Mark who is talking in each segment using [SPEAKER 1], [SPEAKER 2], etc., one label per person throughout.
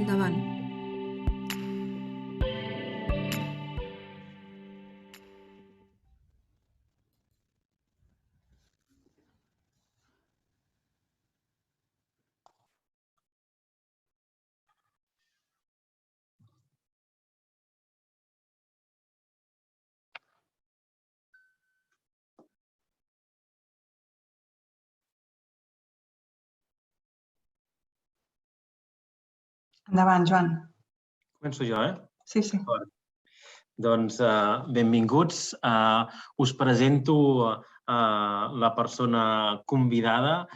[SPEAKER 1] Endavant.
[SPEAKER 2] Endavant, Joan.
[SPEAKER 3] Començo jo,
[SPEAKER 2] Sí, sí.
[SPEAKER 3] Doncs benvinguts. Us presento la persona convidada,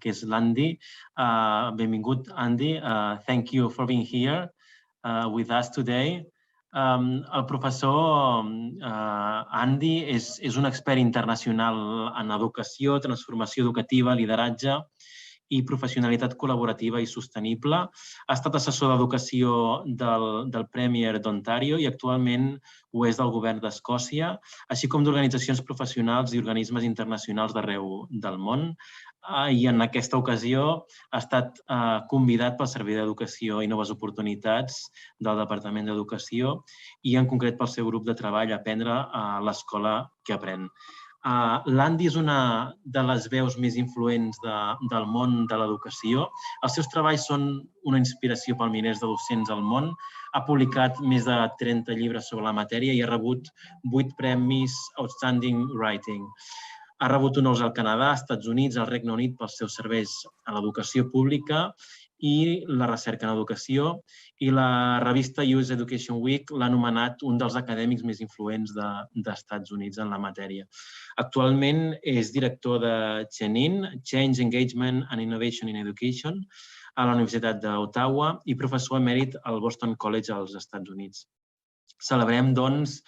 [SPEAKER 3] que és l'Andy. Benvingut, Andy. Thank you for being here with us today. El professor Andy és un expert internacional en educació, transformació educativa, lideratge i professionalitat col·laborativa i sostenible. Ha estat assessor d'educació del Premier d'Ontario i actualment ho és del govern d'Escòcia, així com d'organitzacions professionals i organismes internacionals d'arreu del món. I en aquesta ocasió ha estat convidat pel Servei d'Educació i Noves Oportunitats del Departament d'Educació i en concret pel seu grup de treball Aprendre a l'escola que aprèn. L'Andy és una de les veus més influents del món de l'educació. Els seus treballs són una inspiració per milers de docents al món. Ha publicat més de 30 llibres sobre la matèria i ha rebut 8 premis Outstanding Writing. Ha rebut honors al Canadà, als Estats Units, al Regne Unit pels seus serveis a l'educació pública i la recerca en educació, i la revista US Education Week l'ha anomenat un dels acadèmics més influents dels Estats Units en la matèria. Actualment és director de CHENIN, Change, Engagement and Innovation in Education, a la Universitat d'Ottawa i professor emèrit al Boston College als Estats Units. Celebrem, doncs,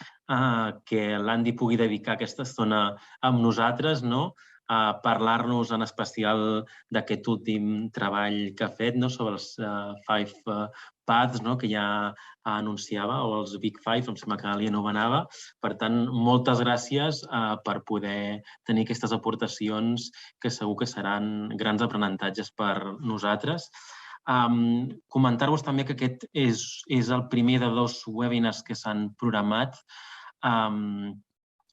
[SPEAKER 3] que l'Andy pugui dedicar aquesta estona amb nosaltres, a parlar-nos en especial d'aquest últim treball que ha fet sobre els 5 paths que ja anunciava, o els Big Five, em sembla que li anomenava. Per tant, moltes gràcies per poder tenir aquestes aportacions que segur que seran grans aprenentatges per nosaltres. Comentar-vos també que aquest és el primer de 2 webinars que s'han programat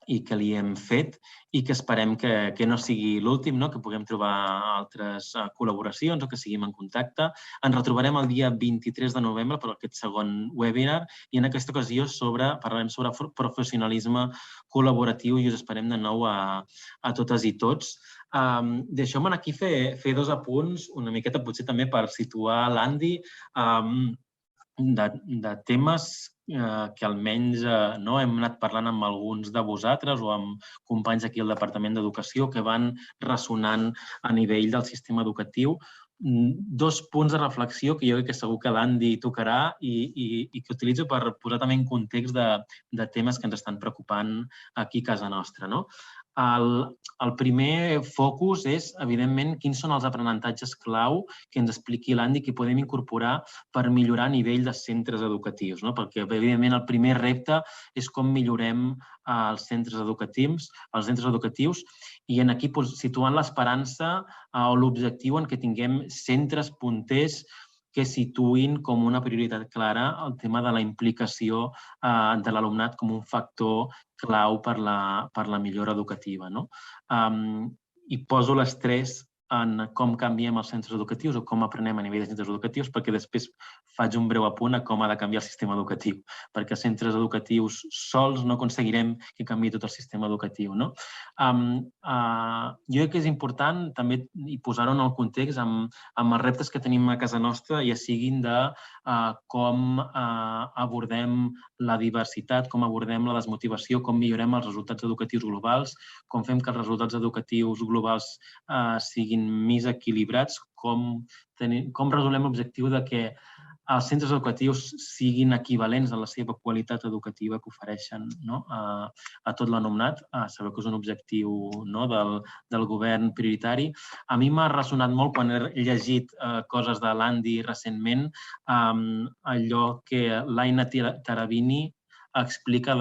[SPEAKER 3] i que li hem fet i que esperem que no sigui l'últim, que puguem trobar altres col·laboracions o que seguim en contacte. Ens retrobarem el dia 23 de novembre per aquest segon webinar i en aquesta ocasió parlarem sobre professionalisme col·laboratiu i us esperem de nou a totes i tots. Deixeu-me aquí fer 2 apunts, una miqueta potser també per situar l'Andy, de temes que almenys hem anat parlant amb alguns de vosaltres o amb companys aquí al Departament d'Educació que van ressonant a nivell del sistema educatiu. 2 punts de reflexió que jo crec que segur que l'Andy tocarà i que utilitzo per posar també en context de temes que ens estan preocupant aquí a casa nostra. El primer focus és, evidentment, quins són els aprenentatges clau que ens expliqui l'Andy que podem incorporar per millorar a nivell de centres educatius. Perquè, evidentment, el primer repte és com millorem els centres educatius i aquí situant l'esperança o l'objectiu en què tinguem centres punters que situïn com una prioritat clara el tema de la implicació de l'alumnat com un factor clau per la millora educativa. I poso l'estrès en com canviem els centres educatius o com aprenem a nivell de centres educatius perquè després faig un breu apunt a com ha de canviar el sistema educatiu, perquè els centres educatius sols no aconseguirem que canviï tot el sistema educatiu. Jo crec que és important també posar-ho en el context amb els reptes que tenim a casa nostra, ja siguin de com abordem la diversitat, com abordem la desmotivació, com millorem els resultats educatius globals, com fem que els resultats educatius globals siguin més equilibrats, com resolem l'objectiu de que els centres educatius siguin equivalents a la seva qualitat educativa que ofereixen a tot l'alumnat. Sabeu que és un objectiu del govern prioritari. A mi m'ha ressonat molt quan he llegit coses de l'Andy recentment, allò que l'Aina Tarabini explica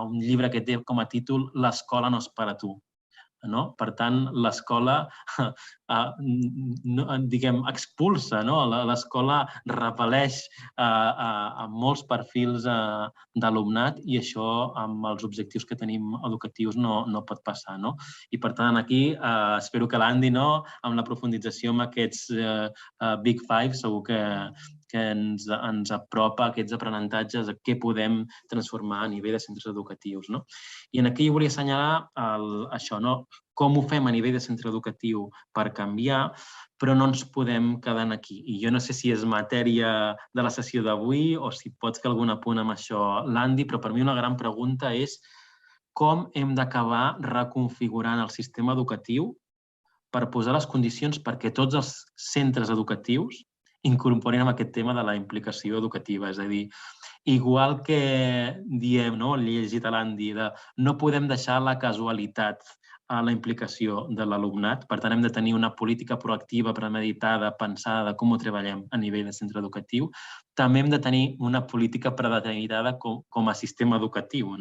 [SPEAKER 3] un llibre que té com a títol «L'escola no és per a tu». Per tant, l'escola expulsa, l'escola repel·leix molts perfils d'alumnat i això amb els objectius que tenim educatius no pot passar. I per tant, aquí espero que l'Andy, amb la profundització en aquests Big Five, segur que ens apropa aquests aprenentatges a què podem transformar a nivell de centres educatius. I aquí volia assenyalar això, com ho fem a nivell de centre educatiu per canviar, però no ens podem quedar aquí. I jo no sé si és matèria de la sessió d'avui o si pots fer algun apunt amb això, l'Andy, però per mi una gran pregunta és com hem d'acabar reconfigurant el sistema educatiu per posar les condicions perquè tots els centres educatius incorporin amb aquest tema de la implicació educativa. És a dir, igual que diem, l'he llegit a l'Andy, no podem deixar la casualitat a la implicació de l'alumnat. Per tant, hem de tenir una política proactiva, premeditada, pensada de com ho treballem a nivell de centre educatiu. També hem de tenir una política predeterminada com a sistema educatiu.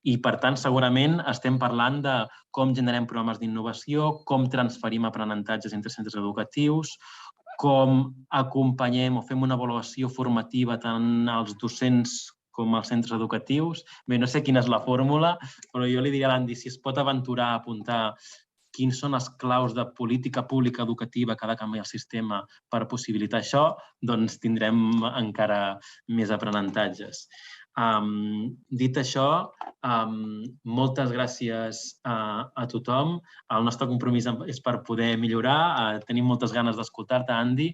[SPEAKER 3] I, per tant, segurament estem parlant de com generem programes d'innovació, com transferim aprenentatges entre centres educatius, com acompanyem o fem una avaluació formativa tant als docents com als centres educatius. Bé, no sé quina és la fórmula, però jo li diria a l'Andy si es pot aventurar a apuntar quins són els claus de política pública educativa que ha de canviar el sistema per possibilitar això, doncs tindrem encara més aprenentatges. Dit això, moltes gràcies a tothom. El nostre compromís és per poder millorar. Tenim moltes ganes d'escoltar-te, Andy.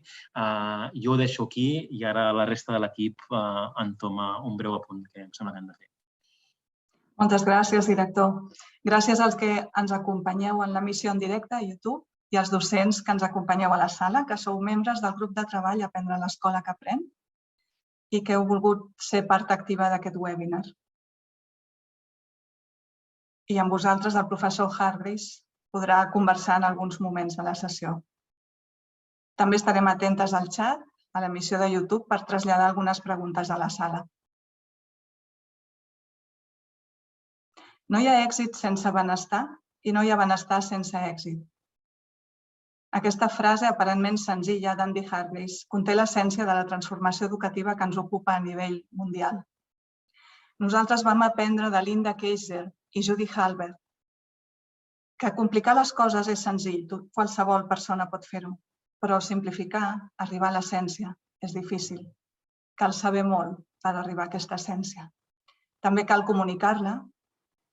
[SPEAKER 3] Jo ho deixo aquí i ara la resta de l'equip entoma un breu apunt que em sembla que hem de fer.
[SPEAKER 2] Moltes gràcies, director. Gràcies als que ens acompanyeu en l'emissió en directe a YouTube i als docents que ens acompanyeu a la sala, que sou membres del grup de treball Aprendre a l'escola que aprèn i que heu volgut ser part activa d'aquest webinar. I amb vosaltres el professor Hargreaves podrà conversar en alguns moments de la sessió. També estarem atentes al xat, a l'emissió de YouTube, per traslladar algunes preguntes a la sala. No hi ha èxit sense benestar i no hi ha benestar sense èxit. Aquesta frase aparentment senzilla d'Andy Hargreaves conté l'essència de la transformació educativa que ens ocupa a nivell mundial. Nosaltres vam aprendre de Linda Kaiser i Judy Halbert que complicar les coses és senzill, qualsevol persona pot fer-ho, però simplificar, arribar a l'essència, és difícil. Cal saber molt per arribar a aquesta essència. També cal comunicar-la,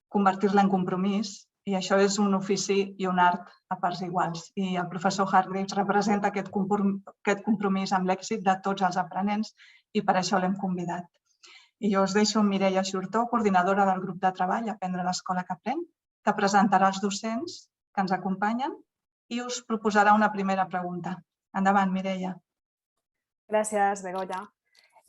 [SPEAKER 2] convertir-la en compromís, i això és un ofici i un art a parts iguals. I el professor Hargreaves representa aquest compromís amb l'èxit de tots els aprenents i per això l'hem convidat. I jo us deixo amb Mireia Xurtó, coordinadora del grup de treball Aprendre a l'escola que aprèn, que presentarà els docents que ens acompanyen i us proposarà una primera pregunta. Endavant, Mireia.
[SPEAKER 1] Gràcies, Begoña.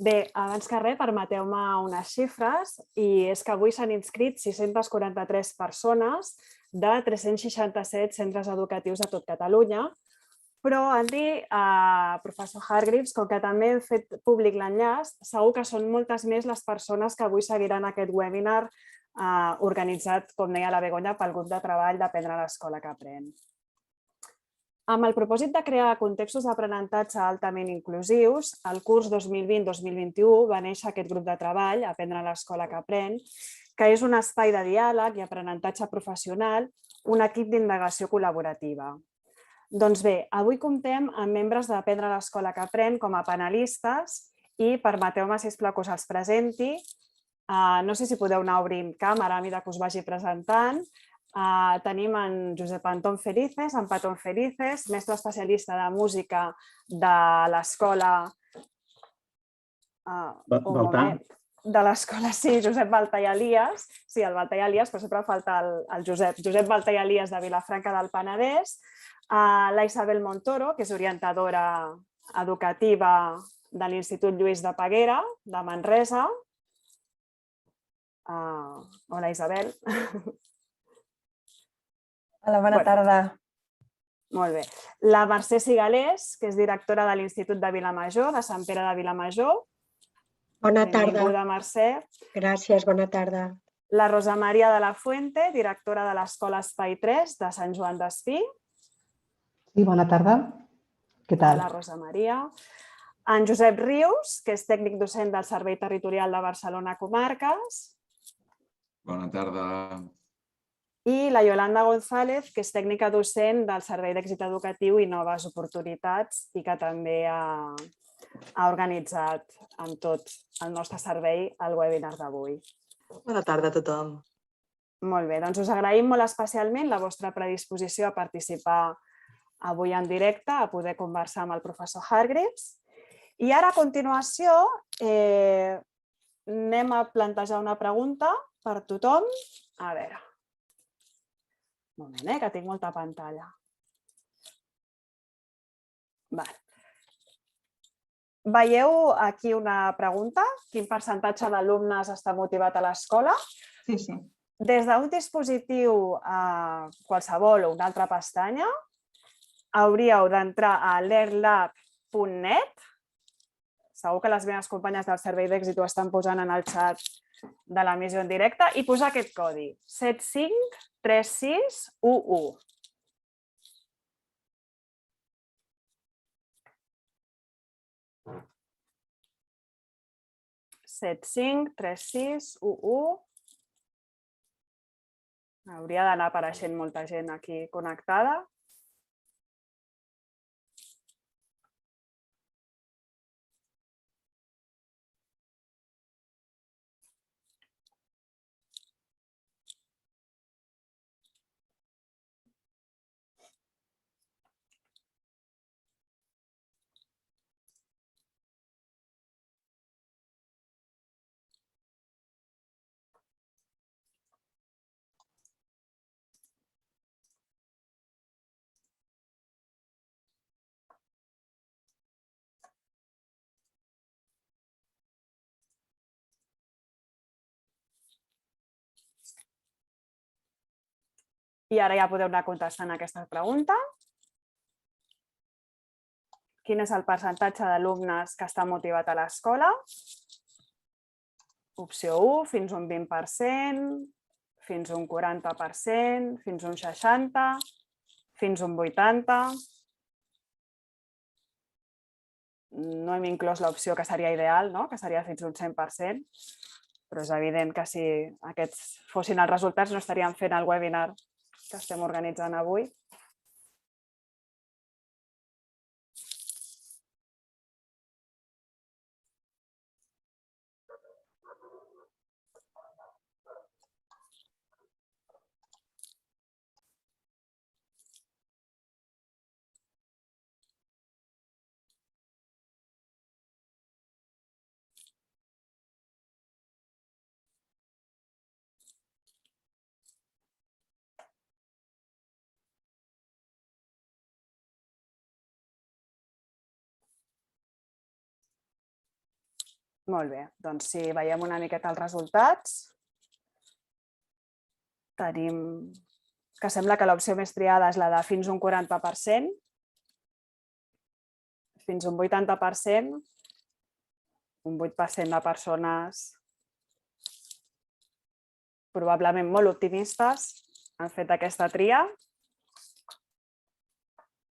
[SPEAKER 1] Bé, abans que res, permeteu-me unes xifres i és que avui s'han inscrit 643 persones de 367 centres educatius de tot Catalunya, però, Andy, professor Hargreaves, com que també hem fet públic l'enllaç, segur que són moltes més les persones que avui seguiran aquest webinar organitzat, com deia la Begoña, pel grup de treball d'Aprendre a l'escola que aprèn. Amb el propòsit de crear contextos d'aprenentatge altament inclusius, el curs 2020-2021 va néixer aquest grup de treball, Aprendre a l'escola que aprèn, que és un espai de diàleg i aprenentatge professional, un equip d'indagació col·laborativa. Doncs bé, avui comptem amb membres d'Aprendre a l'escola que aprèn com a panelistes i permeteu-me, sisplau, que us els presenti. No sé si podeu anar obrint càmera a mesura que us vagi presentant. Tenim en Josep Antón Felices, en Patón Felices, mestre especialista de música de l'escola... De l'escola, sí, Josep Baltà i Elias. Sí, el Baltà i Elias, però sempre falta el Josep. Josep Baltà i Elias de Vilafranca del Penedès. La Isabel Montoro, que és orientadora educativa de l'Institut Lluís de Peguera, de Manresa. Hola, Isabel.
[SPEAKER 4] Hola, bona tarda.
[SPEAKER 1] Molt bé. La Mercè Sigalés, que és directora de l'Institut de Vilamajor, de Sant Pere de Vilamajor.
[SPEAKER 4] Bona tarda.
[SPEAKER 1] Benvinguda, Mercè.
[SPEAKER 4] Gràcies, bona tarda.
[SPEAKER 1] La Rosa Maria de la Fuente, directora de l'Escola Espai 3 de Sant Joan d'Espí.
[SPEAKER 4] Sí, bona tarda. Què tal?
[SPEAKER 1] Hola, Rosa Maria. En Josep Rius, que és tècnic docent del Servei Territorial de Barcelona Comarques.
[SPEAKER 5] Bona tarda.
[SPEAKER 1] I la Yolanda González, que és tècnica docent del Servei d'Èxit Educatiu i Noves Oportunitats i que també ha organitzat amb tot el nostre servei el webinar d'avui.
[SPEAKER 6] Bona tarda a tothom.
[SPEAKER 1] Molt bé, doncs us agraïm molt especialment la vostra predisposició a participar avui en directe, a poder conversar amb el professor Hargreaves. I ara, a continuació, anem a plantejar una pregunta per tothom. A veure, un moment, que tinc molta pantalla. Veieu aquí una pregunta? Quin percentatge d'alumnes està motivat a l'escola?
[SPEAKER 2] Sí, sí.
[SPEAKER 1] Des d'un dispositiu qualsevol o una altra pestanya, hauríeu d'entrar a learnlab.net. Segur que les meves companyes del Servei d'Èxit ho estan posant en el xat de l'emissió en directe i posar aquest codi, 753611. 753611. Hauria d'anar apareixent molta gent aquí connectada. I ara ja podeu anar contestant aquesta pregunta. Quin és el percentatge d'alumnes que està motivat a l'escola? Opció 1, fins un 20%, fins un 40%, fins un 60%, fins un 80%. No hem inclòs l'opció que seria ideal, que seria fins un 100%, però és evident que si aquests fossin els resultats no estaríem fent el webinar que estem organitzant avui. Molt bé, doncs si veiem una miqueta els resultats, tenim que sembla que l'opció més triada és la de fins un 40%, fins un 80%, un 8% de persones probablement molt optimistes han fet aquesta tria.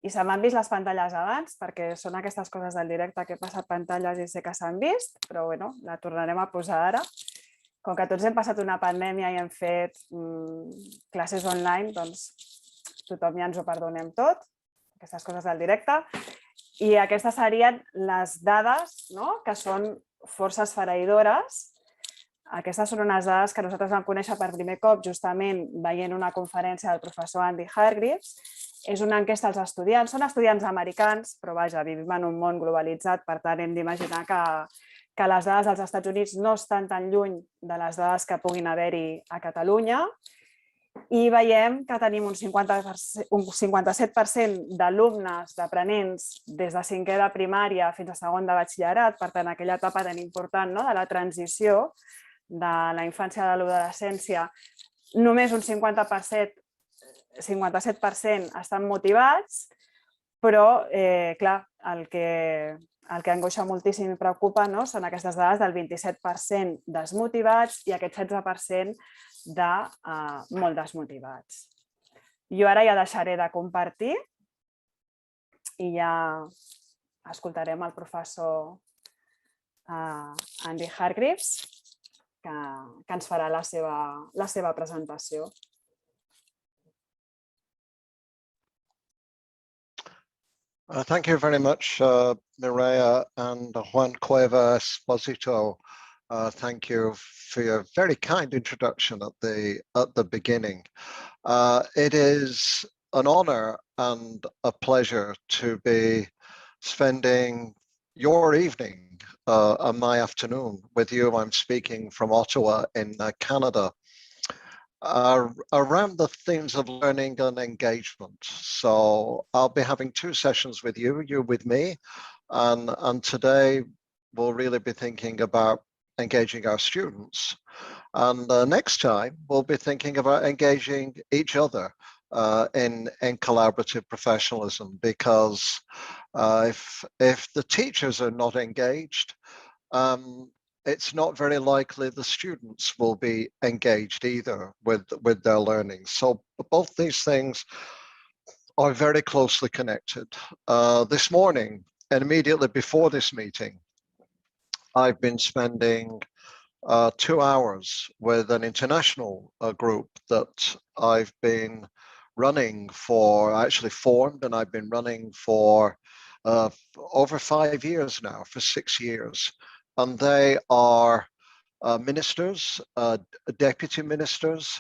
[SPEAKER 1] I se m'han vist les pantalles abans, perquè són aquestes coses del directe que he passat pantalles i sé que s'han vist, però bueno, la tornarem a posar ara. Com que tots hem passat una pandèmia i hem fet classes online, doncs tothom ja ens ho perdonem tot, aquestes coses del directe. I aquestes serien les dades que són força esfereïdores. Aquestes són unes dades que nosaltres vam conèixer per primer cop justament veient una conferència del professor Andy Hargreaves. És una enquesta als estudiants, són estudiants americans, però vaja, vivim en un món globalitzat, per tant hem d'imaginar que les dades dels Estats Units no estan tan lluny de les dades que puguin haver-hi a Catalunya i veiem que tenim un 57% d'alumnes, d'aprenents, des de 5è de primària fins a 2è de batxillerat, per tant, aquella etapa tan important de la transició de la infància a l'adolescència, només un 57% estan motivats, però, clar, el que El que angoixa moltíssim i preocupa, no, són aquestes dades del 27% desmotivats i aquest 16% de molt desmotivats. Jo ara ja deixaré de compartir i ja escoltarem el professor Andy Hargreaves, que ens farà la seva presentació.
[SPEAKER 7] Thank you very much, Mireia and Juan Cueva Esposito. Thank you for your very kind introduction at the beginning. It is an honor and a pleasure to be spending your evening and my afternoon with you. I'm speaking from Ottawa in Canada. Around the themes of learning and engagement. So I'll be having two sessions with you with me, and today we'll really be thinking about engaging our students. And next time we'll be thinking about engaging each other in collaborative professionalism, because if the teachers are not engaged, it's not very likely the students will be engaged either with their learning. So both these things are very closely connected. This morning, and immediately before this meeting, I've been spending 2 hours with an international group that I've been running for, actually formed, and I've been running for over 5 years now, for 6 years. And they are ministers, deputy ministers,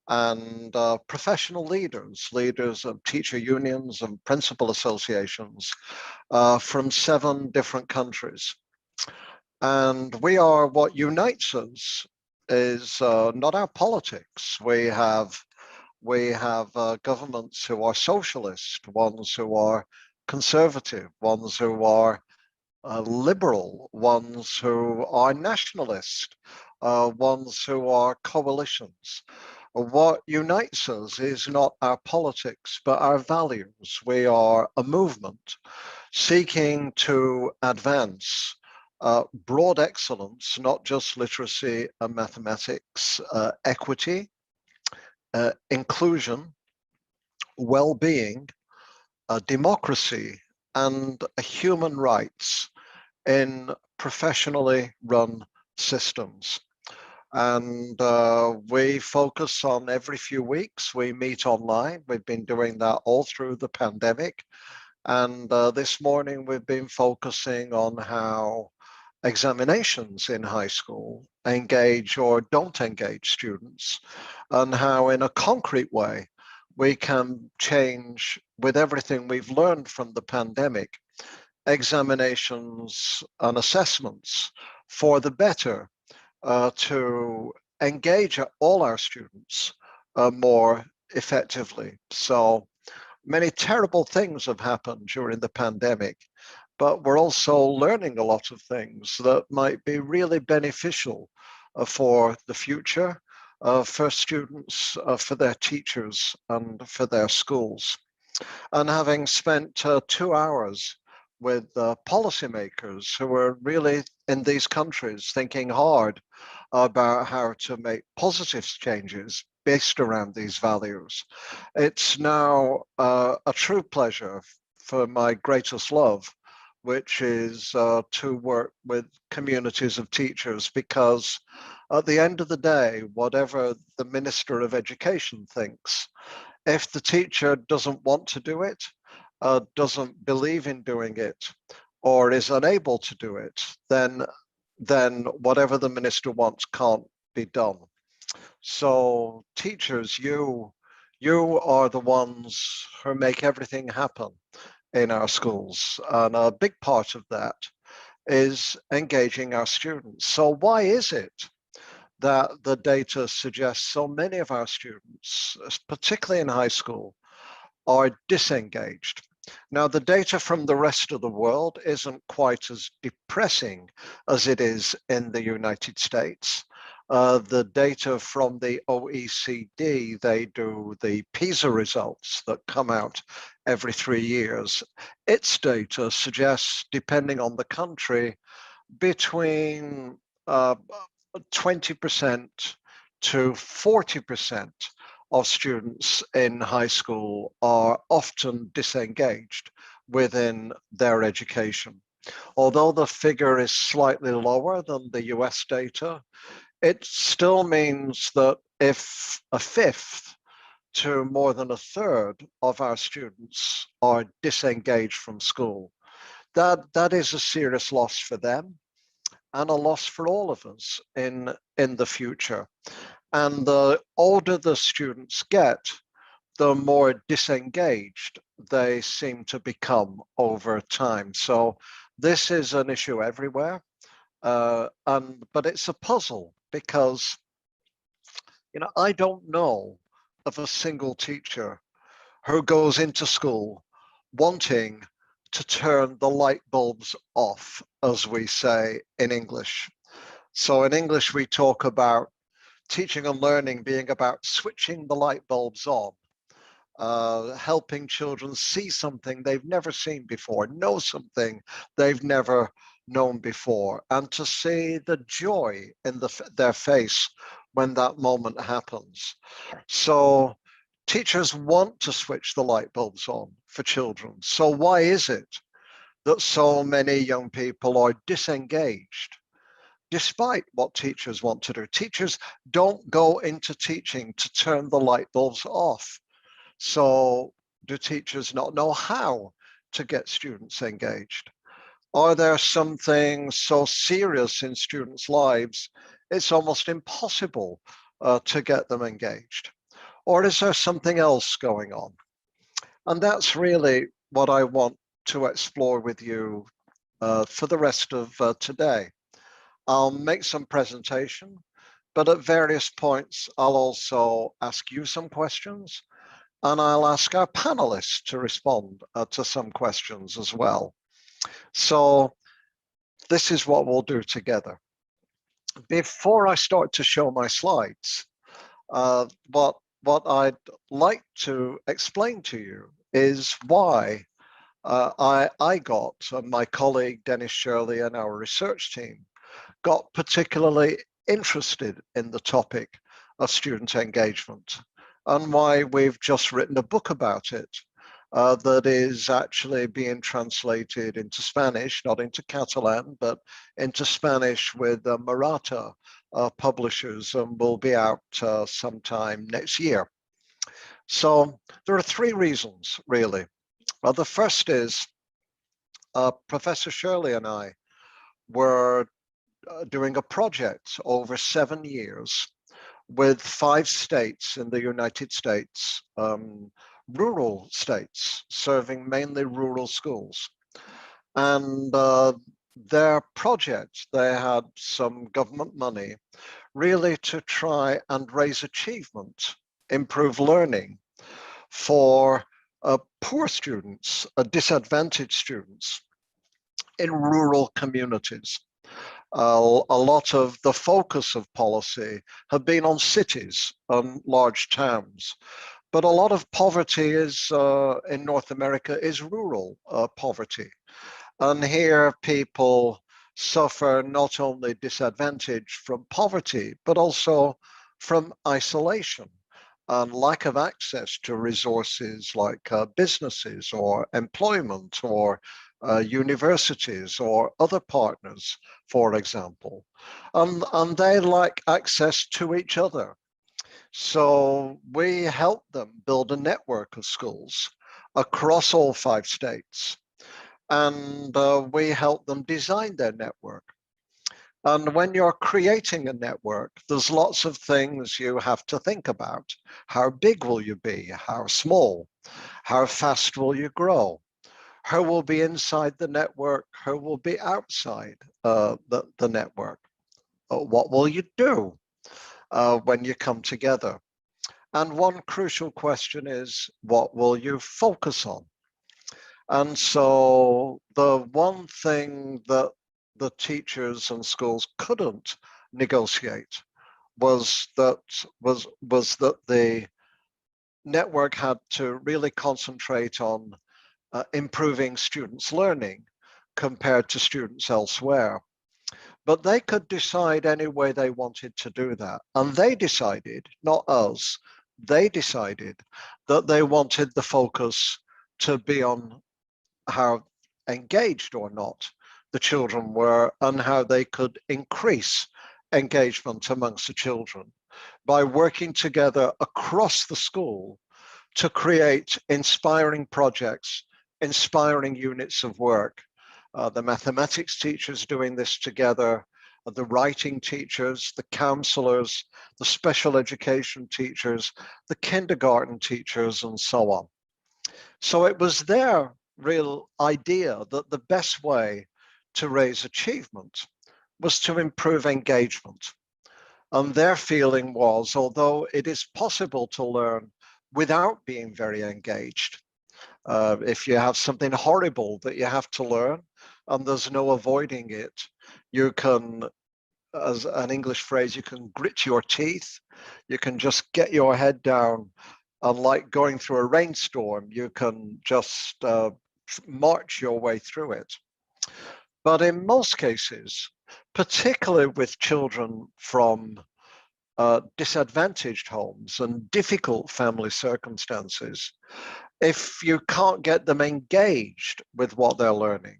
[SPEAKER 7] and professional leaders of teacher unions and principal associations from 7 different countries. And what unites us is not our politics. We have governments who are socialist, ones who are conservative, ones who are liberal, ones who are nationalist, ones who are coalitions. What unites us is not our politics, but our values. We are a movement seeking to advance broad excellence, not just literacy and mathematics, equity, inclusion, well-being, democracy, and human rights in professionally run systems. And we focus on every few weeks, we meet online. We've been doing that all through the pandemic. And this morning we've been focusing on how examinations in high school engage or don't engage students, and how in a concrete way we can change, with everything we've learned from the pandemic, examinations and assessments for the better, to engage all our students more effectively. So many terrible things have happened during the pandemic, but we're also learning a lot of things that might be really beneficial for the future, for students, for their teachers, and for their schools. And having spent 2 hours with policymakers who are really in these countries thinking hard about how to make positive changes based around these values, it's now a true pleasure for my greatest love, which is to work with communities of teachers, because at the end of the day, whatever the Minister of Education thinks, if the teacher doesn't want to do it, doesn't believe in doing it, or is unable to do it, then whatever the minister wants can't be done. So teachers, you are the ones who make everything happen in our schools, and a big part of that is engaging our students. So why is it that the data suggests so many of our students, particularly in high school, are disengaged? Now, the data from the rest of the world isn't quite as depressing as it is in the United States. the data from the OECD, they do the PISA results that come out every 3 years. Its data suggests, depending on the country, between 20% to 40% of students in high school are often disengaged within their education. Although the figure is slightly lower than the US data, it still means that if a fifth to more than a third of our students are disengaged from school, that is a serious loss for them and a loss for all of us in the future. And the older the students get, the more disengaged they seem to become over time. So this is an issue everywhere, but it's a puzzle because, I don't know of a single teacher who goes into school wanting to turn the light bulbs off, as we say in English. So in English, we talk about teaching and learning being about switching the light bulbs on, helping children see something they've never seen before, know something they've never known before, and to see the joy in their face when that moment happens. So teachers want to switch the light bulbs on for children. So why is it that so many young people are disengaged despite what teachers want to do? Teachers don't go into teaching to turn the light bulbs off. So do teachers not know how to get students engaged? Are there some things so serious in students' lives, it's almost impossible to get them engaged? Or is there something else going on? And that's really what I want to explore with you for the rest of today. I'll make some presentation, but at various points, I'll also ask you some questions, and I'll ask our panelists to respond to some questions as well. So this is what we'll do together. Before I start to show my slides, what I'd like to explain to you is why I got, my colleague Dennis Shirley and our research team got particularly interested in the topic of student engagement, and why we've just written a book about it that is actually being translated into Spanish, not into Catalan, but into Spanish with Maratha publishers, and will be out sometime next year. So there are 3 reasons, really. Well, the first is Professor Shirley and I were doing a project over 7 years with 5 states in the United States, rural states, serving mainly rural schools. And their project, they had some government money really to try and raise achievement, improve learning for poor students, disadvantaged students in rural communities. A lot of the focus of policy have been on cities and large towns, but a lot of poverty is in North America is rural poverty. And here people suffer not only disadvantage from poverty, but also from isolation and lack of access to resources like businesses or employment or universities or other partners, for example. And they lack access to each other. So we help them build a network of schools across all 5 states. And we help them design their network. And when you're creating a network, there's lots of things you have to think about. How big will you be? How small? How fast will you grow? Who will be inside the network? Who will be outside the network? What will you do when you come together? And one crucial question is, what will you focus on? And so the one thing that the teachers and schools couldn't negotiate was that the network had to really concentrate on improving students' learning compared to students elsewhere. But they could decide any way they wanted to do that. And they decided, not us, they decided that they wanted the focus to be on how engaged or not the children were and how they could increase engagement amongst the children by working together across the school to create inspiring projects, inspiring units of work. The mathematics teachers doing this together, the writing teachers, the counselors, the special education teachers, the kindergarten teachers, and so on. So it was their real idea that the best way to raise achievement was to improve engagement. And their feeling was, although it is possible to learn without being very engaged, if you have something horrible that you have to learn and there's no avoiding it, you can, as an English phrase, you can grit your teeth, you can just get your head down, and like going through a rainstorm, you can just march your way through it. But in most cases, particularly with children from disadvantaged homes and difficult family circumstances, if you can't get them engaged with what they're learning,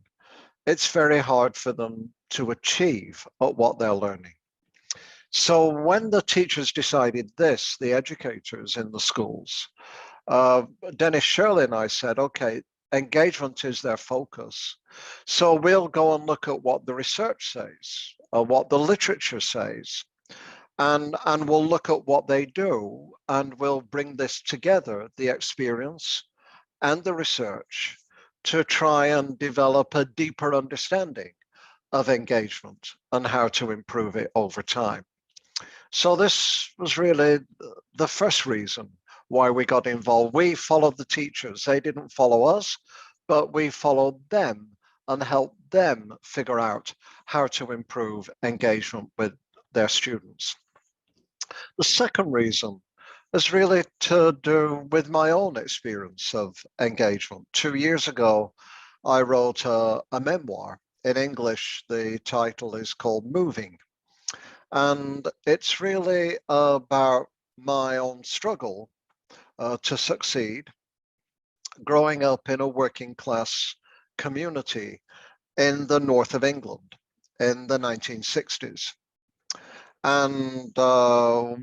[SPEAKER 7] it's very hard for them to achieve at what they're learning. So when the teachers decided this, the educators in the schools, Dennis Shirley and I said, okay, engagement is their focus. So we'll go and look at what the research says, or what the literature says, and we'll look at what they do, and we'll bring this together, the experience and the research, to try and develop a deeper understanding of engagement and how to improve it over time. So this was really the first reason why we got involved. We followed the teachers. They didn't follow us, but we followed them and helped them figure out how to improve engagement with their students. The second reason is really to do with my own experience of engagement. 2 years ago, I wrote a memoir. In English, the title is called Moving. And it's really about my own struggle to succeed, growing up in a working class community in the north of England in the 1960s. And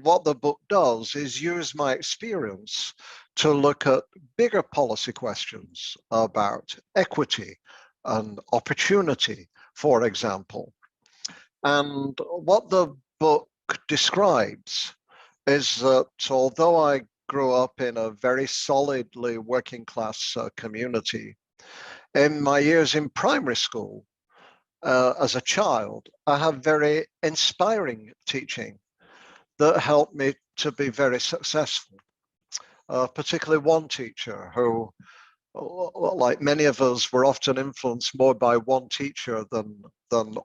[SPEAKER 7] what the book does is use my experience to look at bigger policy questions about equity and opportunity, for example. And what the book describes is that although I grew up in a very solidly working class community, in my years in primary school, as a child, I have very inspiring teaching that helped me to be very successful. Particularly one teacher who, like many of us, were often influenced more by one teacher than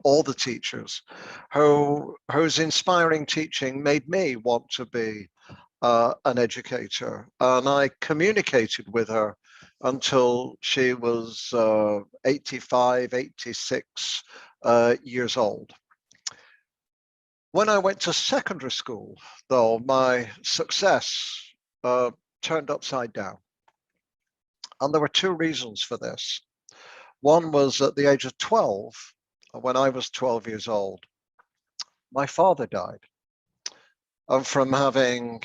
[SPEAKER 7] all the teachers, whose inspiring teaching made me want to be an educator. And I communicated with her until she was 85, 86 years old. When I went to secondary school, though, my success turned upside down. And there were two reasons for this. One was at the age of 12, when I was 12 years old, my father died. And from having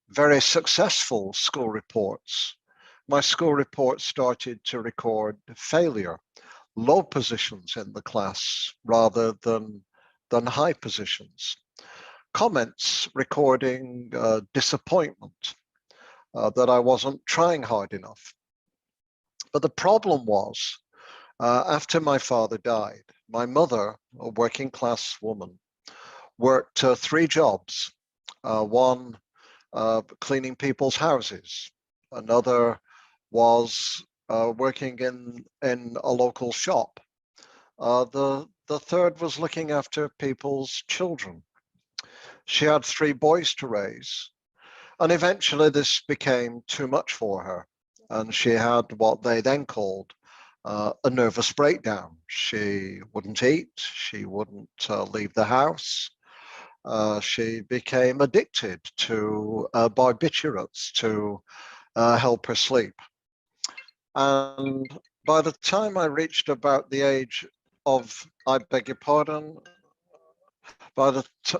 [SPEAKER 7] very successful school reports, my school report started to record failure, low positions in the class rather than high positions. Comments recording disappointment that I wasn't trying hard enough. But the problem was, after my father died, my mother, a working class woman, worked 3 jobs. One, cleaning people's houses. Another was working in a local shop. The third was looking after people's children. She had 3 boys to raise. And eventually this became too much for her. And she had what they then called a nervous breakdown. She wouldn't eat, she wouldn't leave the house. She became addicted to barbiturates to help her sleep. And by the time I reached about the age of, I beg your pardon,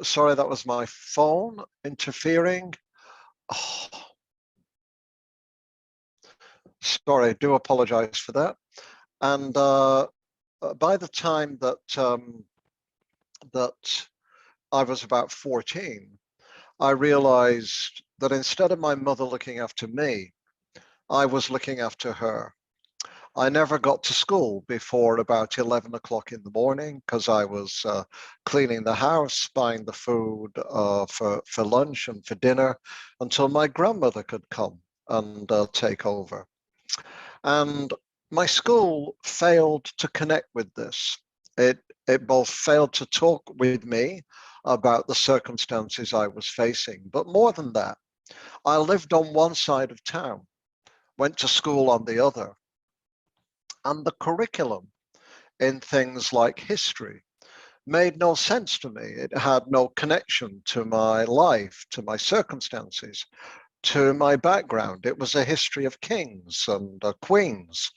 [SPEAKER 7] sorry, that was my phone interfering. Oh, sorry, I do apologize for that. And by the time that that I was about 14, I realized that instead of my mother looking after me, I was looking after her. I never got to school before about 11 o'clock in the morning because I was cleaning the house, buying the food for lunch and for dinner until my grandmother could come and take over. And my school failed to connect with this. It both failed to talk with me about the circumstances I was facing, but more than that, I lived on one side of town, went to school on the other, and the curriculum in things like history made no sense to me. It had no connection to my life, to my circumstances, to my background. It was a history of kings and queens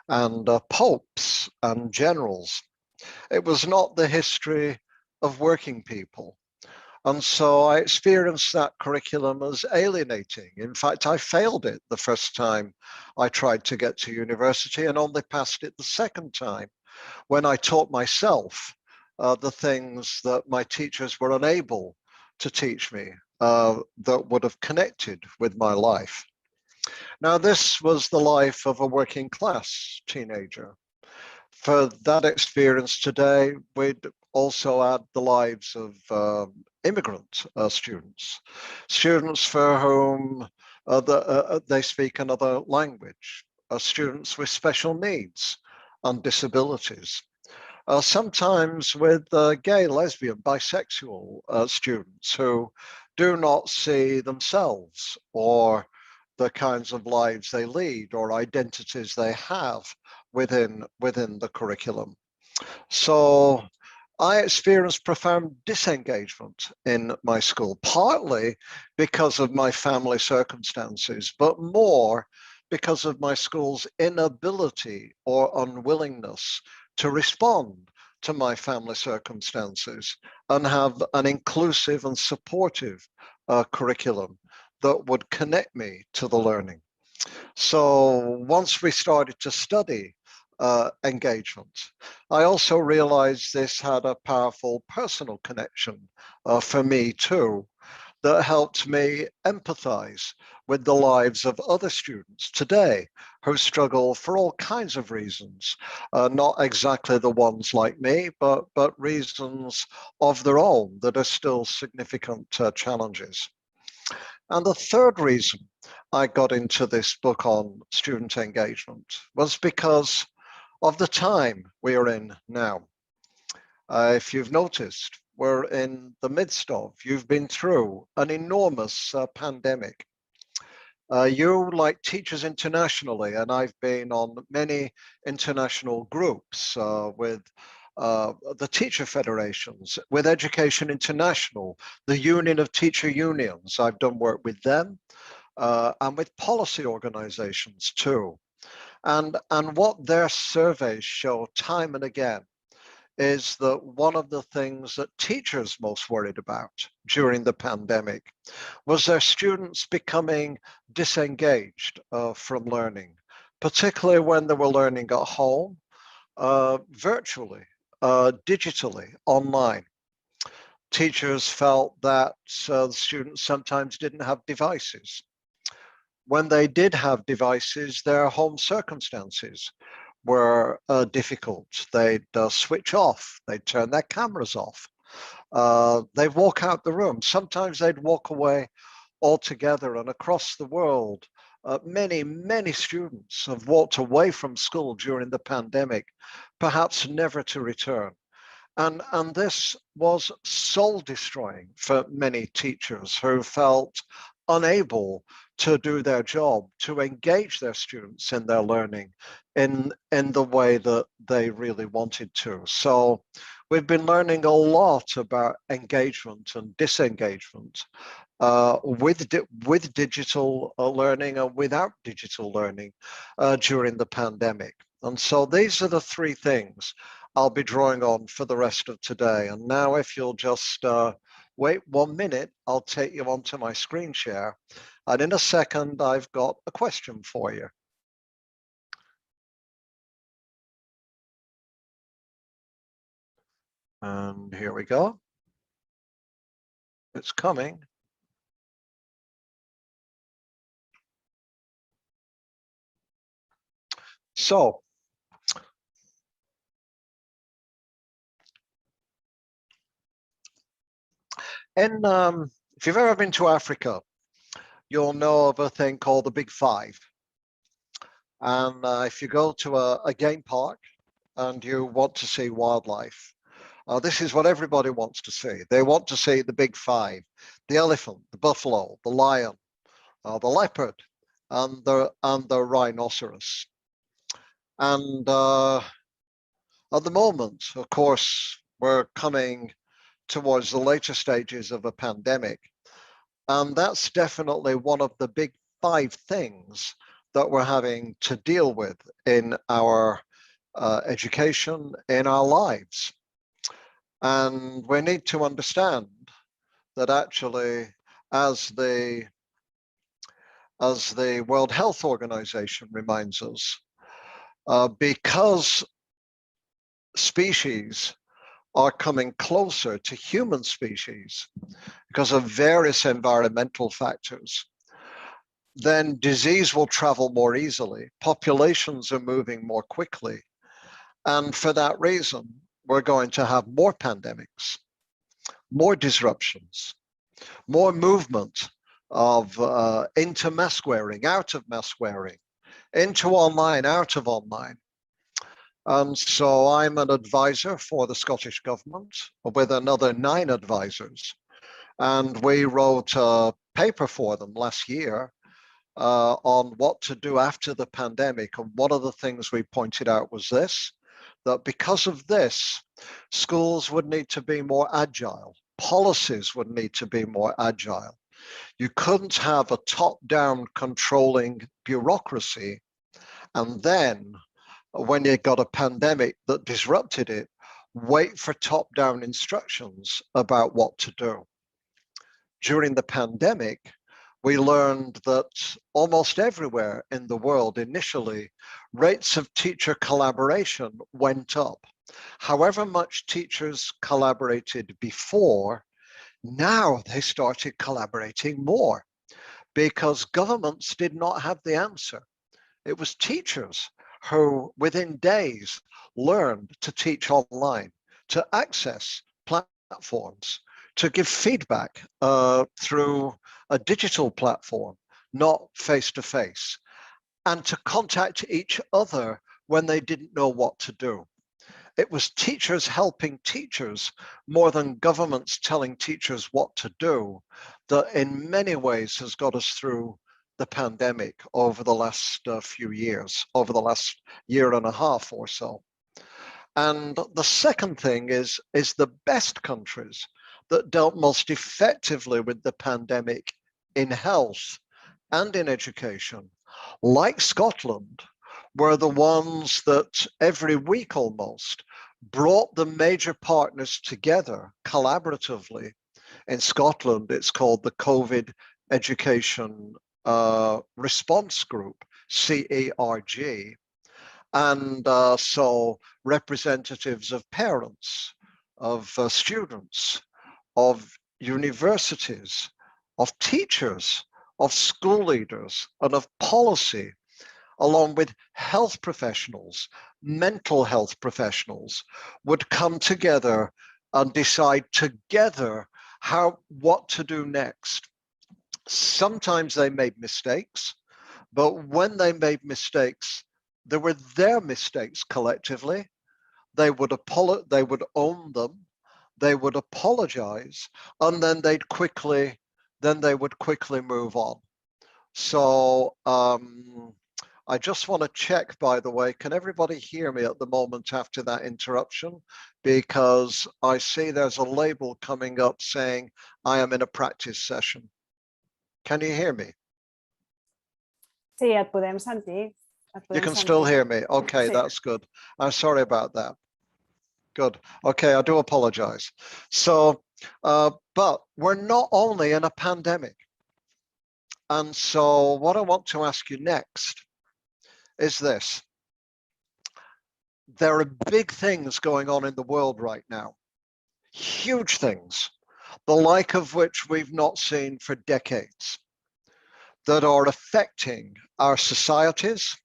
[SPEAKER 7] and popes and generals. It was not the history of working people. And so I experienced that curriculum as alienating. In fact, I failed it the first time I tried to get to university and only passed it the second time when I taught myself the things that my teachers were unable to teach me that would have connected with my life. Now, this was the life of a working class teenager. For that experience today, we'd also add the lives of immigrant students, students for whom they speak another language, students with special needs and disabilities, sometimes with gay, lesbian, bisexual students who do not see themselves or the kinds of lives they lead or identities they have within the curriculum. So I experienced profound disengagement in my school, partly because of my family circumstances, but more because of my school's inability or unwillingness to respond to my family circumstances and have an inclusive and supportive curriculum that would connect me to the learning. So once we started to study engagement, I also realized this had a powerful personal connection for me too, that helped me empathize with the lives of other students today who struggle for all kinds of reasons, not exactly the ones like me, but reasons of their own that are still significant challenges. And the third reason I got into this book on student engagement was because of the time we are in now. If you've noticed, we're in the midst of, you've been through an enormous pandemic. You, like Teachers Internationally, and I've been on many international groups with the teacher federations, with Education International, the Union of Teacher Unions. I've done work with them and with policy organizations too. And what their surveys show time and again is that one of the things that teachers most worried about during the pandemic was their students becoming disengaged from learning, particularly when they were learning at home, virtually, digitally, online. Teachers felt that the students sometimes didn't have devices. When they did have devices, their home circumstances were difficult. They'd switch off, they'd turn their cameras off, they'd walk out the room. Sometimes they'd walk away altogether, and across the world, many students have walked away from school during the pandemic, perhaps never to return. And this was soul destroying for many teachers who felt unable to do their job, to engage their students in their learning in the way that they really wanted to. So we've been learning a lot about engagement and disengagement with digital learning and without digital learning during the pandemic. And so these are the three things I'll be drawing on for the rest of today. And now if you'll just wait 1 minute, I'll take you onto my screen share. And in a second, I've got a question for you. And here we go. It's coming. So, if you've ever been to Africa, you'll know of a thing called the Big Five. And if you go to a game park and you want to see wildlife, this is what everybody wants to see. They want to see the Big Five: the elephant, the buffalo, the lion, the leopard, and the rhinoceros. And at the moment, of course, we're coming towards the later stages of a pandemic. And that's definitely one of the big five things that we're having to deal with in our education, in our lives. And we need to understand that actually, as the World Health Organization reminds us, because species are coming closer to human species because of various environmental factors, then disease will travel more easily. Populations are moving more quickly. And for that reason, we're going to have more pandemics, more disruptions, more movement of into mask wearing, out of mask wearing, into online, out of online. And so I'm an advisor for the Scottish Government with another 9 advisors. And we wrote a paper for them last year on what to do after the pandemic. And one of the things we pointed out was this, that because of this, schools would need to be more agile. Policies would need to be more agile. You couldn't have a top-down controlling bureaucracy and then, when you got a pandemic that disrupted it, wait for top-down instructions about what to do. During the pandemic, we learned that almost everywhere in the world, initially, rates of teacher collaboration went up. However much teachers collaborated before, now they started collaborating more because governments did not have the answer. It was teachers who, within days, learned to teach online, to access platforms, to give feedback through a digital platform, not face-to-face, and to contact each other when they didn't know what to do. It was teachers helping teachers more than governments telling teachers what to do that in many ways has got us through the pandemic over the last few years, over the last year and a half or so. And the second thing is the best countries that dealt most effectively with the pandemic in health and in education, like Scotland, were the ones that every week almost brought the major partners together collaboratively. In Scotland, it's called the COVID Education Response Group, CERG. And so representatives of parents, of students, of universities, of teachers, of school leaders, and of policy, along with health professionals, mental health professionals, would come together and decide together what to do next. Sometimes they made mistakes, but when they made mistakes, they were their mistakes collectively. they would own them, they would apologize, and then they would quickly move on. So I just want to check, by the way, can everybody hear me at the moment after that interruption? Because I see there's a label coming up saying I am in a practice session. Can you hear me?
[SPEAKER 1] Sí, et podem sentir.
[SPEAKER 7] You can still hear me. Okay,
[SPEAKER 1] Sí.
[SPEAKER 7] that's good. I'm sorry about that. Good. Okay, I do apologize. So, but we're not only in a pandemic. And so what I want to ask you next is this. There are big things going on in the world right now. Huge things, the like of which we've not seen for decades, that are affecting our societies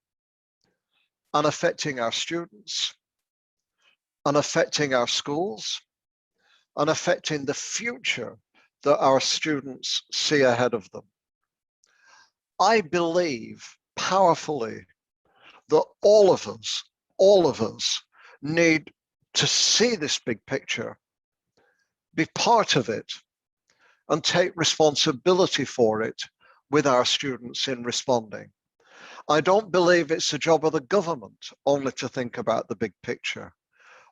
[SPEAKER 7] and affecting our students and affecting our schools and affecting the future that our students see ahead of them. I believe powerfully that all of us need to see this big picture, be part of it, and take responsibility for it with our students in responding. I don't believe it's the job of the government only to think about the big picture,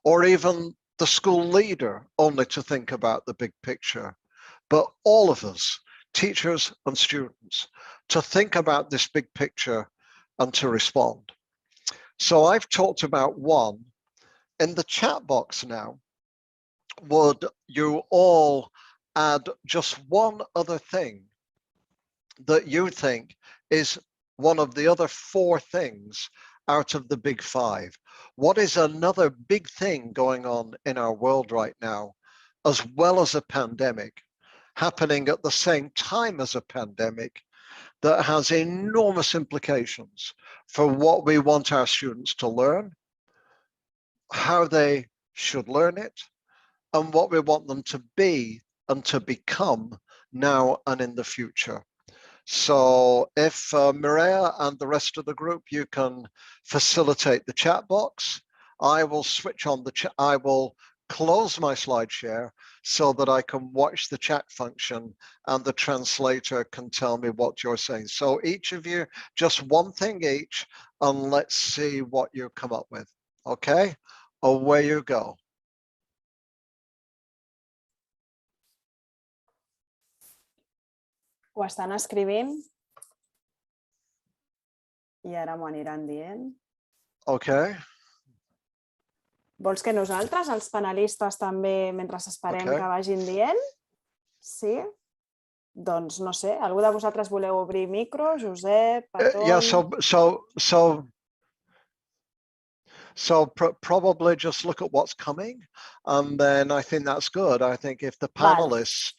[SPEAKER 7] or even the school leader only to think about the big picture, but all of us, teachers and students, to think about this big picture and to respond. So I've talked about one. In the chat box now, would you all add just one other thing that you think is one of the other 4 things out of the big 5? What is another big thing going on in our world right now, as well as a pandemic, happening at the same time as a pandemic, that has enormous implications for what we want our students to learn, how they should learn it, and what we want them to be and to become now and in the future? So if Mireia and the rest of the group, you can facilitate the chat box, I will switch on the chat. I will close my slide share so that I can watch the chat function and the translator can tell me what you're saying. So each of you, just one thing each, and let's see what you come up with. Okay, away you go.
[SPEAKER 1] Ho estan escrivint i ara m'ho aniran dient.
[SPEAKER 7] Okay.
[SPEAKER 1] Vols que nosaltres, els panelistes, també, mentre esperem que vagin dient? Sí? Doncs no sé, algú de vosaltres voleu obrir micro? Josep, Patón...
[SPEAKER 7] Yeah, so probably just look at what's coming, and then I think that's good. I think if the panelists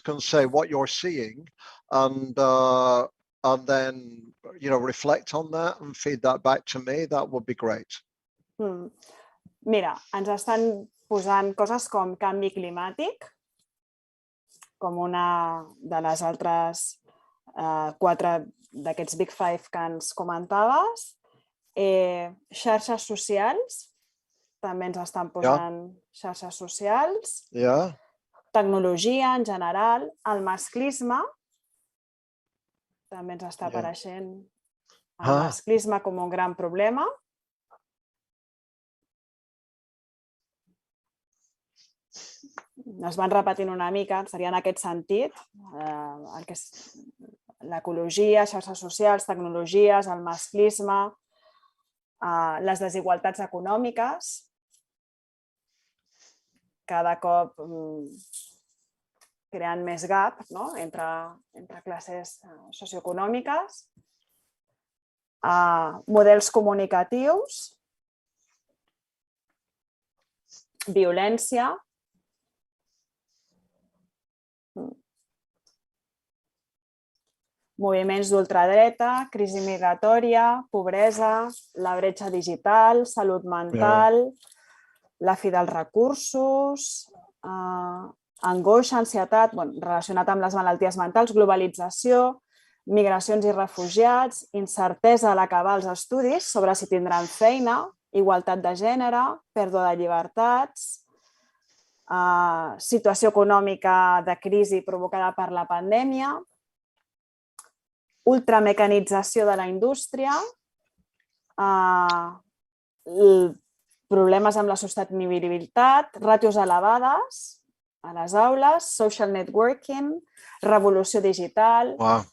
[SPEAKER 7] can say what you're seeing, and then reflect on that and feed that back to me, that would be great.
[SPEAKER 1] Mira, ens estan posant coses com canvi climàtic, com una de les altres 4 d'aquests Big 5 que ens comentaves. Xarxes socials, també ens estan posant xarxes socials. Tecnologia en general, el masclisme, també ens està apareixent el masclisme com un gran problema. Es van repetint una mica, seria en aquest sentit, l'ecologia, xarxes socials, tecnologies, el masclisme, les desigualtats econòmiques, cada cop creant més gap entre classes socioeconòmiques, models comunicatius, violència, moviments d'ultradreta, crisi migratòria, pobresa, la bretxa digital, salut mental, la fi dels recursos, angoixa, ansietat, relacionat amb les malalties mentals, globalització, migracions i refugiats, incertesa a l'acabar els estudis sobre si tindran feina, igualtat de gènere, pèrdua de llibertats, situació econòmica de crisi provocada per la pandèmia, ultramecanització de la indústria, problemes amb la sostenibilitat, ràtios elevades a les aules, social networking, revolució digital,
[SPEAKER 7] Wow.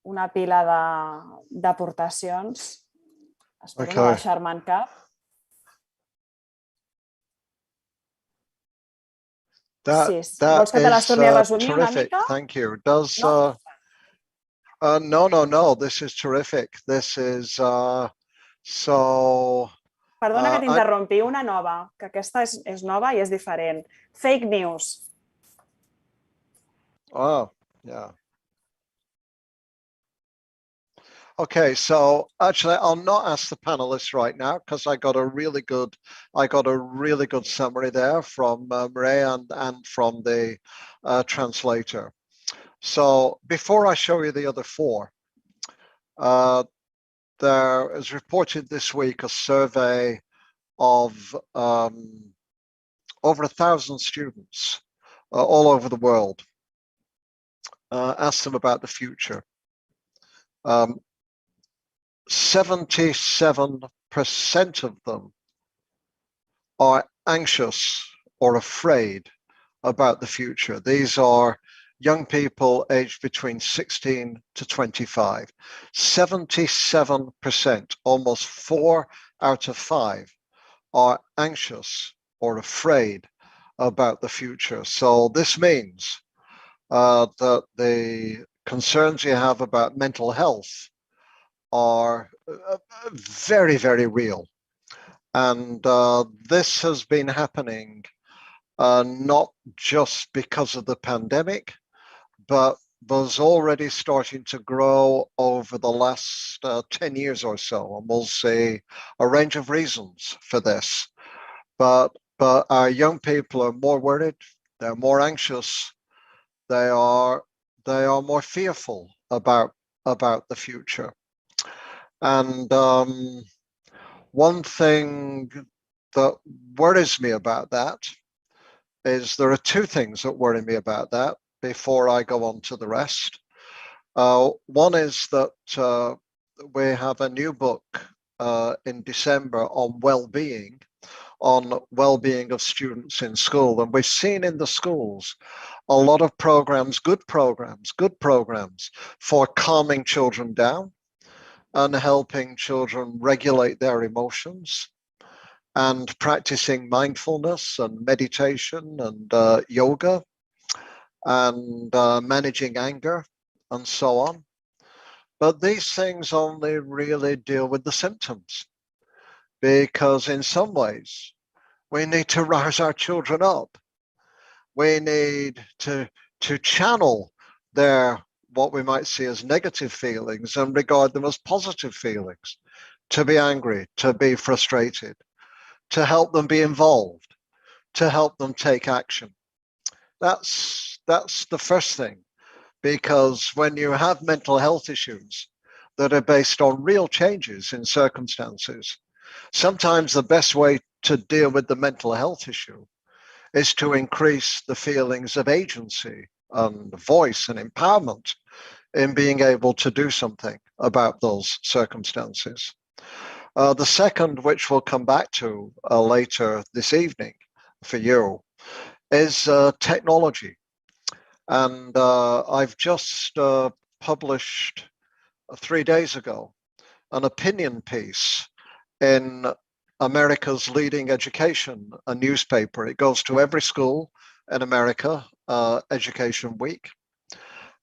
[SPEAKER 1] una pila d'aportacions. Espero no
[SPEAKER 7] Okay.
[SPEAKER 1] deixar-me'n cap. Sí, vols que te les torni a resumir una
[SPEAKER 7] terrific.
[SPEAKER 1] mica?
[SPEAKER 7] Thank you. Does
[SPEAKER 1] No?
[SPEAKER 7] no. This is terrific. This is so.
[SPEAKER 1] Perdona que t'interrompi, una nova, que aquesta és nova i és diferent. Fake news.
[SPEAKER 7] Oh, yeah. Okay, so actually, I'll not ask the panelists right now because I got a really good summary there from Marie and from the translator. So before I show you the other four, there is reported this week a survey of over 1,000 students all over the world. Asked them about the future. 77% of them are anxious or afraid about the future. These are young people aged between 16 to 25. 77%, almost 4 out of 5, are anxious or afraid about the future. So this means that the concerns you have about mental health are very, very real. And this has been happening not just because of the pandemic, but was already starting to grow over the last 10 years or so. And we'll see a range of reasons for this. But our young people are more worried, they're more anxious, they are more fearful about the future. And one thing that worries me about that is there are two things that worry me about that before I go on to the rest. One is that we have a new book in December on well-being of students in school. And we've seen in the schools a lot of programs, good programs for calming children down and helping children regulate their emotions and practicing mindfulness and meditation and yoga and managing anger and so on. But these things only really deal with the symptoms, because in some ways we need to rouse our children up. We need to channel their what we might see as negative feelings and regard them as positive feelings, to be angry, to be frustrated, to help them be involved, to help them take action. That's the first thing, because when you have mental health issues that are based on real changes in circumstances, sometimes the best way to deal with the mental health issue is to increase the feelings of agency and voice and empowerment in being able to do something about those circumstances. The second, which we'll come back to later this evening for you, is technology. And I've just published 3 days ago an opinion piece in America's leading education newspaper. It goes to every school in America, Education Week.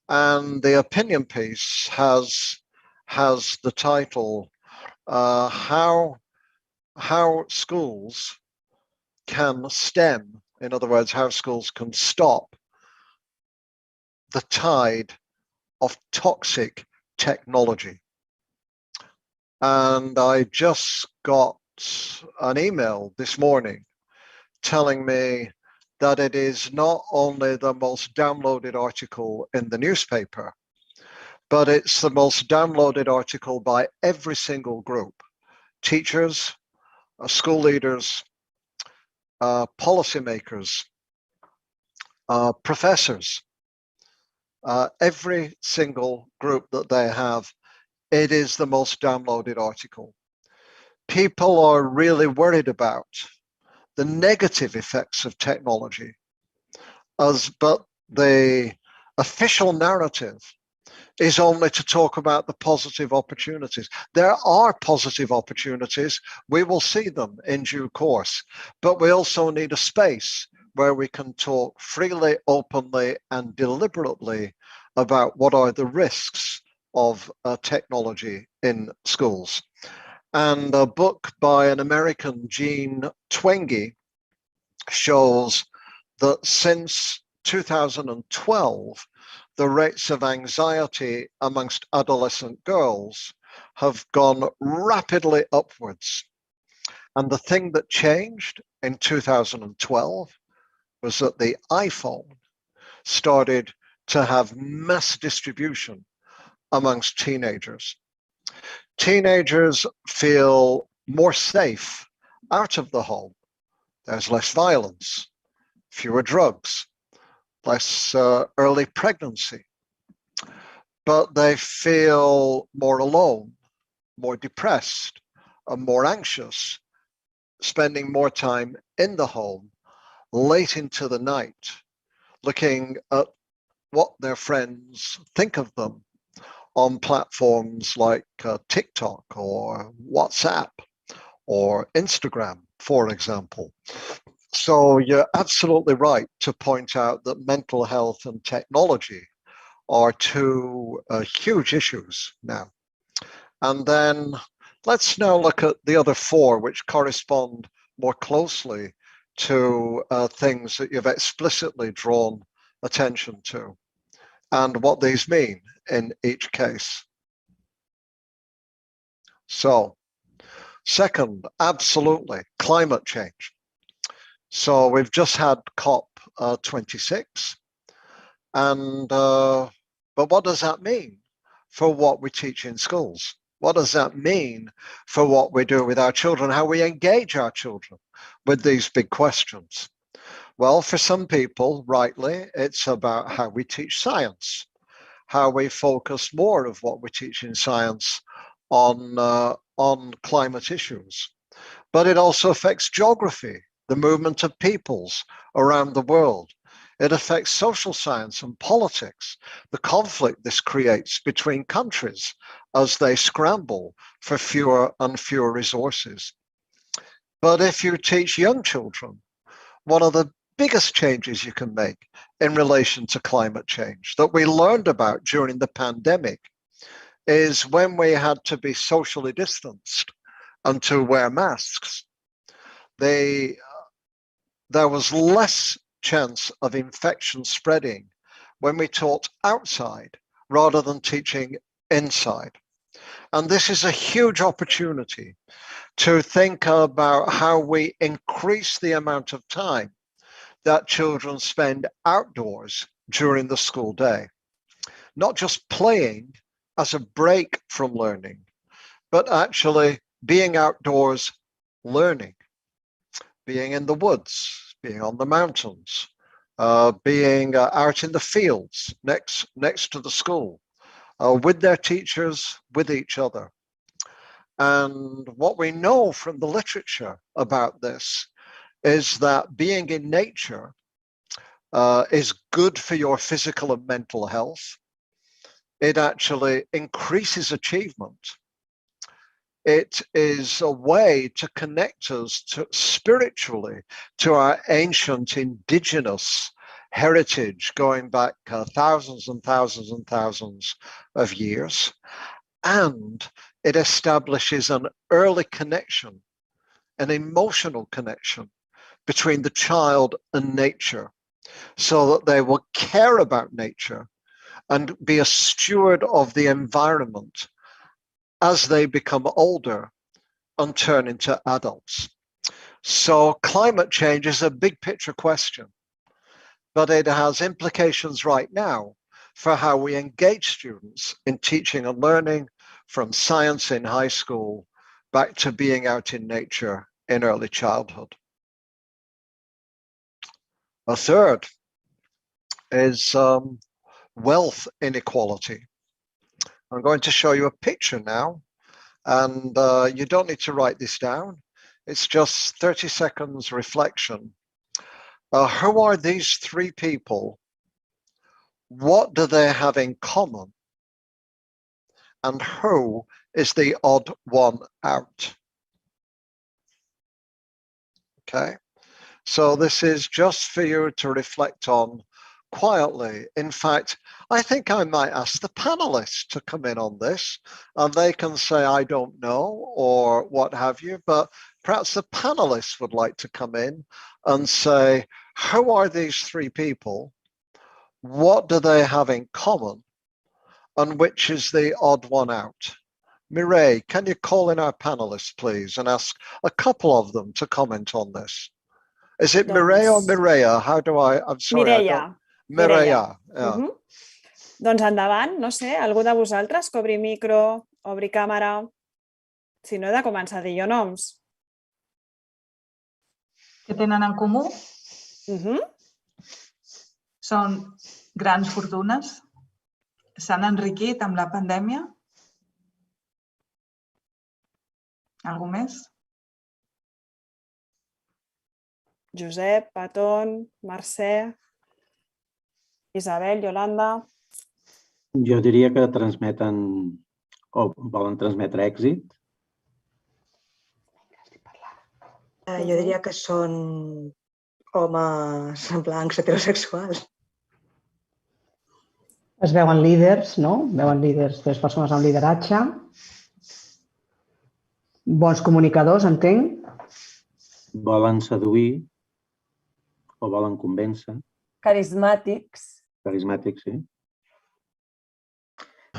[SPEAKER 7] And the opinion piece has the title, how schools can stem, in other words, how schools can stop the tide of toxic technology. And I just got an email this morning telling me that it is not only the most downloaded article in the newspaper, but it's the most downloaded article by every single group. Teachers, school leaders, policymakers, professors, every single group that they have, it is the most downloaded article. People are really worried about the negative effects of technology, but the official narrative is only to talk about the positive opportunities. There are positive opportunities. We will see them in due course, but we also need a space where we can talk freely, openly, and deliberately about what are the risks of technology in schools. And a book by an American, Jean Twenge, shows that since 2012, the rates of anxiety amongst adolescent girls have gone rapidly upwards. And the thing that changed in 2012 was that the iPhone started to have mass distribution amongst teenagers. Teenagers feel more safe out of the home. There's less violence, fewer drugs, less early pregnancy, but they feel more alone, more depressed, and more anxious, spending more time in the home, late into the night, looking at what their friends think of them on platforms like TikTok or WhatsApp or Instagram, for example. So you're absolutely right to point out that mental health and technology are two huge issues now. And then let's now look at the other four, which correspond more closely to things that you've explicitly drawn attention to and what these mean in each case. So, second, absolutely, climate change. So we've just had COP26, and but what does that mean for what we teach in schools? What does that mean for what we do with our children, how we engage our children with these big questions? Well, for some people, rightly, it's about how we teach science, how we focus more of what we teach in science on climate issues. But it also affects geography, the movement of peoples around the world. It affects social science and politics, the conflict this creates between countries as they scramble for fewer and fewer resources. But if you teach young children, one of the biggest changes you can make in relation to climate change that we learned about during the pandemic is when we had to be socially distanced and to wear masks, there was less chance of infection spreading when we taught outside rather than teaching inside. And this is a huge opportunity to think about how we increase the amount of time that children spend outdoors during the school day. Not just playing as a break from learning, but actually being outdoors learning, being in the woods, being on the mountains, being out in the fields next to the school, with their teachers, with each other. And what we know from the literature about this is that being in nature is good for your physical and mental health. It actually increases achievement. It is a way to connect us spiritually to our ancient indigenous heritage going back thousands and thousands and thousands of years. And it establishes an early connection, an emotional connection between the child and nature, so that they will care about nature and be a steward of the environment as they become older and turn into adults. So climate change is a big picture question, but it has implications right now for how we engage students in teaching and learning, from science in high school back to being out in nature in early childhood. A third is wealth inequality. I'm going to show you a picture now, and you don't need to write this down. It's just 30 seconds reflection. Who are these three people? What do they have in common? And who is the odd one out? Okay, so this is just for you to reflect on quietly. In fact, I think I might ask the panelists to come in on this, and they can say, I don't know, or what have you, but perhaps the panelists would like to come in and say, who are these three people? What do they have in common? And which is the odd one out? Mireille, can you call in our panelists, please, and ask a couple of them to comment on this? Is it Mireille or Mireia? How do I'm sorry.
[SPEAKER 1] Mireia.
[SPEAKER 7] Mireia. Yeah.
[SPEAKER 1] Doncs endavant, no sé, algú de vosaltres que obri micro, obri càmera. Si no, he de començar a dir jo noms.
[SPEAKER 2] Què tenen en comú? Són grans fortunes, s'han enriquit amb la pandèmia. Algú més?
[SPEAKER 1] Josep, Paton, Mercè, Isabel, Yolanda.
[SPEAKER 8] Jo diria que transmeten o volen transmetre èxit.
[SPEAKER 6] Jo diria que són homes blancs heterosexuals.
[SPEAKER 4] Es veuen líders, no? Veuen líders, tres persones amb lideratge. Bons comunicadors, entenc.
[SPEAKER 8] Volen seduir o volen convèncer.
[SPEAKER 9] Carismàtics.
[SPEAKER 8] Carismàtics, sí.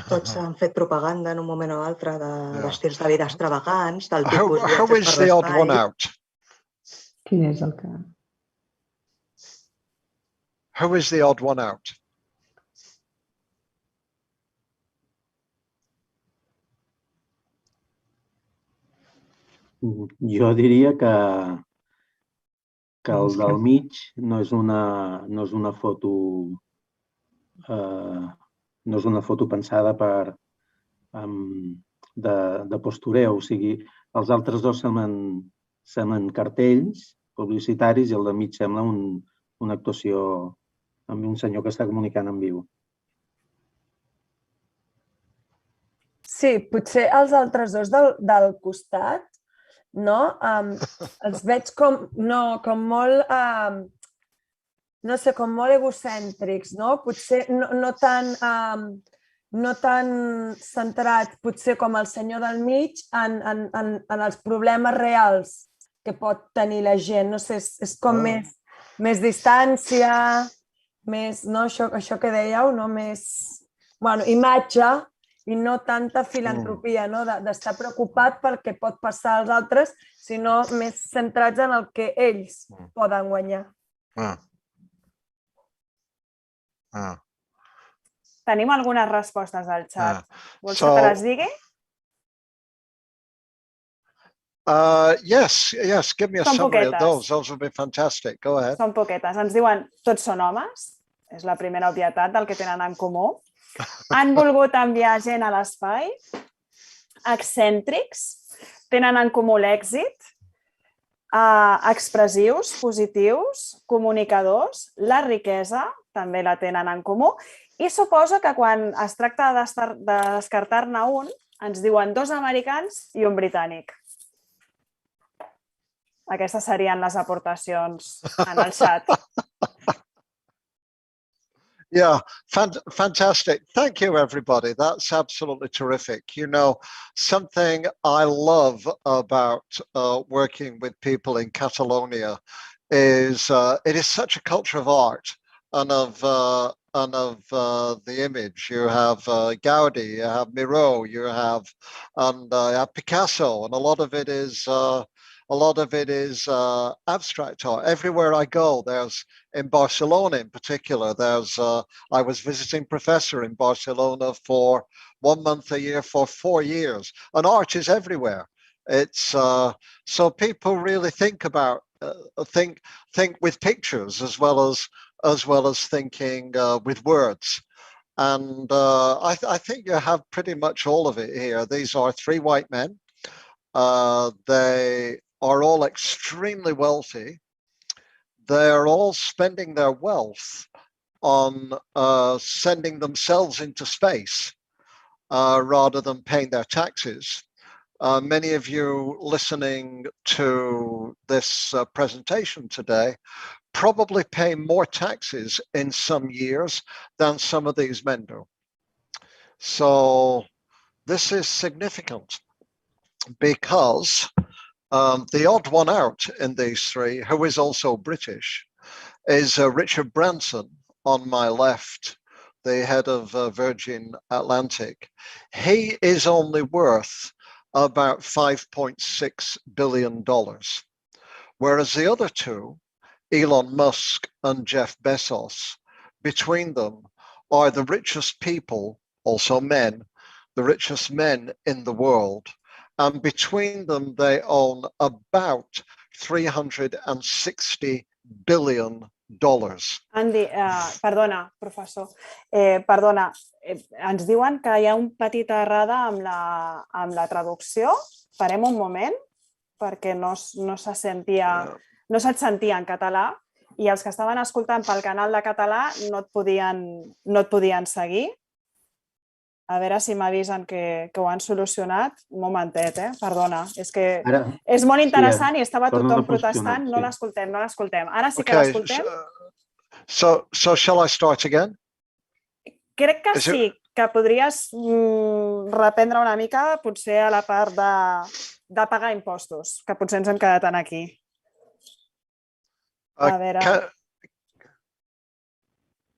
[SPEAKER 6] Tots han fet propaganda en un moment o altre d'estils de vida extravagants, del tipus
[SPEAKER 7] How is the odd one out?
[SPEAKER 4] Quin és el que...
[SPEAKER 7] Who is the odd one out?
[SPEAKER 8] Jo diria que el del mig no és una foto pensada de postureo. O sigui, els altres dos semblen cartells publicitaris i el de mig sembla una actuació amb un senyor que està comunicant en viu.
[SPEAKER 9] Sí, potser els altres dos del costat, no? Els veig com molt, no sé, com molt egocèntrics, no? Potser no tan centrat, potser com el senyor del mig, en els problemes reals que pot tenir la gent. No sé, és com més distància, més, no? Això que dèieu, no? Més, bueno, imatge, i no tanta filantropia, d'estar preocupat pel que pot passar als altres, sinó més centrats en el que ells poden guanyar.
[SPEAKER 1] Tenim algunes respostes al xat. Vols que te les digui?
[SPEAKER 7] Yes, give me a summary of those. Those would be fantastic. Go ahead.
[SPEAKER 1] Són poquetes. Ens diuen, tots són homes. És la primera obvietat del que tenen en comú. Han volgut enviar gent a l'espai, excèntrics, tenen en comú l'èxit, expressius, positius, comunicadors, la riquesa, també la tenen en comú, i suposo que quan es tracta de descartar-ne un, ens diuen 2 americans i un britànic. Aquestes serien les aportacions en el xat.
[SPEAKER 7] Yeah, fantastic. Thank you, everybody. That's absolutely terrific. You know, something I love about working with people in Catalonia is it is such a culture of art and of the image. You have Gaudi, you have Miro, you have Picasso, and a lot of it is a lot of it is abstract art. Everywhere I go, in Barcelona in particular, I was visiting professor in Barcelona for 1 month a year for 4 years, and art is everywhere. So people really think about think with pictures as well as thinking with words. And I think you have pretty much all of it here. These are 3 white men. They are all extremely wealthy. They are all spending their wealth on sending themselves into space rather than paying their taxes. Many of you listening to this presentation today probably pay more taxes in some years than some of these men do. So this is significant because the odd one out in these 3, who is also British, is Richard Branson on my left, the head of Virgin Atlantic. He is only worth about $5.6 billion, whereas the other 2, Elon Musk and Jeff Bezos, between them are the richest people, also men, the richest men in the world. And between them, they own about $360 billion.
[SPEAKER 1] Andy, perdona, professor. Perdona, ens diuen que hi ha un petita errada amb la traducció. Parem un moment, perquè no se't sentia en català i els que estaven escoltant pel canal de català no et podien seguir. A veure si m'avisen que ho han solucionat. Un momentet, perdona. És que és molt interessant i estava tothom protestant. No l'escoltem, no l'escoltem. Ara sí que l'escoltem.
[SPEAKER 7] So shall I start again?
[SPEAKER 1] Crec que sí, que podries reprendre una mica potser a la part de pagar impostos, que potser ens hem quedat aquí. A veure...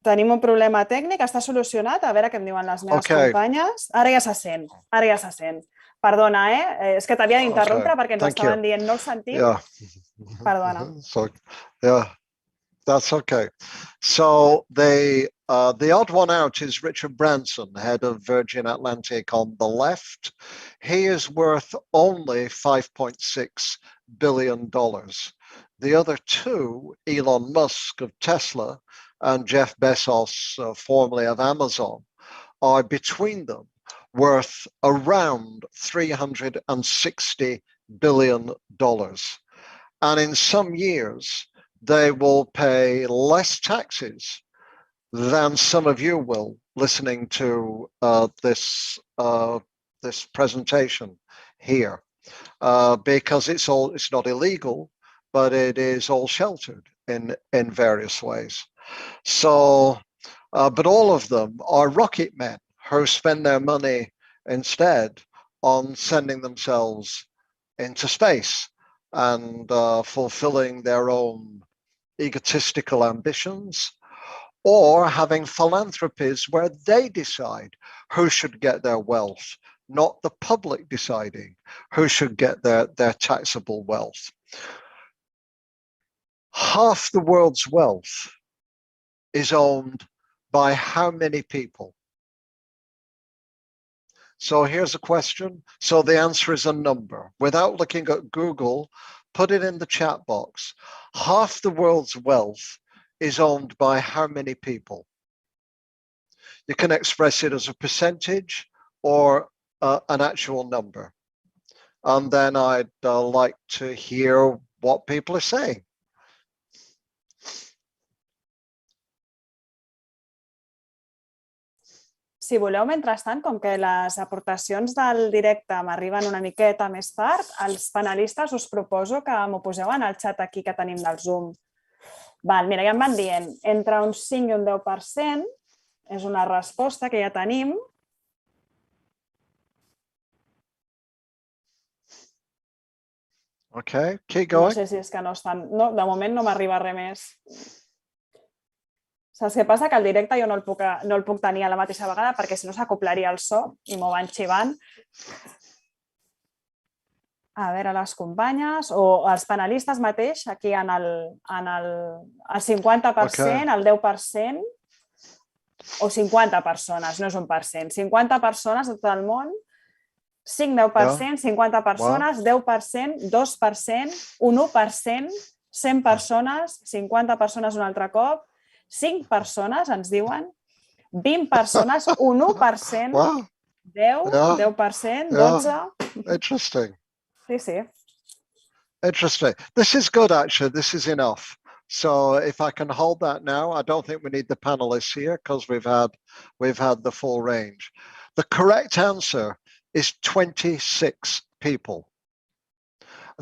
[SPEAKER 1] Tenim un problema tècnic, està solucionat. A veure què em diuen les meves companyes. Ara ja se sent, Perdona, és que t'havia d'interrompre perquè ens estaven dient no el sentim. Perdona.
[SPEAKER 7] Yeah, that's okay. So the odd one out is Richard Branson, head of Virgin Atlantic on the left. He is worth only $5.6 billion. The other 2, Elon Musk of Tesla and Jeff Bezos, formerly of Amazon, are between them worth around $360 billion. And in some years, they will pay less taxes than some of you will listening to this presentation here, because it's not illegal, but it is all sheltered in various ways. So, but all of them are rocket men who spend their money instead on sending themselves into space and fulfilling their own egotistical ambitions, or having philanthropies where they decide who should get their wealth, not the public deciding who should get their taxable wealth. Half the world's wealth is owned by how many people? So here's a question. So the answer is a number. Without looking at Google, put it in the chat box. Half the world's wealth is owned by how many people? You can express it as a percentage or an actual number. And then I'd like to hear what people are saying.
[SPEAKER 1] Si voleu, mentrestant, com que les aportacions del directe m'arriben una miqueta més tard, els panelistes us proposo que m'ho poseu en el xat aquí que tenim del Zoom. Mira, ja em van dient, entre un 5 i un 10% és una resposta que ja tenim.
[SPEAKER 7] Okay, keep going.
[SPEAKER 1] No sé si és que no estan... No, de moment no m'arriba res més. Saps què passa? Que el directe jo no el puc tenir a la mateixa vegada perquè si no s'acoplaria el so i m'ho van xivant. A veure, les companyes o els panelistes mateix, aquí en el 50%, el 10%, o 50 persones, no és 1%. 50 persones de tot el món, 5-10%, 50 persones, 10%, 2%, un 1%, 100 persones, 50 persones un altre cop, 5 persones, ens diuen, 20 persones, un 1%, 10%, 12%.
[SPEAKER 7] Interesting.
[SPEAKER 1] Sí, sí.
[SPEAKER 7] Interesting. This is good, actually. This is enough. So if I can hold that now, I don't think we need the panelists here because we've had the full range. The correct answer is 26 people.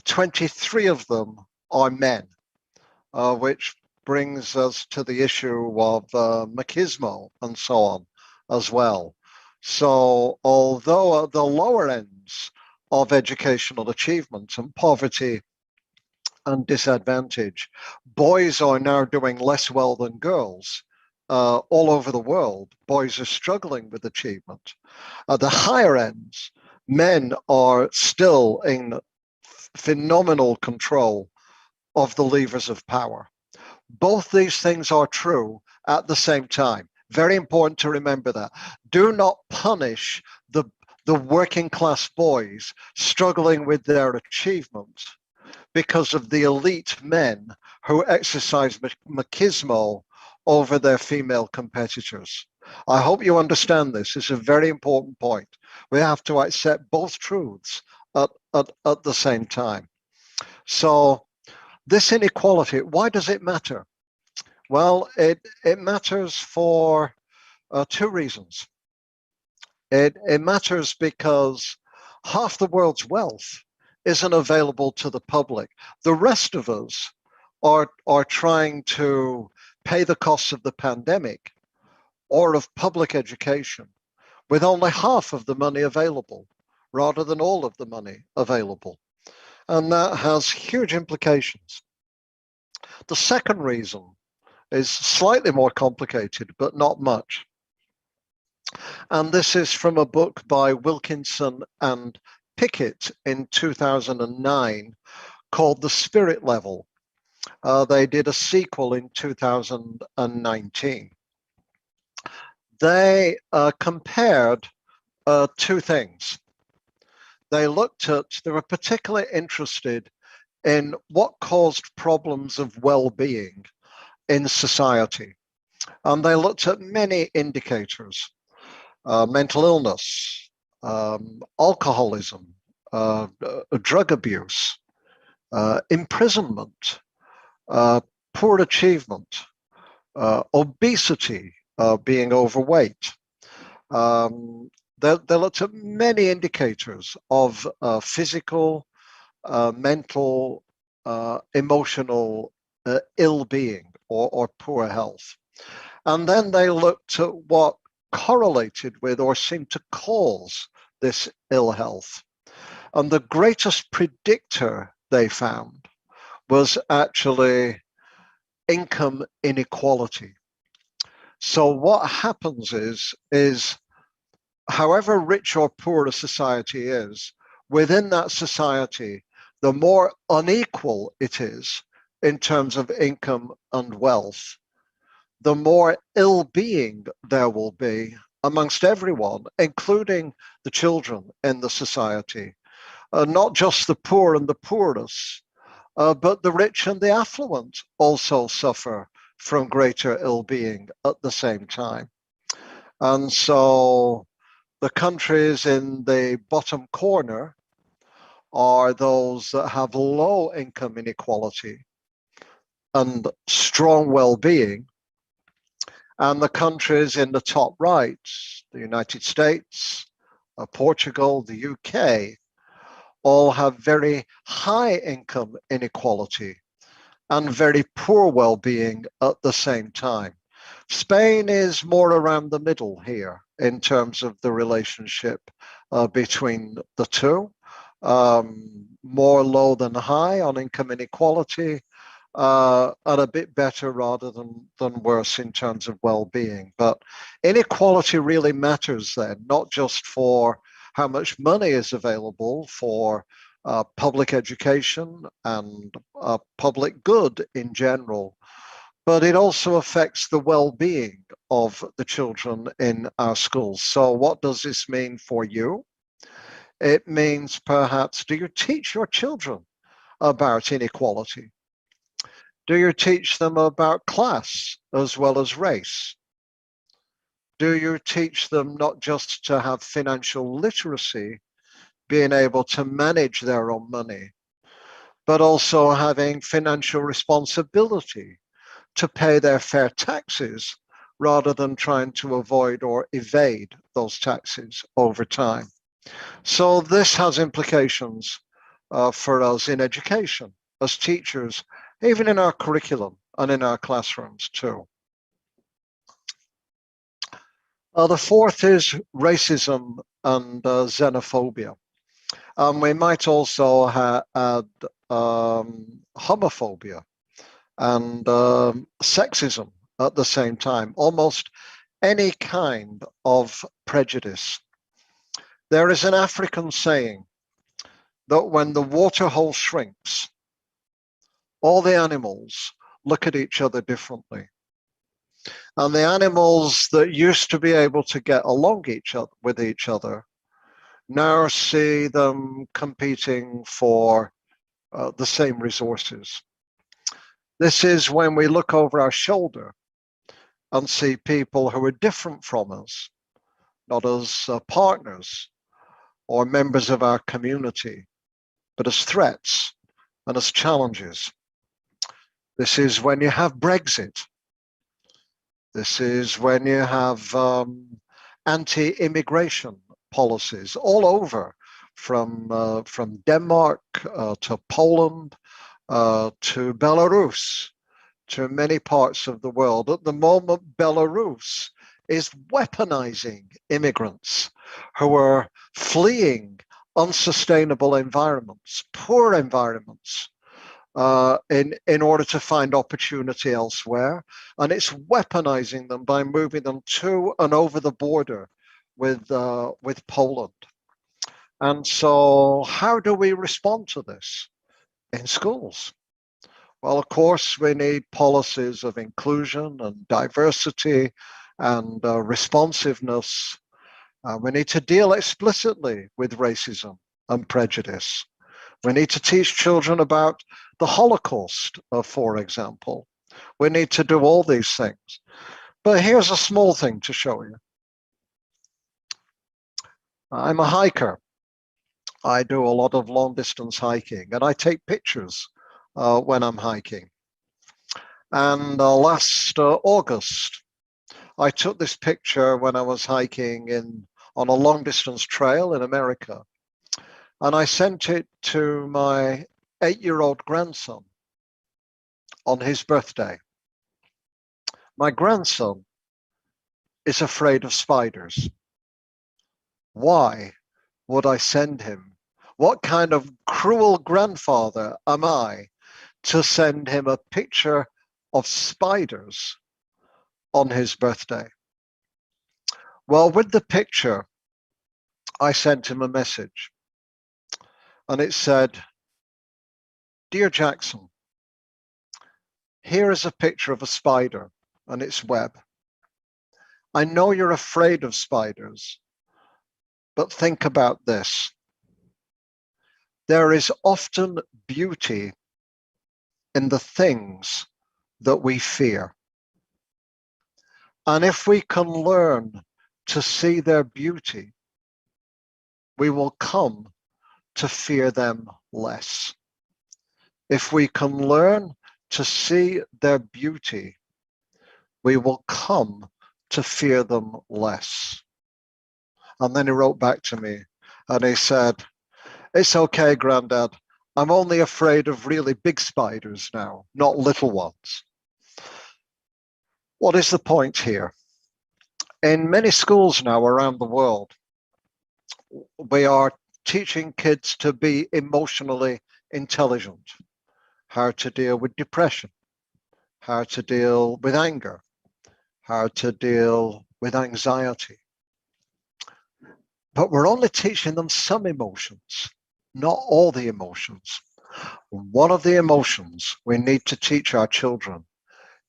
[SPEAKER 7] 23 of them are men, which brings us to the issue of machismo and so on as well. So although at the lower ends of educational achievement and poverty and disadvantage, boys are now doing less well than girls. All over the world, boys are struggling with achievement. At the higher ends, men are still in phenomenal control of the levers of power. Both these things are true at the same time. Very important to remember that. Do not punish the working class boys struggling with their achievement because of the elite men who exercise machismo over their female competitors. I hope you understand this. It's a very important point. We have to accept both truths at the same time. So this inequality, why does it matter? Well, it matters for two reasons. It matters because half the world's wealth isn't available to the public. The rest of us are trying to pay the costs of the pandemic or of public education with only half of the money available rather than all of the money available. And that has huge implications. The second reason is slightly more complicated, but not much. And this is from a book by Wilkinson and Pickett in 2009 called The Spirit Level. They did a sequel in 2019. They compared two things. They were particularly interested in what caused problems of well-being in society. And they looked at many indicators, mental illness, alcoholism, drug abuse, imprisonment, poor achievement, obesity, being overweight. They looked at many indicators of physical, mental, emotional ill-being or poor health. And then they looked at what correlated with or seemed to cause this ill health. And the greatest predictor they found was actually income inequality. So what happens is however rich or poor a society is, within that society, the more unequal it is in terms of income and wealth, the more ill-being there will be amongst everyone, including the children in the society. Not just the poor and the poorest, but the rich and the affluent also suffer from greater ill-being at the same time. And so the countries in the bottom corner are those that have low income inequality and strong well-being. And the countries in the top right, the United States, Portugal, the UK, all have very high income inequality and very poor well-being at the same time. Spain is more around the middle here in terms of the relationship between the two, more low than high on income inequality, and a bit better rather than worse in terms of well-being. But inequality really matters then, not just for how much money is available for public education and public good in general, but it also affects the well-being of the children in our schools. So what does this mean for you? It means perhaps, do you teach your children about inequality? Do you teach them about class as well as race? Do you teach them not just to have financial literacy, being able to manage their own money, but also having financial responsibility to pay their fair taxes rather than trying to avoid or evade those taxes over time? So this has implications for us in education, as teachers, even in our curriculum and in our classrooms too. The fourth is racism and xenophobia. We might also add homophobia and sexism at the same time, almost any kind of prejudice. There is an African saying that when the water hole shrinks, all the animals look at each other differently. And the animals that used to be able to get along with each other now see them competing for the same resources. This is when we look over our shoulder and see people who are different from us, not as partners or members of our community, but as threats and as challenges. This is when you have Brexit. This is when you have anti-immigration policies all over, from Denmark to Poland to Belarus, to many parts of the world. At the moment, Belarus is weaponizing immigrants who are fleeing unsustainable environments, poor environments, in order to find opportunity elsewhere. And it's weaponizing them by moving them to and over the border with Poland. And so how do we respond to this in schools? Well, of course, we need policies of inclusion and diversity and responsiveness. We need to deal explicitly with racism and prejudice. We need to teach children about the Holocaust, for example. We need to do all these things. But here's a small thing to show you. I'm a hiker. I do a lot of long distance hiking, and I take pictures when I'm hiking. And last August, I took this picture when I was hiking on a long distance trail in America. And I sent it to my 8-year-old grandson on his birthday. My grandson is afraid of spiders. Why would I send him? What kind of cruel grandfather am I to send him a picture of spiders on his birthday? Well, with the picture, I sent him a message. And it said, "Dear Jackson, here is a picture of a spider and its web. I know you're afraid of spiders, but think about this. There is often beauty in the things that we fear. And if we can learn to see their beauty, we will come to fear them less. If we can learn to see their beauty, we will come to fear them less." And then he wrote back to me and he said, "It's okay, Granddad. I'm only afraid of really big spiders now, not little ones." What is the point here? In many schools now around the world, we are teaching kids to be emotionally intelligent, how to deal with depression, how to deal with anger, how to deal with anxiety. But we're only teaching them some emotions. not all the emotions. One of the emotions we need to teach our children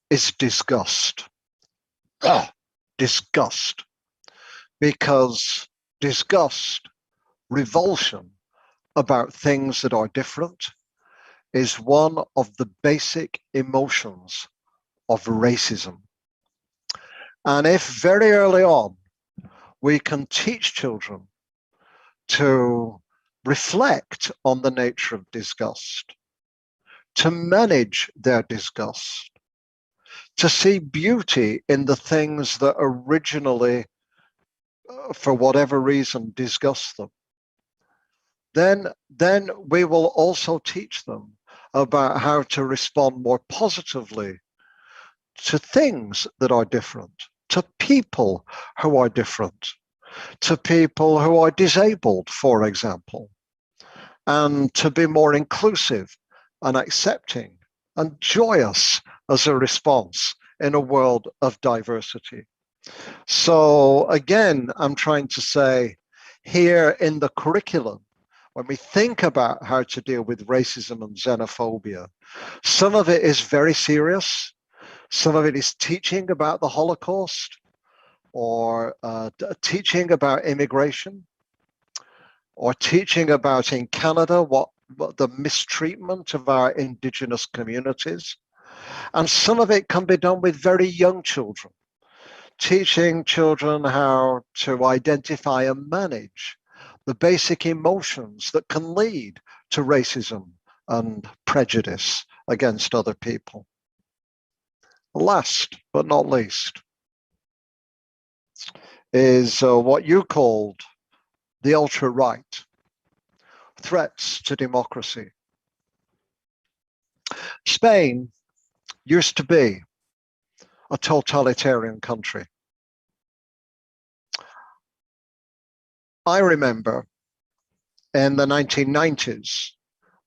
[SPEAKER 7] is disgust. Disgust. Because disgust, revulsion about things that are different, is one of the basic emotions of racism. And if very early on we can teach children to reflect on the nature of disgust, to manage their disgust, to see beauty in the things that originally, for whatever reason, disgust them, then we will also teach them about how to respond more positively to things that are different, to people who are different, to people who are disabled, for example, and to be more inclusive and accepting and joyous as a response in a world of diversity. So again, I'm trying to say here in the curriculum, when we think about how to deal with racism and xenophobia, some of it is very serious. Some of it is teaching about the Holocaust or teaching about immigration or teaching about in Canada what the mistreatment of our Indigenous communities. And some of it can be done with very young children, teaching children how to identify and manage the basic emotions that can lead to racism and prejudice against other people. Last but not least is what you called the ultra-right, threats to democracy. Spain used to be a totalitarian country. I remember in the 1990s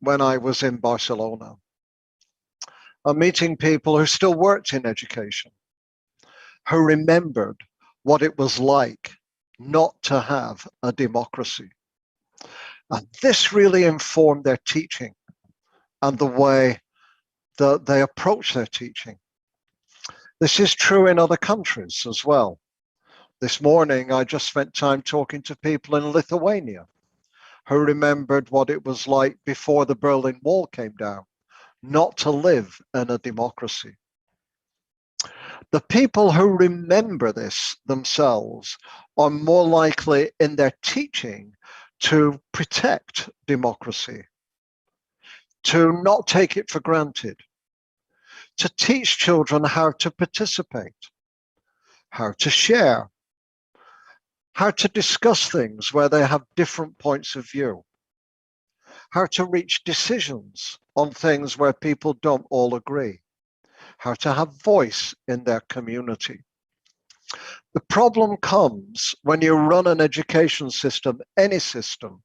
[SPEAKER 7] when I was in Barcelona, meeting people who still worked in education, who remembered what it was like not to have a democracy. And this really informed their teaching and the way that they approach their teaching. This is true in other countries as well. This morning, I just spent time talking to people in Lithuania who remembered what it was like before the Berlin Wall came down, not to live in a democracy. The people who remember this themselves are more likely in their teaching to protect democracy, to not take it for granted, to teach children how to participate, how to share, how to discuss things where they have different points of view, how to reach decisions on things where people don't all agree, how to have voice in their community. The problem comes when you run an education system, any system,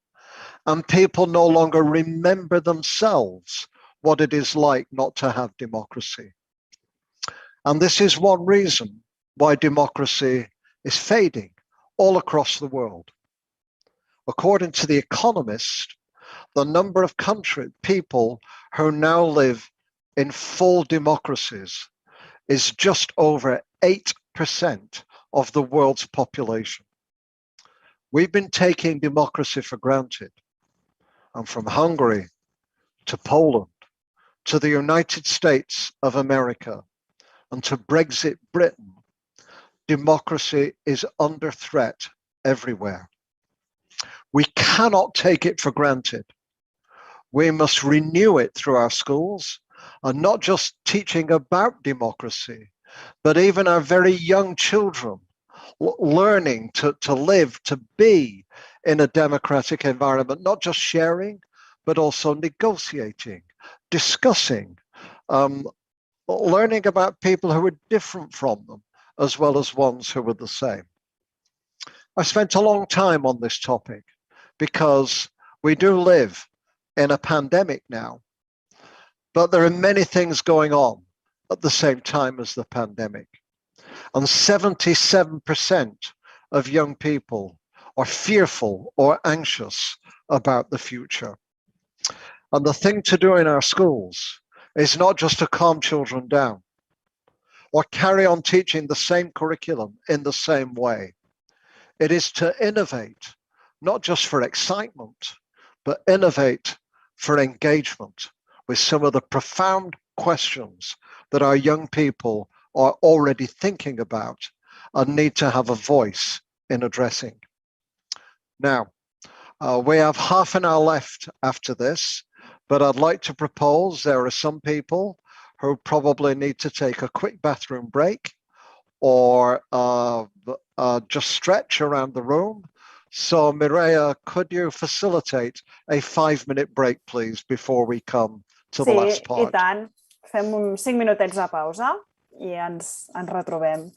[SPEAKER 7] and people no longer remember themselves what it is like not to have democracy. And this is one reason why democracy is fading all across the world. According to The Economist, the number of people who now live in full democracies is just over 8% of the world's population. We've been taking democracy for granted. And from Hungary to Poland to the United States of America and to Brexit Britain, democracy is under threat everywhere. We cannot take it for granted. We must renew it through our schools, and not just teaching about democracy, but even our very young children learning to live, to be in a democratic environment, not just sharing, but also negotiating, discussing, learning about people who are different from them, as well as ones who are the same. I spent a long time on this topic because we do live in a pandemic now, but there are many things going on at the same time as the pandemic. And 77% of young people are fearful or anxious about the future. And the thing to do in our schools is not just to calm children down or carry on teaching the same curriculum in the same way. It is to innovate, not just for excitement, but innovate for engagement with some of the profound questions that our young people are already thinking about and need to have a voice in addressing. Now, we have half an hour left after this, but I'd like to propose there are some people who probably need to take a quick bathroom break or just stretch around the room. So Mireia, could you facilitate a 5-minute break, please, before we come to the last
[SPEAKER 1] Sí, i
[SPEAKER 7] part?
[SPEAKER 1] tant. Fem 5 minutets de pausa i ens retrobem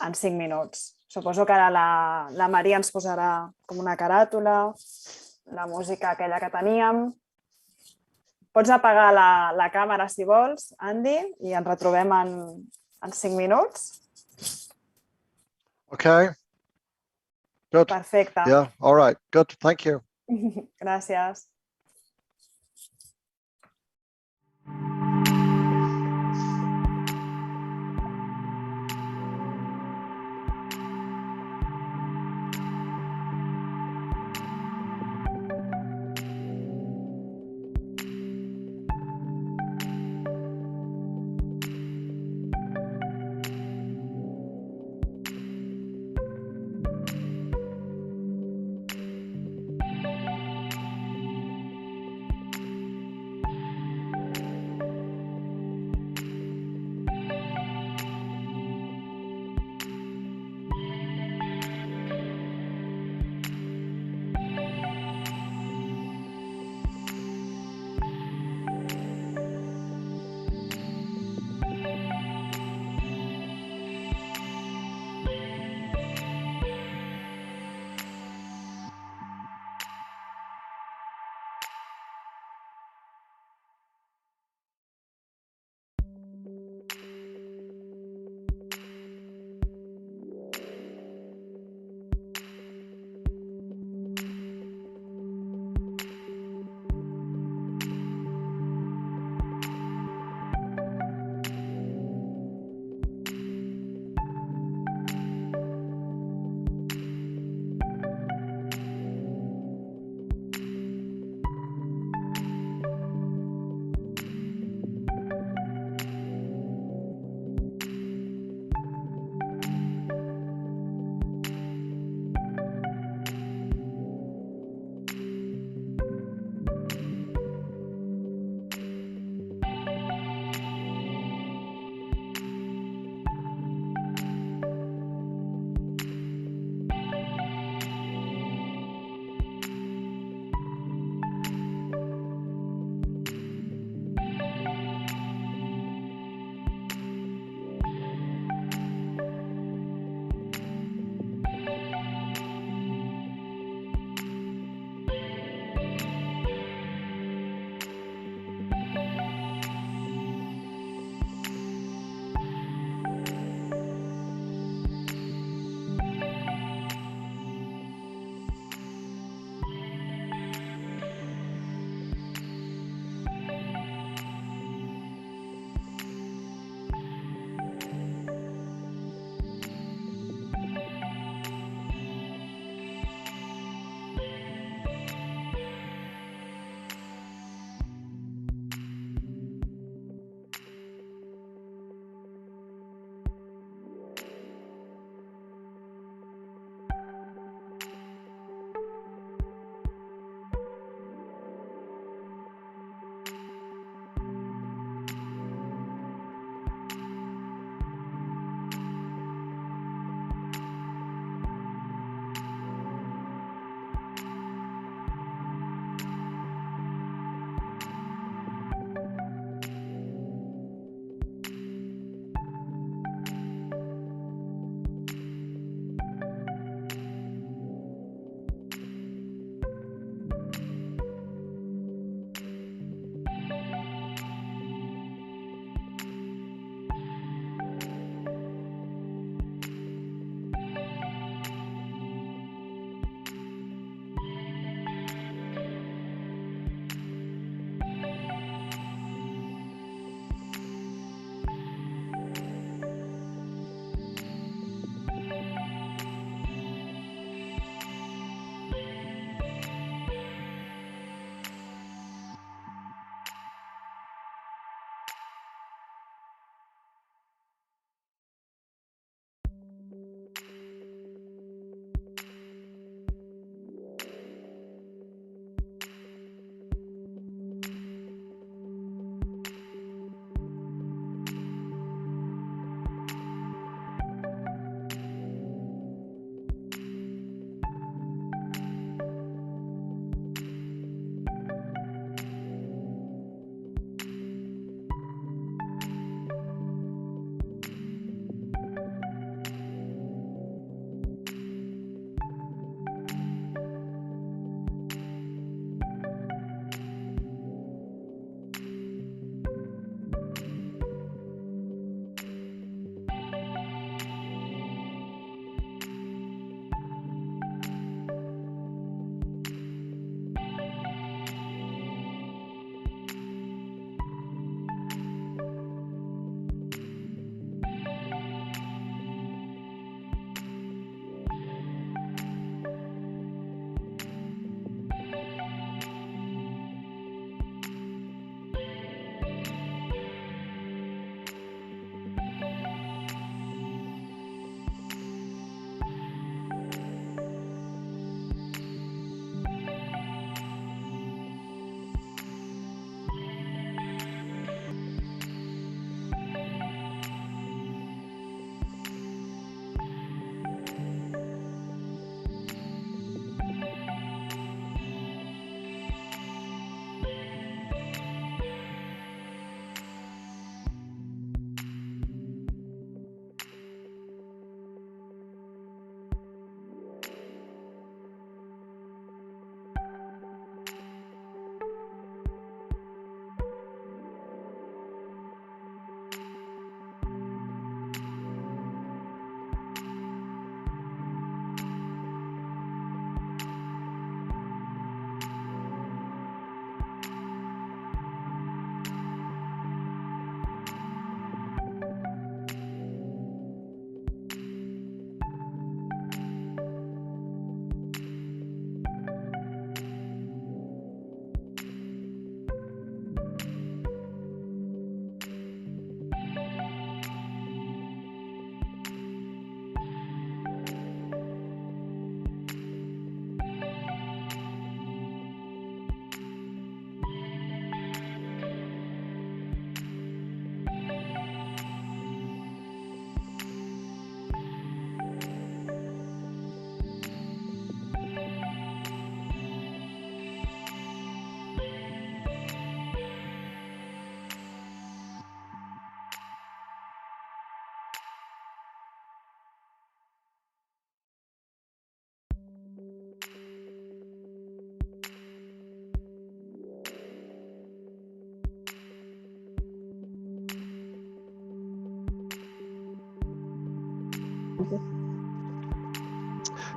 [SPEAKER 1] en 5 minuts. Suposo que ara la Maria ens posarà com una caràtula, la música aquella que teníem. Pots apagar la càmera si vols, Andy, i ens retrobem en 5 minuts.
[SPEAKER 7] Okay. Good.
[SPEAKER 1] Perfecte.
[SPEAKER 7] Yeah. All right. Good. Thank you.
[SPEAKER 1] Gràcies.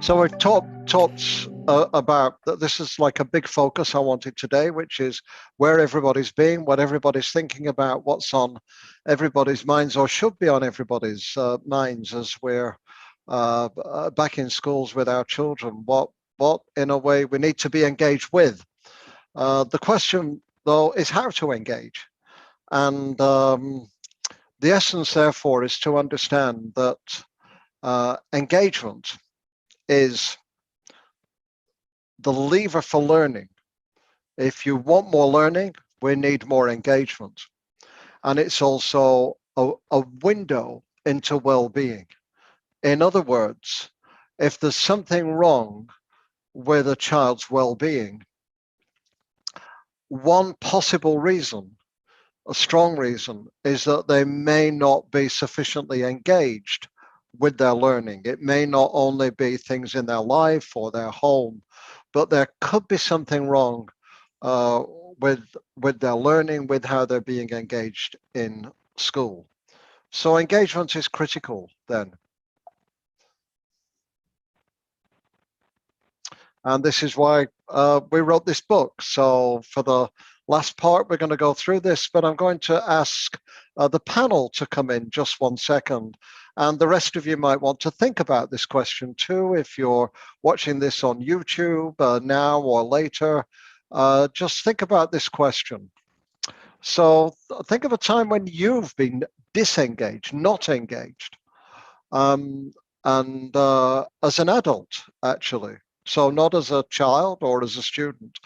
[SPEAKER 7] So we've talked about that. This is like a big focus I wanted today, which is where everybody's been, what everybody's thinking about, what's on everybody's minds or should be on everybody's minds as we're back in schools with our children. What in a way we need to be engaged with. The question though is how to engage, and the essence therefore is to understand that engagement is the lever for learning. If you want more learning, we need more engagement. And it's also a window into well-being. In other words, if there's something wrong with a child's well-being, one possible reason, a strong reason, is that they may not be sufficiently engaged with their learning. It may not only be things in their life or their home, but there could be something wrong with their learning, with how they're being engaged in school. So engagement is critical then. And this is why we wrote this book. So for the last part, we're going to go through this, but I'm going to ask the panel to come in just 1 second. And the rest of you might want to think about this question too. If you're watching this on YouTube now or later, just think about this question. So think of a time when you've been disengaged, not engaged, and as an adult, actually. So not as a child or as a student.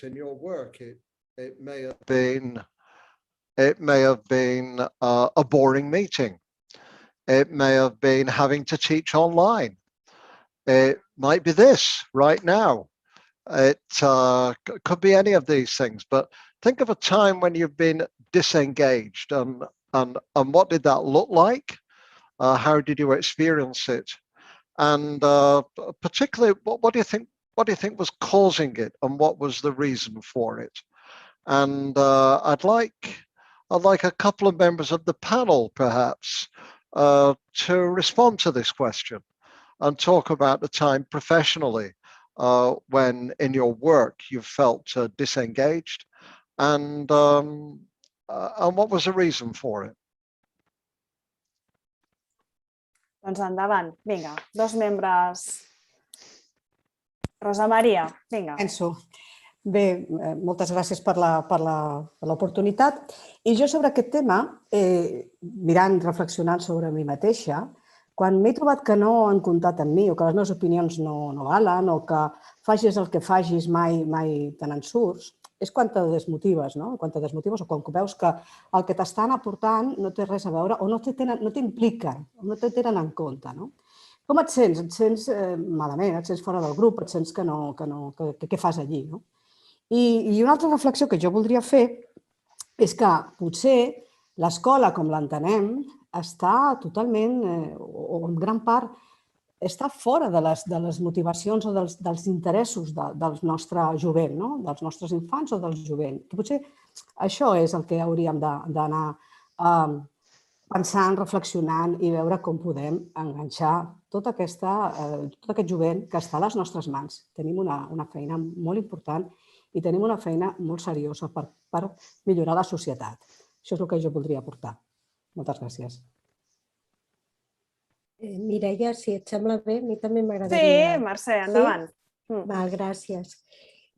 [SPEAKER 7] In your work, it may have been a boring meeting. It may have been having to teach online. It might be this right now. It could be any of these things. But think of a time when you've been disengaged, and what did that look like? How did you experience it? And particularly, what do you think? What do you think was causing it, and what was the reason for it? And I'd like a couple of members of the panel, perhaps, to respond to this question and talk about the time professionally when in your work you felt disengaged, and what was the reason for it?
[SPEAKER 1] Doncs endavant, vinga, 2 membres. Rosa Maria, vinga.
[SPEAKER 4] Penso. Bé, moltes gràcies per l'oportunitat. I jo sobre aquest tema, mirant, reflexionant sobre mi mateixa, quan m'he trobat que no han comptat amb mi o que les meves opinions no valen o que facis el que facis mai te n'en surts, és quan te desmotives, no? Quan te desmotives o quan veus que el que t'estan aportant no té res a veure o no t'impliquen, no te tenen en compte, no? Com et sents? Et sents malament, et sents fora del grup, et sents que què fas allí, no? I una altra reflexió que jo voldria fer és que potser l'escola, com l'entenem, està totalment, o en gran part, està fora de les motivacions o dels interessos del nostre jovent, dels nostres infants o del jovent. Potser això és el que hauríem d'anar pensant, reflexionant i veure com podem enganxar tot aquest jovent que està a les nostres mans. Tenim una feina molt important i tenim una feina molt seriosa per millorar la societat. Això és el que jo voldria aportar. Moltes gràcies.
[SPEAKER 10] Mireia, si et sembla bé, a mi també m'agradaria...
[SPEAKER 1] Sí, Mercè, endavant.
[SPEAKER 10] Val, gràcies.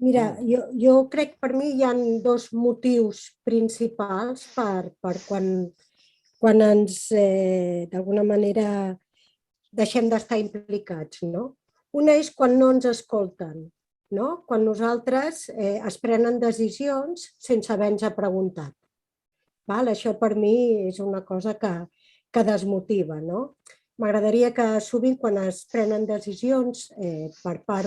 [SPEAKER 10] Mira, jo crec que per mi hi ha 2 motius principals per quan ens, d'alguna manera, deixem d'estar implicats. Una és quan no ens escolten, quan nosaltres es prenen decisions sense haver-nos preguntat. Això per mi és una cosa que desmotiva. M'agradaria que sovint quan es prenen decisions per part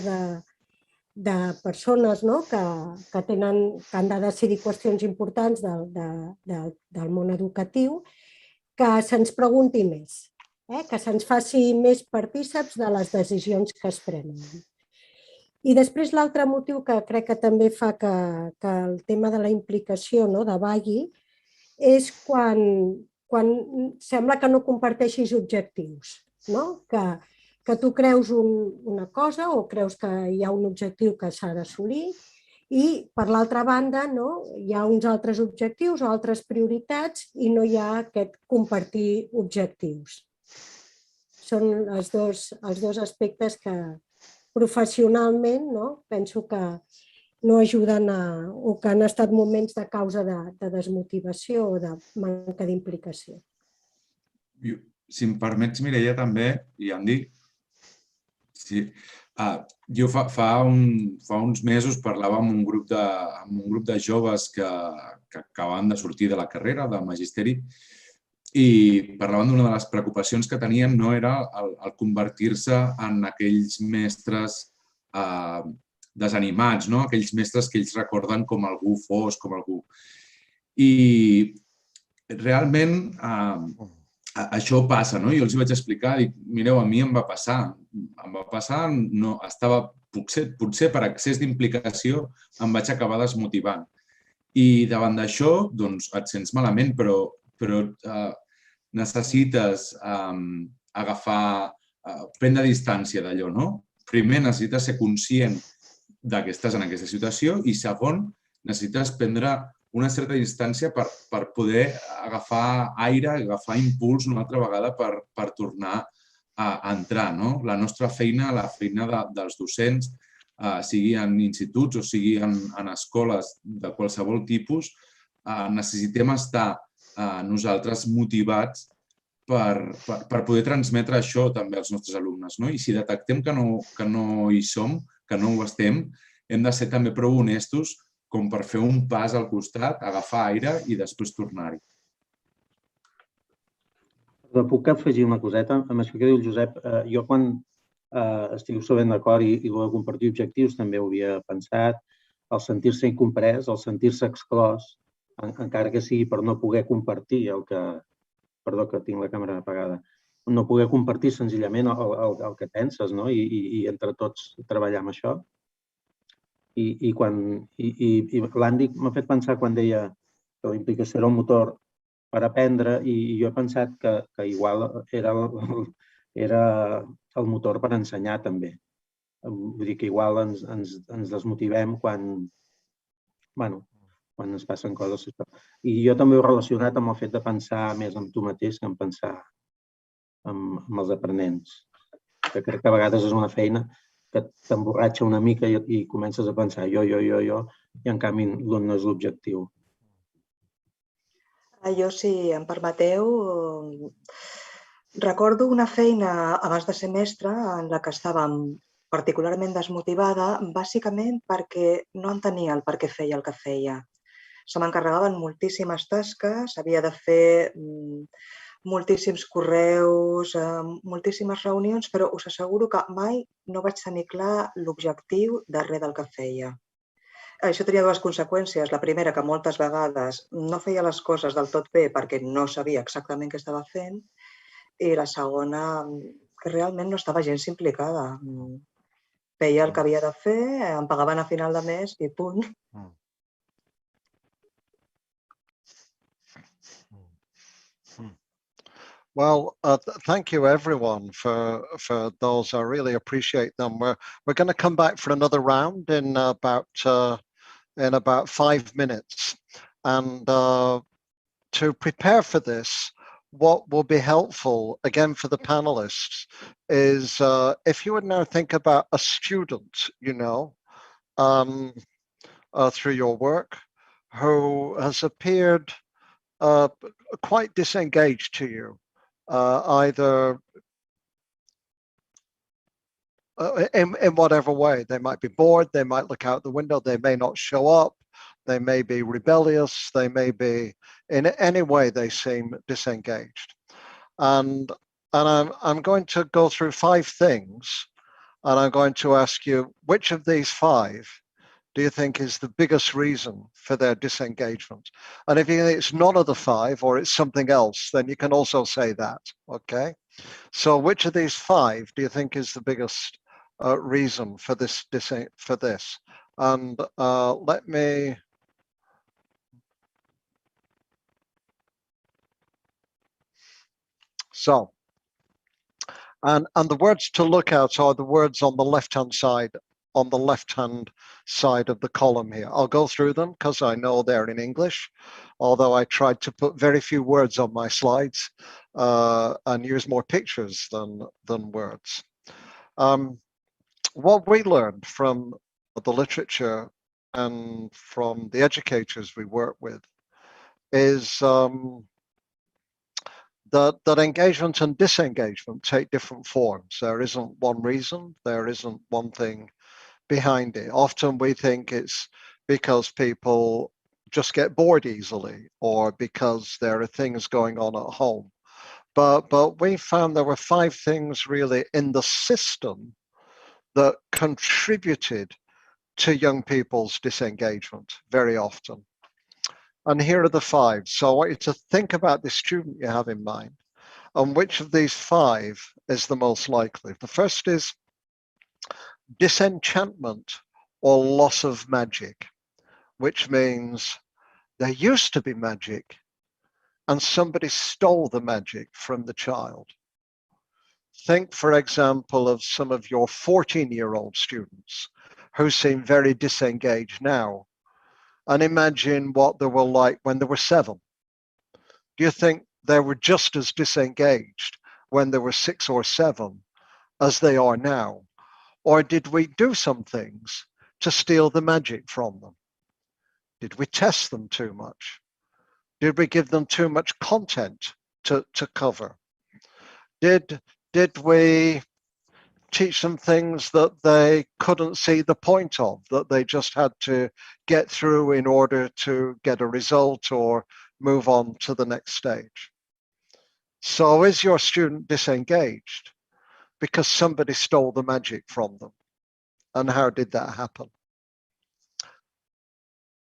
[SPEAKER 10] de persones que han de decidir qüestions importants del món educatiu, que se'ns pregunti més, que se'ns faci més partíceps de les decisions que es prenen. I després l'altre motiu que crec que també fa que el tema de la implicació davalli és quan sembla que no comparteixis objectius, no? Que tu creus una cosa o creus que hi ha un objectiu que s'ha d'assolir i, per l'altra banda, hi ha uns altres objectius o altres prioritats i no hi ha aquest compartir objectius. Són els dos aspectes que professionalment penso que no ajuden o que han estat moments de causa de desmotivació o de manca d'implicació.
[SPEAKER 5] Si em permets, Mireia, també, i Andy, jo fa uns mesos parlava amb un grup de joves que acabaven de sortir de la carrera de magisteri i parlaven d'una de les preocupacions que tenien no era el convertir-se en aquells mestres desanimats, aquells mestres que ells recorden com algú fos, com algú. I realment això passa, no? Jo els vaig explicar, dic, mireu, a mi em va passar, potser per excés d'implicació em vaig acabar desmotivant. I davant d'això, doncs, et sents malament, però necessites prendre distància d'allò, no? Primer, necessites ser conscient que estàs en aquesta situació i, segon, necessites prendre una certa distància per poder agafar aire, agafar impuls una altra vegada per tornar a entrar. La nostra feina, la feina dels docents, sigui en instituts o sigui en escoles de qualsevol tipus, necessitem estar nosaltres motivats per poder transmetre això també als nostres alumnes. I si detectem que no hi som, que no ho estem, hem de ser també prou honestos com per fer un pas al costat, agafar aire i després tornar-hi.
[SPEAKER 8] Puc afegir una coseta? Amb això que diu el Josep, jo quan estic absolutament d'acord i de compartir objectius també ho havia pensat, el sentir-se incomprès, el sentir-se exclòs, encara que sigui per no poder compartir el que... Perdó, que tinc la càmera apagada. No poder compartir senzillament el que penses i entre tots treballar amb això. I l'Andy m'ha fet pensar quan deia que la implicació era el motor per aprendre i jo he pensat que igual era el motor per ensenyar també. Vull dir que igual ens desmotivem quan ens passen coses. I jo també ho he relacionat amb el fet de pensar més en tu mateix que en pensar en els aprenents. Que crec que a vegades és una feina que t'emborratxa una mica i comences a pensar jo, i en canvi no és l'objectiu.
[SPEAKER 6] Jo, si em permeteu, recordo una feina abans de ser mestra en la que estàvem particularment desmotivada, bàsicament perquè no entenia el per què feia el que feia. Se m'encarregaven moltíssimes tasques, havia de fer moltíssims correus, moltíssimes reunions, però us asseguro que mai no vaig tenir clar l'objectiu darrere del que feia. Això tenia dues conseqüències. La primera, que moltes vegades no feia les coses del tot bé perquè no sabia exactament què estava fent, i la segona, que realment no estava gens implicada. Feia el que havia de fer, em pagaven a final de mes i punt.
[SPEAKER 7] Well, thank you everyone for those. I really appreciate them. We're going to come back for another round in about 5 minutes, and to prepare for this, what will be helpful again for the panelists is if you would now think about a student, through your work, who has appeared quite disengaged to you. Either in whatever way. They might be bored, they might look out the window, they may not show up, they may be rebellious, they may be, in any way they seem disengaged. And I'm going to go through 5 things, and I'm going to ask you, which of these 5 do you think is the biggest reason for their disengagement? And if you think it's none of the 5 or it's something else, then you can also say that, okay? So which of these 5 do you think is the biggest reason for this? And let me... So, and the words to look at are the words on the left-hand side of the column here. I'll go through them because I know they're in English, although I tried to put very few words on my slides and use more pictures than words. What we learned from the literature and from the educators we work with is that engagement and disengagement take different forms. There isn't one reason, there isn't one thing behind it. Often we think it's because people just get bored easily or because there are things going on at home. But we found there were 5 things really in the system that contributed to young people's disengagement very often. And here are the 5. So I want you to think about the student you have in mind and which of these 5 is the most likely. The first is disenchantment or loss of magic, which means there used to be magic and somebody stole the magic from the child. Think, for example, of some of your 14-year-old students who seem very disengaged now, and imagine what they were like when they were 7. Do you think they were just as disengaged when they were 6 or 7 as they are now? Or did we do some things to steal the magic from them? Did we test them too much? Did we give them too much content to cover? Did we teach them things that they couldn't see the point of, that they just had to get through in order to get a result or move on to the next stage? So is your student disengaged because somebody stole the magic from them? And how did that happen?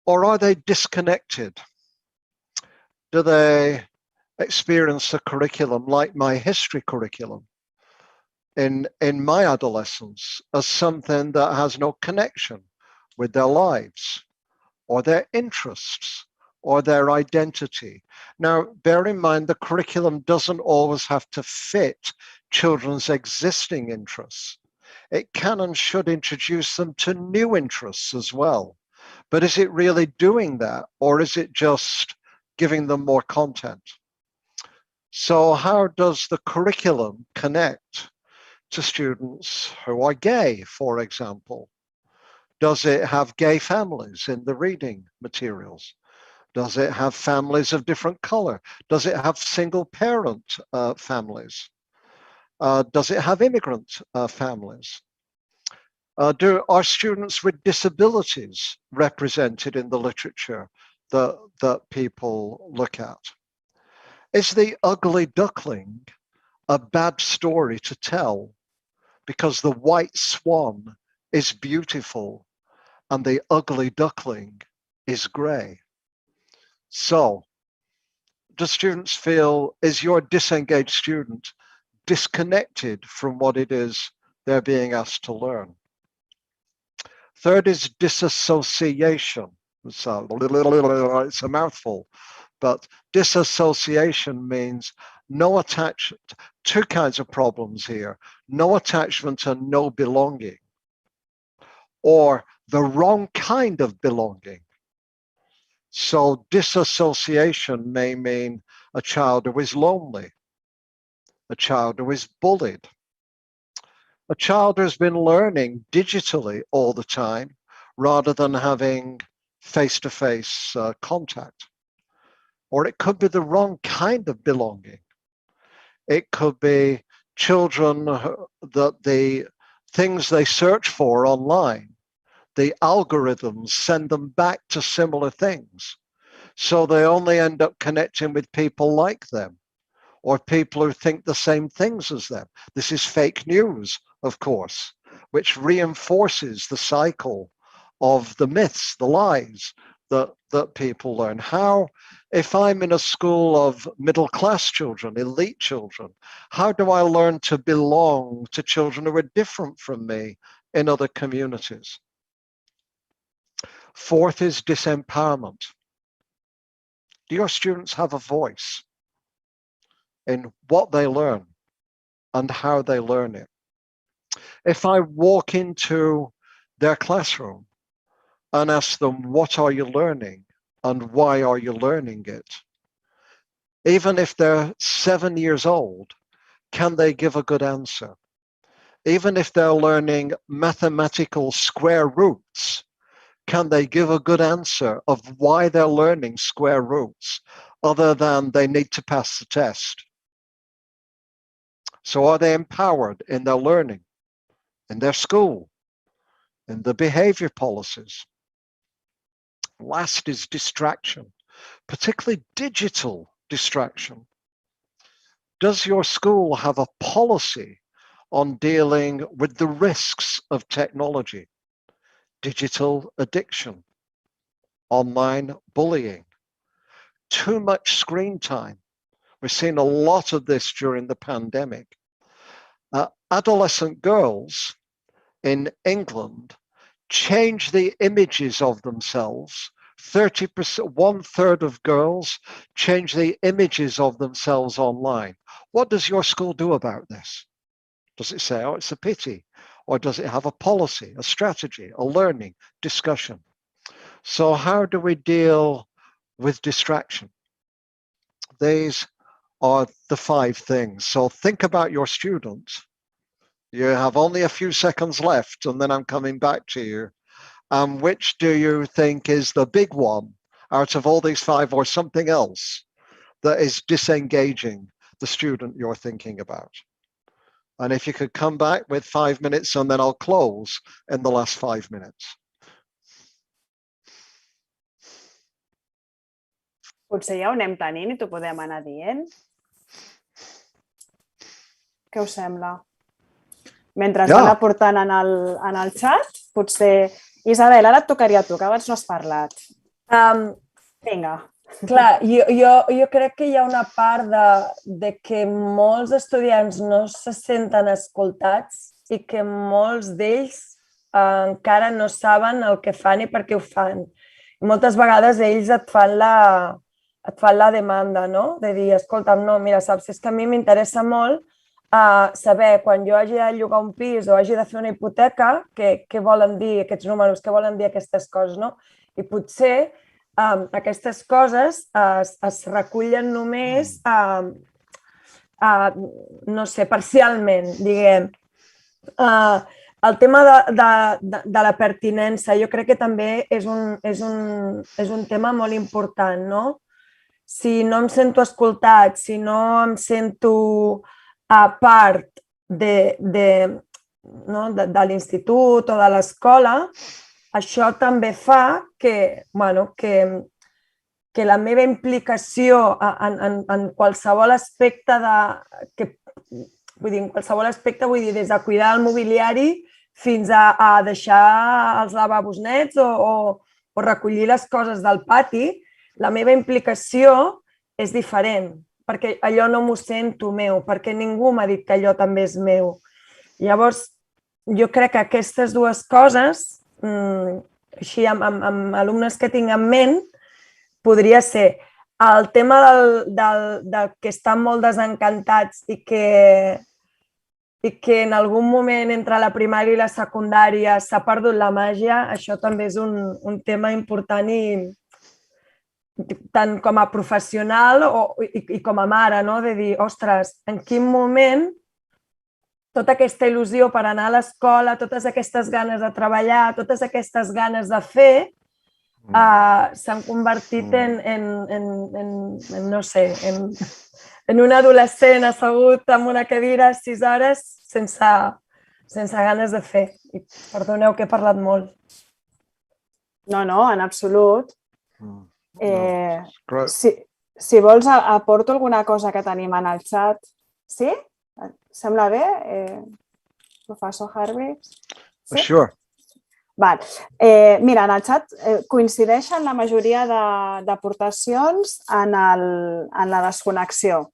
[SPEAKER 7] Or are they disconnected? Do they experience the curriculum like my history curriculum in my adolescence as something that has no connection with their lives or their interests or their identity? Now, bear in mind, the curriculum doesn't always have to fit children's existing interests. It can and should introduce them to new interests as well. But is it really doing that, or is it just giving them more content? So how does the curriculum connect to students who are gay, for example? Does it have gay families in the reading materials? Does it have families of different color? Does it have single parent families? Does it have immigrant families? Are students with disabilities represented in the literature that people look at? Is the ugly duckling a bad story to tell because the white swan is beautiful and the ugly duckling is gray? So, do students feel, is your disengaged student disconnected from what it is they're being asked to learn? Third is disassociation. It's a mouthful, but disassociation means no attachment. 2 kinds of problems here: no attachment and no belonging, or the wrong kind of belonging. So disassociation may mean a child who is lonely, a child who is bullied, a child who's been learning digitally all the time rather than having face-to-face contact. Or it could be the wrong kind of belonging. It could be children that the things they search for online, the algorithms send them back to similar things. So they only end up connecting with people like them or people who think the same things as them. This is fake news, of course, which reinforces the cycle of the myths, the lies that people learn. How, if I'm in a school of middle-class children, elite children, how do I learn to belong to children who are different from me in other communities? Fourth is disempowerment. Do your students have a voice? in what they learn and how they learn it. If I walk into their classroom and ask them, what are you learning and why are you learning it? Even if they're 7 years old, can they give a good answer? Even if they're learning mathematical square roots, can they give a good answer of why they're learning square roots other than they need to pass the test? So are they empowered in their learning, in their school, in the behavior policies? Last is distraction, particularly digital distraction. Does your school have a policy on dealing with the risks of technology, digital addiction, online bullying, too much screen time? We've seen a lot of this during the pandemic. Adolescent girls in England change the images of themselves. 30%, 1/3 of girls change the images of themselves online. What does your school do about this? Does it say, oh, it's a pity? Or does it have a policy, a strategy, a learning discussion? So how do we deal with distraction? These are the 5 things. So think about your students. You have only a few seconds left, and then I'm coming back to you. Which do you think is the big one out of all these 5, or something else that is disengaging the student you're thinking about? And if you could come back with 5 minutes, and then I'll close in the last 5 minutes.
[SPEAKER 1] Potser ja ho anem tenint i t'ho podem anar dient. Què us sembla? Mentre van aportant en el xat, potser... Isabel, ara et tocaria a tu, que abans no has parlat. Vinga.
[SPEAKER 9] Clar, jo crec que hi ha una part de que molts estudiants no se senten escoltats i que molts d'ells encara no saben el que fan i per què ho fan. Moltes vegades ells et fan la demanda, no? De dir, escolta'm, no, mira, saps, és que a mi m'interessa molt saber quan jo hagi de llogar un pis o hagi de fer una hipoteca què volen dir aquests números, què volen dir aquestes coses, no? I potser aquestes coses es recullen només, no sé, parcialment, diguem. El tema de la pertinença jo crec que també és un tema molt important, no? Si no em sento escoltat, si no em sento part de l'institut o de l'escola, això també fa que la meva implicació en qualsevol aspecte vull dir, des de cuidar el mobiliari fins a deixar els lavabos nets o recollir les coses del pati, la meva implicació és diferent, perquè allò no m'ho sento meu, perquè ningú m'ha dit que allò també és meu. Llavors, jo crec que aquestes 2 coses, així amb alumnes que tinc en ment, podria ser el tema del que estan molt desencantats i que en algun moment entre la primària i la secundària s'ha perdut la màgia, això també és un tema important i tant com a professional i com a mare, de dir, ostres, en quin moment tota aquesta il·lusió per anar a l'escola, totes aquestes ganes de treballar, totes aquestes ganes de fer, s'han convertit no sé, en un adolescent assegut en una cadira 6 hores sense ganes de fer. I perdoneu que he parlat molt.
[SPEAKER 1] No, en absolut. Si vols, aporto alguna cosa que tenim en el xat. Sí? Sembla bé, professor Hargreaves?
[SPEAKER 7] Sure.
[SPEAKER 1] Mira, en el xat coincideixen la majoria d'aportacions en la desconnexió.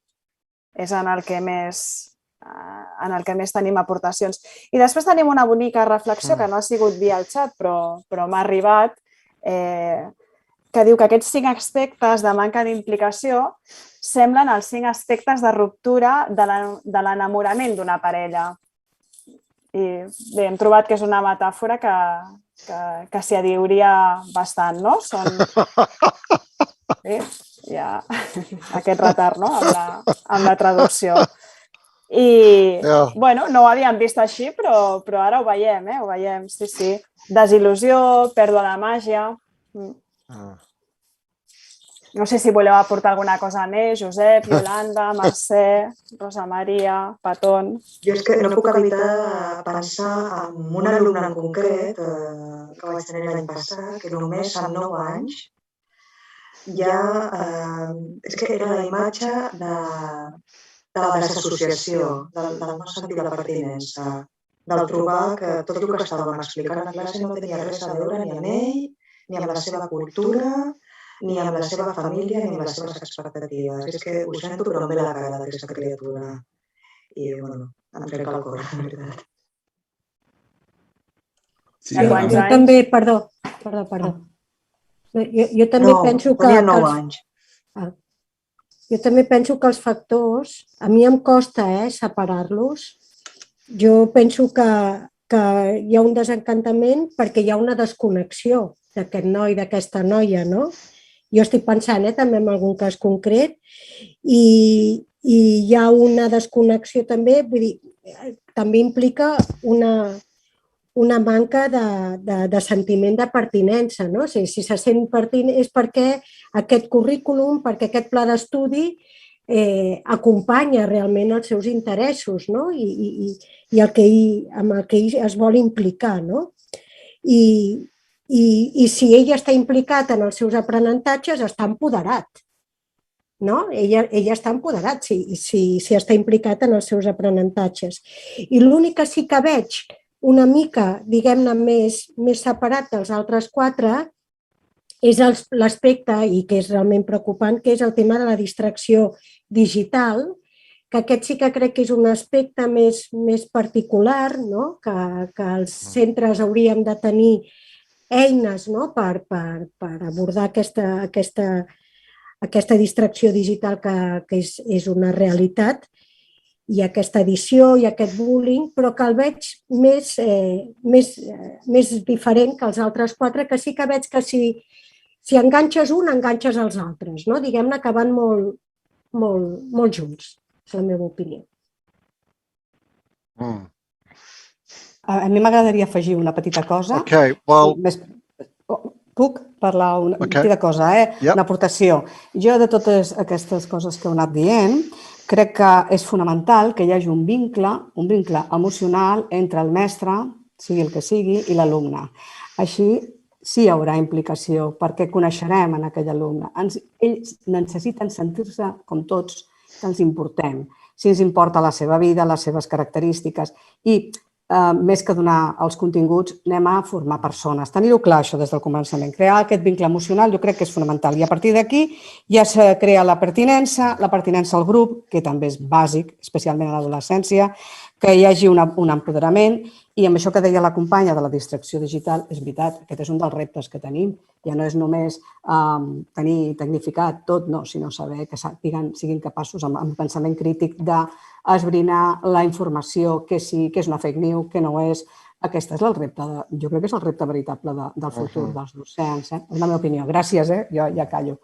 [SPEAKER 1] És en el que més tenim aportacions. I després tenim una bonica reflexió que no ha sigut via el xat, però m'ha arribat, que diu que aquests 5 aspectes de manca d'implicació semblen els 5 aspectes de ruptura de l'enamorament d'una parella. I bé, hem trobat que és una metàfora que s'hi adheuria bastant, no? Bé, hi ha aquest retard, no?, amb la traducció. I, bueno, no ho havíem vist així, però ara ho veiem, ho veiem, sí, sí. Desil·lusió, pèrdua de màgia. No sé si voleu aportar alguna cosa més, Josep, Iolanda, Mercè, Rosa Maria, Patón.
[SPEAKER 6] Jo és que no puc evitar pensar en un alumne en concret que vaig tenir l'any passat, que només amb 9 anys ja... És que era la imatge de la desassociació, del no sentir la pertinença, del trobar que tot el que estàvem explicant a classe no tenia res a veure ni amb ell, ni amb la seva cultura, ni amb la seva família, ni amb les seves expectatives. És que ho sento, però em ve la cara d'aquesta criatura. I, bueno, em trenca el cor, la veritat.
[SPEAKER 10] Jo també, perdó. Jo també penso que...
[SPEAKER 6] Tenia 9 anys.
[SPEAKER 10] Jo també penso que els factors, a mi em costa separar-los. Jo penso que hi ha un desencantament perquè hi ha una desconnexió d'aquest noi, d'aquesta noia, no? Jo estic pensant també en algun cas concret i hi ha una desconnexió també, vull dir, també implica una manca de sentiment de pertinença, no? Si se sent pertinent és perquè aquest currículum, perquè aquest pla d'estudi acompanya realment els seus interessos, no? I amb el que ell es vol implicar, no? I si ell està implicat en els seus aprenentatges, està empoderat, no? Ell està empoderat si està implicat en els seus aprenentatges. I l'únic que sí que veig una mica, diguem-ne, més separat dels altres 4 és l'aspecte, i que és realment preocupant, que és el tema de la distracció digital, que aquest sí que crec que és un aspecte més particular, no? Que els centres hauríem de tenir eines per abordar aquesta distracció digital que és una realitat, i aquesta edició i aquest bullying, però que el veig més diferent que els altres 4, que sí que veig que si enganxes un, enganxes els altres, no? Diguem-ne que van molt junts, és la meva opinió.
[SPEAKER 4] A mi m'agradaria afegir una petita cosa. Puc parlar una petita cosa, una aportació. Jo, de totes aquestes coses que heu anat dient, crec que és fonamental que hi hagi un vincle emocional entre el mestre, sigui el que sigui, i l'alumne. Així sí hi haurà implicació, perquè coneixerem en aquell alumne. Ells necessiten sentir-se, com tots, que ens importem. Si ens importa la seva vida, les seves característiques i més que donar els continguts, anem a formar persones. Tenir-ho clar, això, des del començament. Crear aquest vincle emocional jo crec que és fonamental. I a partir d'aquí ja se crea la pertinença al grup, que també és bàsic, especialment a l'adolescència, que hi hagi un empoderament. I amb això que deia la companya de la distracció digital, és veritat, aquest és un dels reptes que tenim. Ja no és només tenir tecnificat tot, no, sinó saber que siguin capaços, amb pensament crític, d'esbrinar la informació, què sí, què és una fake news, què no és. Aquest és el repte, jo crec que és el repte veritable del futur dels docents. És la meva opinió. Gràcies, jo ja callo.